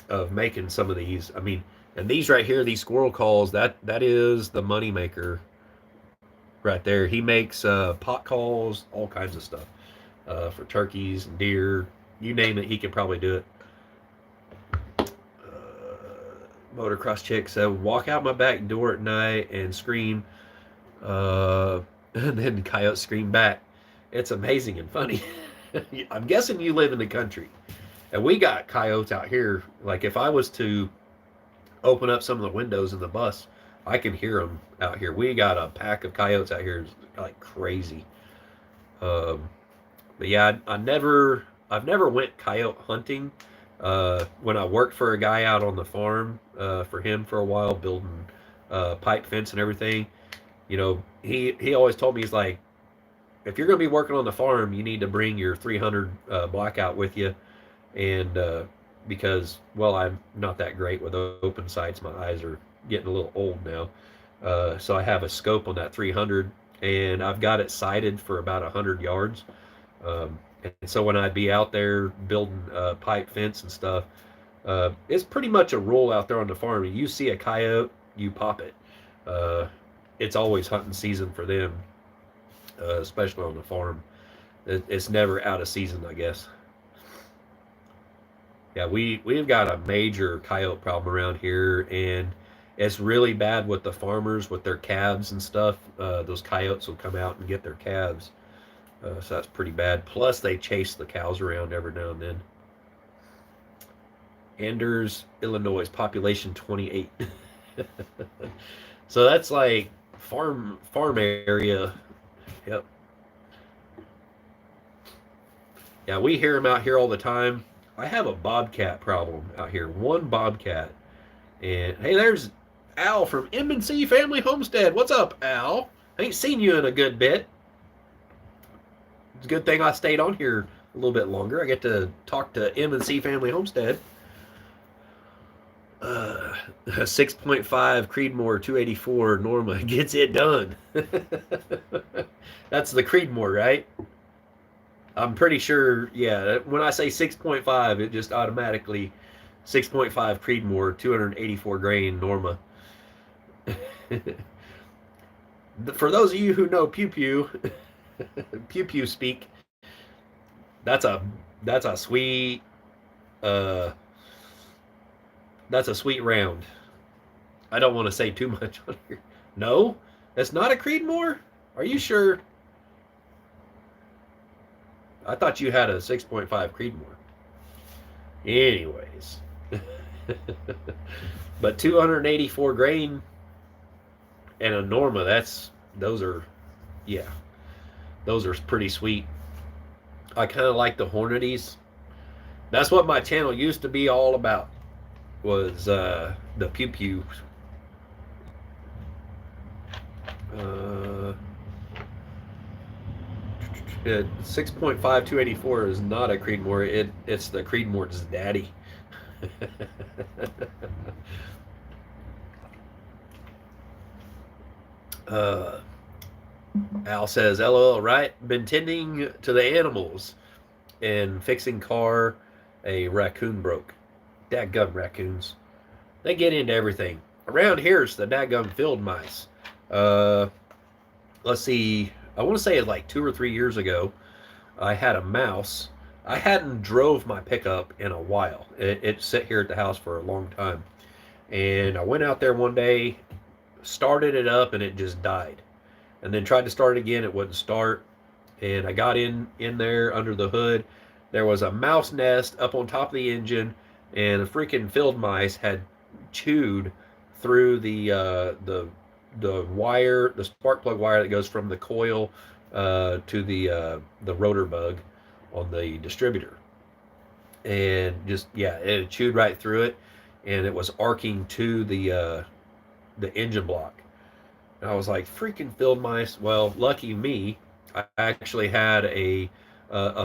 of making some of these. I mean, and these right here, these squirrel calls, that is the money maker right there. He makes pot calls, all kinds of stuff for turkeys and deer. You name it, he can probably do it. Motocross chick said, walk out my back door at night and scream, and then coyotes scream back. It's amazing and funny. I'm guessing you live in the country, and we got coyotes out here. Like if I was to open up some of the windows in the bus, I can hear them out here. We got a pack of coyotes out here, like crazy. But yeah, I've never went coyote hunting. When I worked for a guy out on the farm, for him for a while, building pipe fence and everything, you know, he always told me, he's like, if you're going to be working on the farm, you need to bring your 300 blackout with you, and because, well, I'm not that great with open sights. My eyes are getting a little old now, so I have a scope on that 300, and I've got it sighted for about 100 yards. And so when I'd be out there building pipe fence and stuff, it's pretty much a rule out there on the farm. You see a coyote, you pop it. It's always hunting season for them, especially on the farm. It's never out of season, I guess. Yeah, we've got a major coyote problem around here, and it's really bad with the farmers with their calves and stuff. Those coyotes will come out and get their calves. So that's pretty bad. Plus, they chase the cows around every now and then. Anders, Illinois, population 28. So that's like farm area. Yep. Yeah, we hear them out here all the time. I have a bobcat problem out here. One bobcat. And hey, there's Al from M&C Family Homestead. What's up, Al? I ain't seen you in a good bit. It's a good thing I stayed on here a little bit longer. I get to talk to M&C Family Homestead. 6.5 Creedmoor 284 Norma gets it done. That's the Creedmoor, right? I'm pretty sure, yeah, when I say 6.5, it just automatically 6.5 Creedmoor 284 grain Norma. For those of you who know Pew Pew, Pew Pew speak, that's a sweet that's a sweet round. I don't want to say too much on here. No, that's not a Creedmoor. Are you sure? I thought you had a 6.5 Creedmoor. Anyways, but 284 grain and a Norma. Those are pretty sweet. I kind of like the Hornadies. That's what my channel used to be all about, was the Pew Pew. 6.5 284 is not a Creedmoor. It's the Creedmoor's daddy. Al says, LOL, right? Been tending to the animals and fixing car. A raccoon broke. Dadgum raccoons. They get into everything. Around here, it's the dadgum field mice. Let's see. I want to say like 2 or 3 years ago, I had a mouse. I hadn't drove my pickup in a while. It sat here at the house for a long time. And I went out there one day, started it up, and it just died. And then tried to start it again, it wouldn't start. And I got in there under the hood. There was a mouse nest up on top of the engine, and the freaking field mice had chewed through the wire, the spark plug wire that goes from the coil to the rotor bug on the distributor. And just, yeah, it chewed right through it, and it was arcing to the engine block. And I was like, freaking field mice. Well, lucky me, I actually had a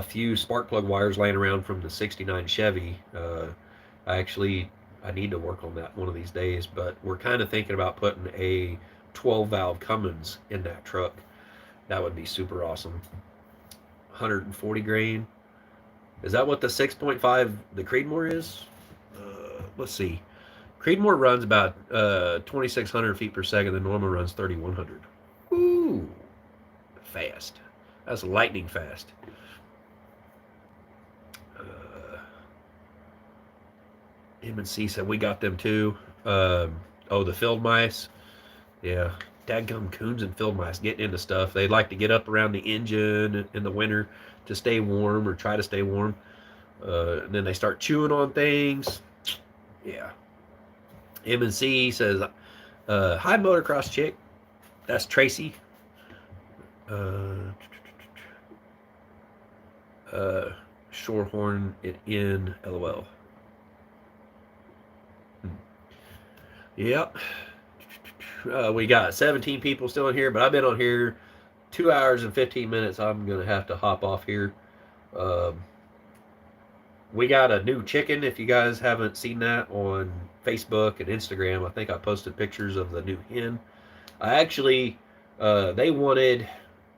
few spark plug wires laying around from the '69 Chevy. I actually I need to work on that one of these days, but we're kind of thinking about putting a 12 valve Cummins in that truck. That would be super awesome. 140 grain. Is that what the 6.5 the Creedmoor is? Let's see. Creedmoor runs about 2,600 feet per second. The normal runs 3,100. Ooh, fast. That's lightning fast. M&C said we got them too. Oh, the field mice. Yeah, dadgum coons and field mice getting into stuff. They like to get up around the engine in the winter to stay warm or try to stay warm. And then they start chewing on things. Yeah. M&C says, hi, motocross chick. That's Tracy. Shorehorn it in, LOL. Yep. We got 17 people still in here, but I've been on here 2 hours and 15 minutes. I'm going to have to hop off here. We got a new chicken. If you guys haven't seen that on Facebook and Instagram, I think I posted pictures of the new hen. I actually, they wanted,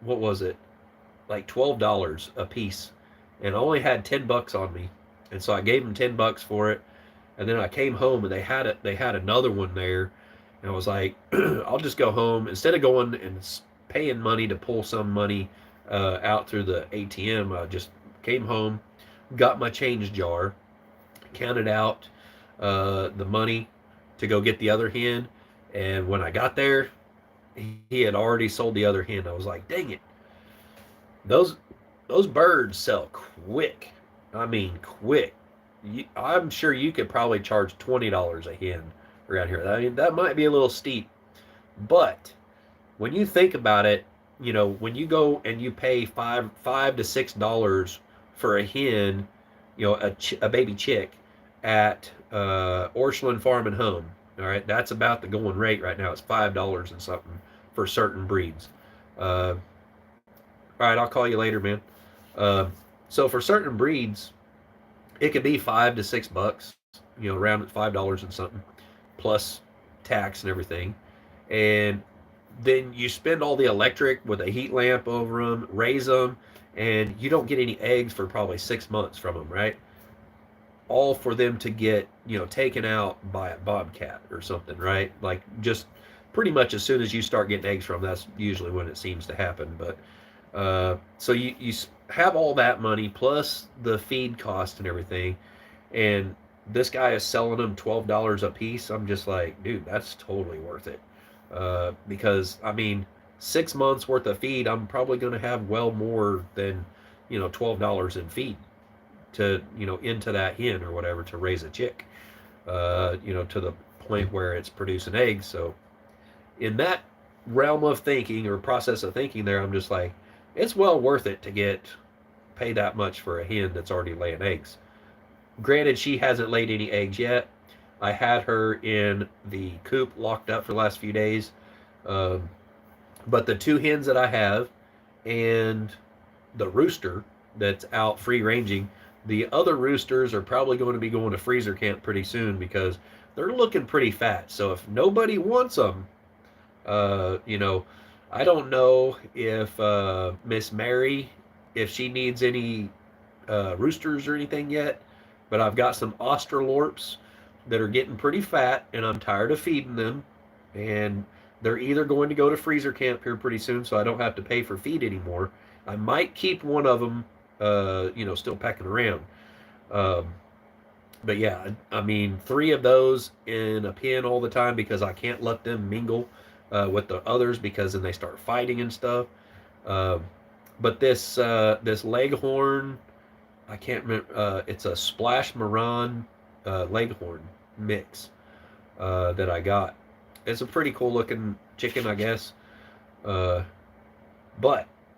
what was it? Like $12 a piece. And I only had $10 on me. And so I gave them $10 for it. And then I came home and they had another one there. And I was like, I'll just go home instead of going and paying money to pull some money out through the ATM. I just came home, got my change jar, counted out the money to go get the other hen. And when I got there, he had already sold the other hen. I was like, dang it. Those birds sell quick. I mean, quick. I'm sure you could probably charge $20 a hen around here. I mean, that might be a little steep, but when you think about it, you know, when you go and you pay $5 to $6 for a hen, you know, a baby chick at Orscheln Farm and Home. All right, that's about the going rate right now. It's $5 and something for certain breeds. All right, I'll call you later, man. So for certain breeds, it could be $5 to $6, you know, around at $5 and something, plus tax and everything. And then you spend all the electric with a heat lamp over them, raise them, and you don't get any eggs for probably 6 months from them, right? All for them to get, you know, taken out by a bobcat or something, right? Like just pretty much as soon as you start getting eggs from them, that's usually when it seems to happen. But so you have all that money plus the feed cost and everything, and this guy is selling them $12 a piece. I'm just like, dude, that's totally worth it. Because I mean, 6 months worth of feed, I'm probably going to have well more than, you know, $12 in feed to, you know, into that hen or whatever to raise a chick, you know, to the point where it's producing eggs. So in that realm of thinking or process of thinking there, I'm just like, it's well worth it to pay that much for a hen that's already laying eggs. Granted, she hasn't laid any eggs yet. I had her in the coop locked up for the last few days. But the 2 hens that I have and the rooster that's out free ranging, the other roosters are probably going to be going to freezer camp pretty soon because they're looking pretty fat. So if nobody wants them, you know, I don't know if Miss Mary, if she needs any roosters or anything yet, but I've got some Australorps that are getting pretty fat, and I'm tired of feeding them, and they're either going to go to freezer camp here pretty soon, so I don't have to pay for feed anymore. I might keep one of them, you know, still pecking around. But yeah, I mean, 3 of those in a pen all the time because I can't let them mingle with the others because then they start fighting and stuff. But this Leghorn, I can't remember. It's a Splash Moran Leghorn mix that I got. It's a pretty cool looking chicken, I guess. But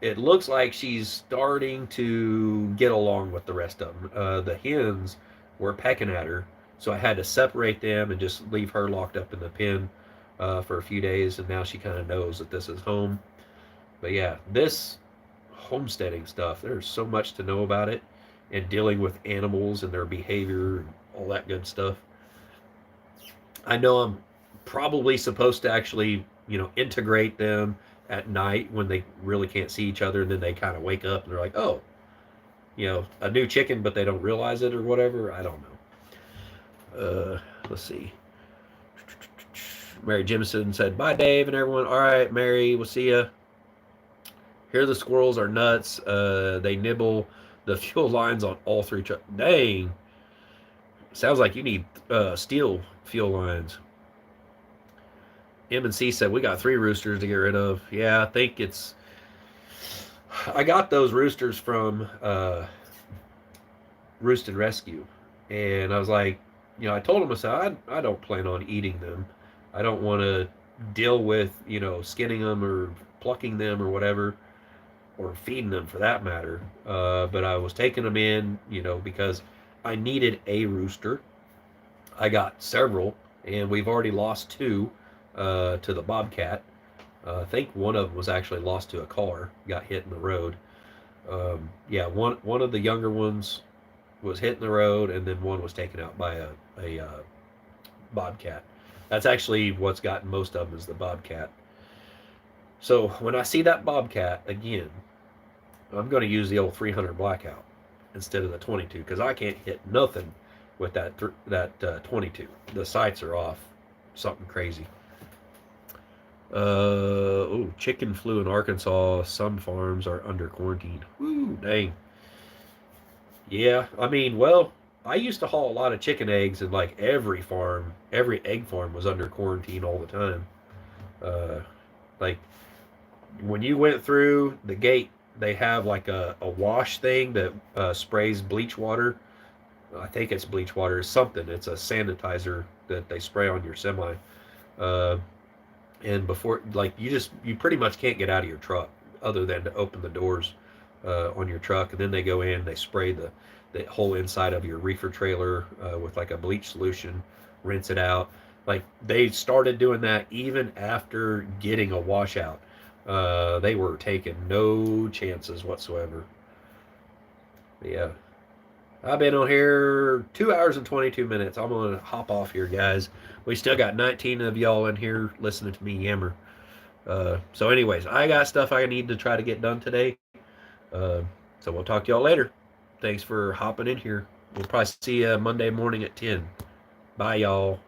it looks like she's starting to get along with the rest of them. The hens were pecking at her, so I had to separate them and just leave her locked up in the pen for a few days, and now she kind of knows that this is home. But yeah, this homesteading stuff, there's so much to know about it, and dealing with animals and their behavior and all that good stuff. I know I'm probably supposed to actually, integrate them at night when they really can't see each other, and then they kind of wake up and they're like, oh, a new chicken, but they don't realize it or whatever. I don't know. Let's see. Mary Jimison said, bye, Dave, and everyone. All right, Mary, we'll see ya. Here, the squirrels are nuts. They nibble the fuel lines on all three trucks. Dang. Sounds like you need steel fuel lines. M&C said, we got 3 roosters to get rid of. Yeah, I think it's... I got those roosters from Roosted Rescue. And I was like, I told them, I said, I don't plan on eating them. I don't want to deal with, skinning them or plucking them or whatever, or feeding them for that matter. But I was taking them in, because I needed a rooster. I got several, and we've already lost 2 to the bobcat. I think one of them was actually lost to a car, got hit in the road. Yeah, one of the younger ones was hit in the road, and then one was taken out by a bobcat. That's actually what's gotten most of them is the bobcat. So when I see that bobcat again, I'm going to use the old 300 blackout instead of the 22 because I can't hit nothing with that 22. The sights are off, something crazy. Chicken flu in Arkansas. Some farms are under quarantine. Woo, dang. Yeah, I mean, well, I used to haul a lot of chicken eggs, and like every egg farm was under quarantine all the time. Uh, like when you went through the gate, they have like a wash thing that sprays bleach water. I think it's bleach water or something. It's a sanitizer that they spray on your semi. Uh, and before, like, you pretty much can't get out of your truck other than to open the doors on your truck, and then they go in, they spray the whole inside of your reefer trailer with like a bleach solution, rinse it out. Like they started doing that even after getting a washout. They were taking no chances whatsoever. But yeah, I've been on here 2 hours and 22 minutes. I'm gonna hop off here, guys. We still got 19 of y'all in here listening to me yammer. So anyways, I got stuff I need to try to get done today. So we'll talk to y'all later. Thanks for hopping in here. We'll probably see you Monday morning at 10. Bye, y'all.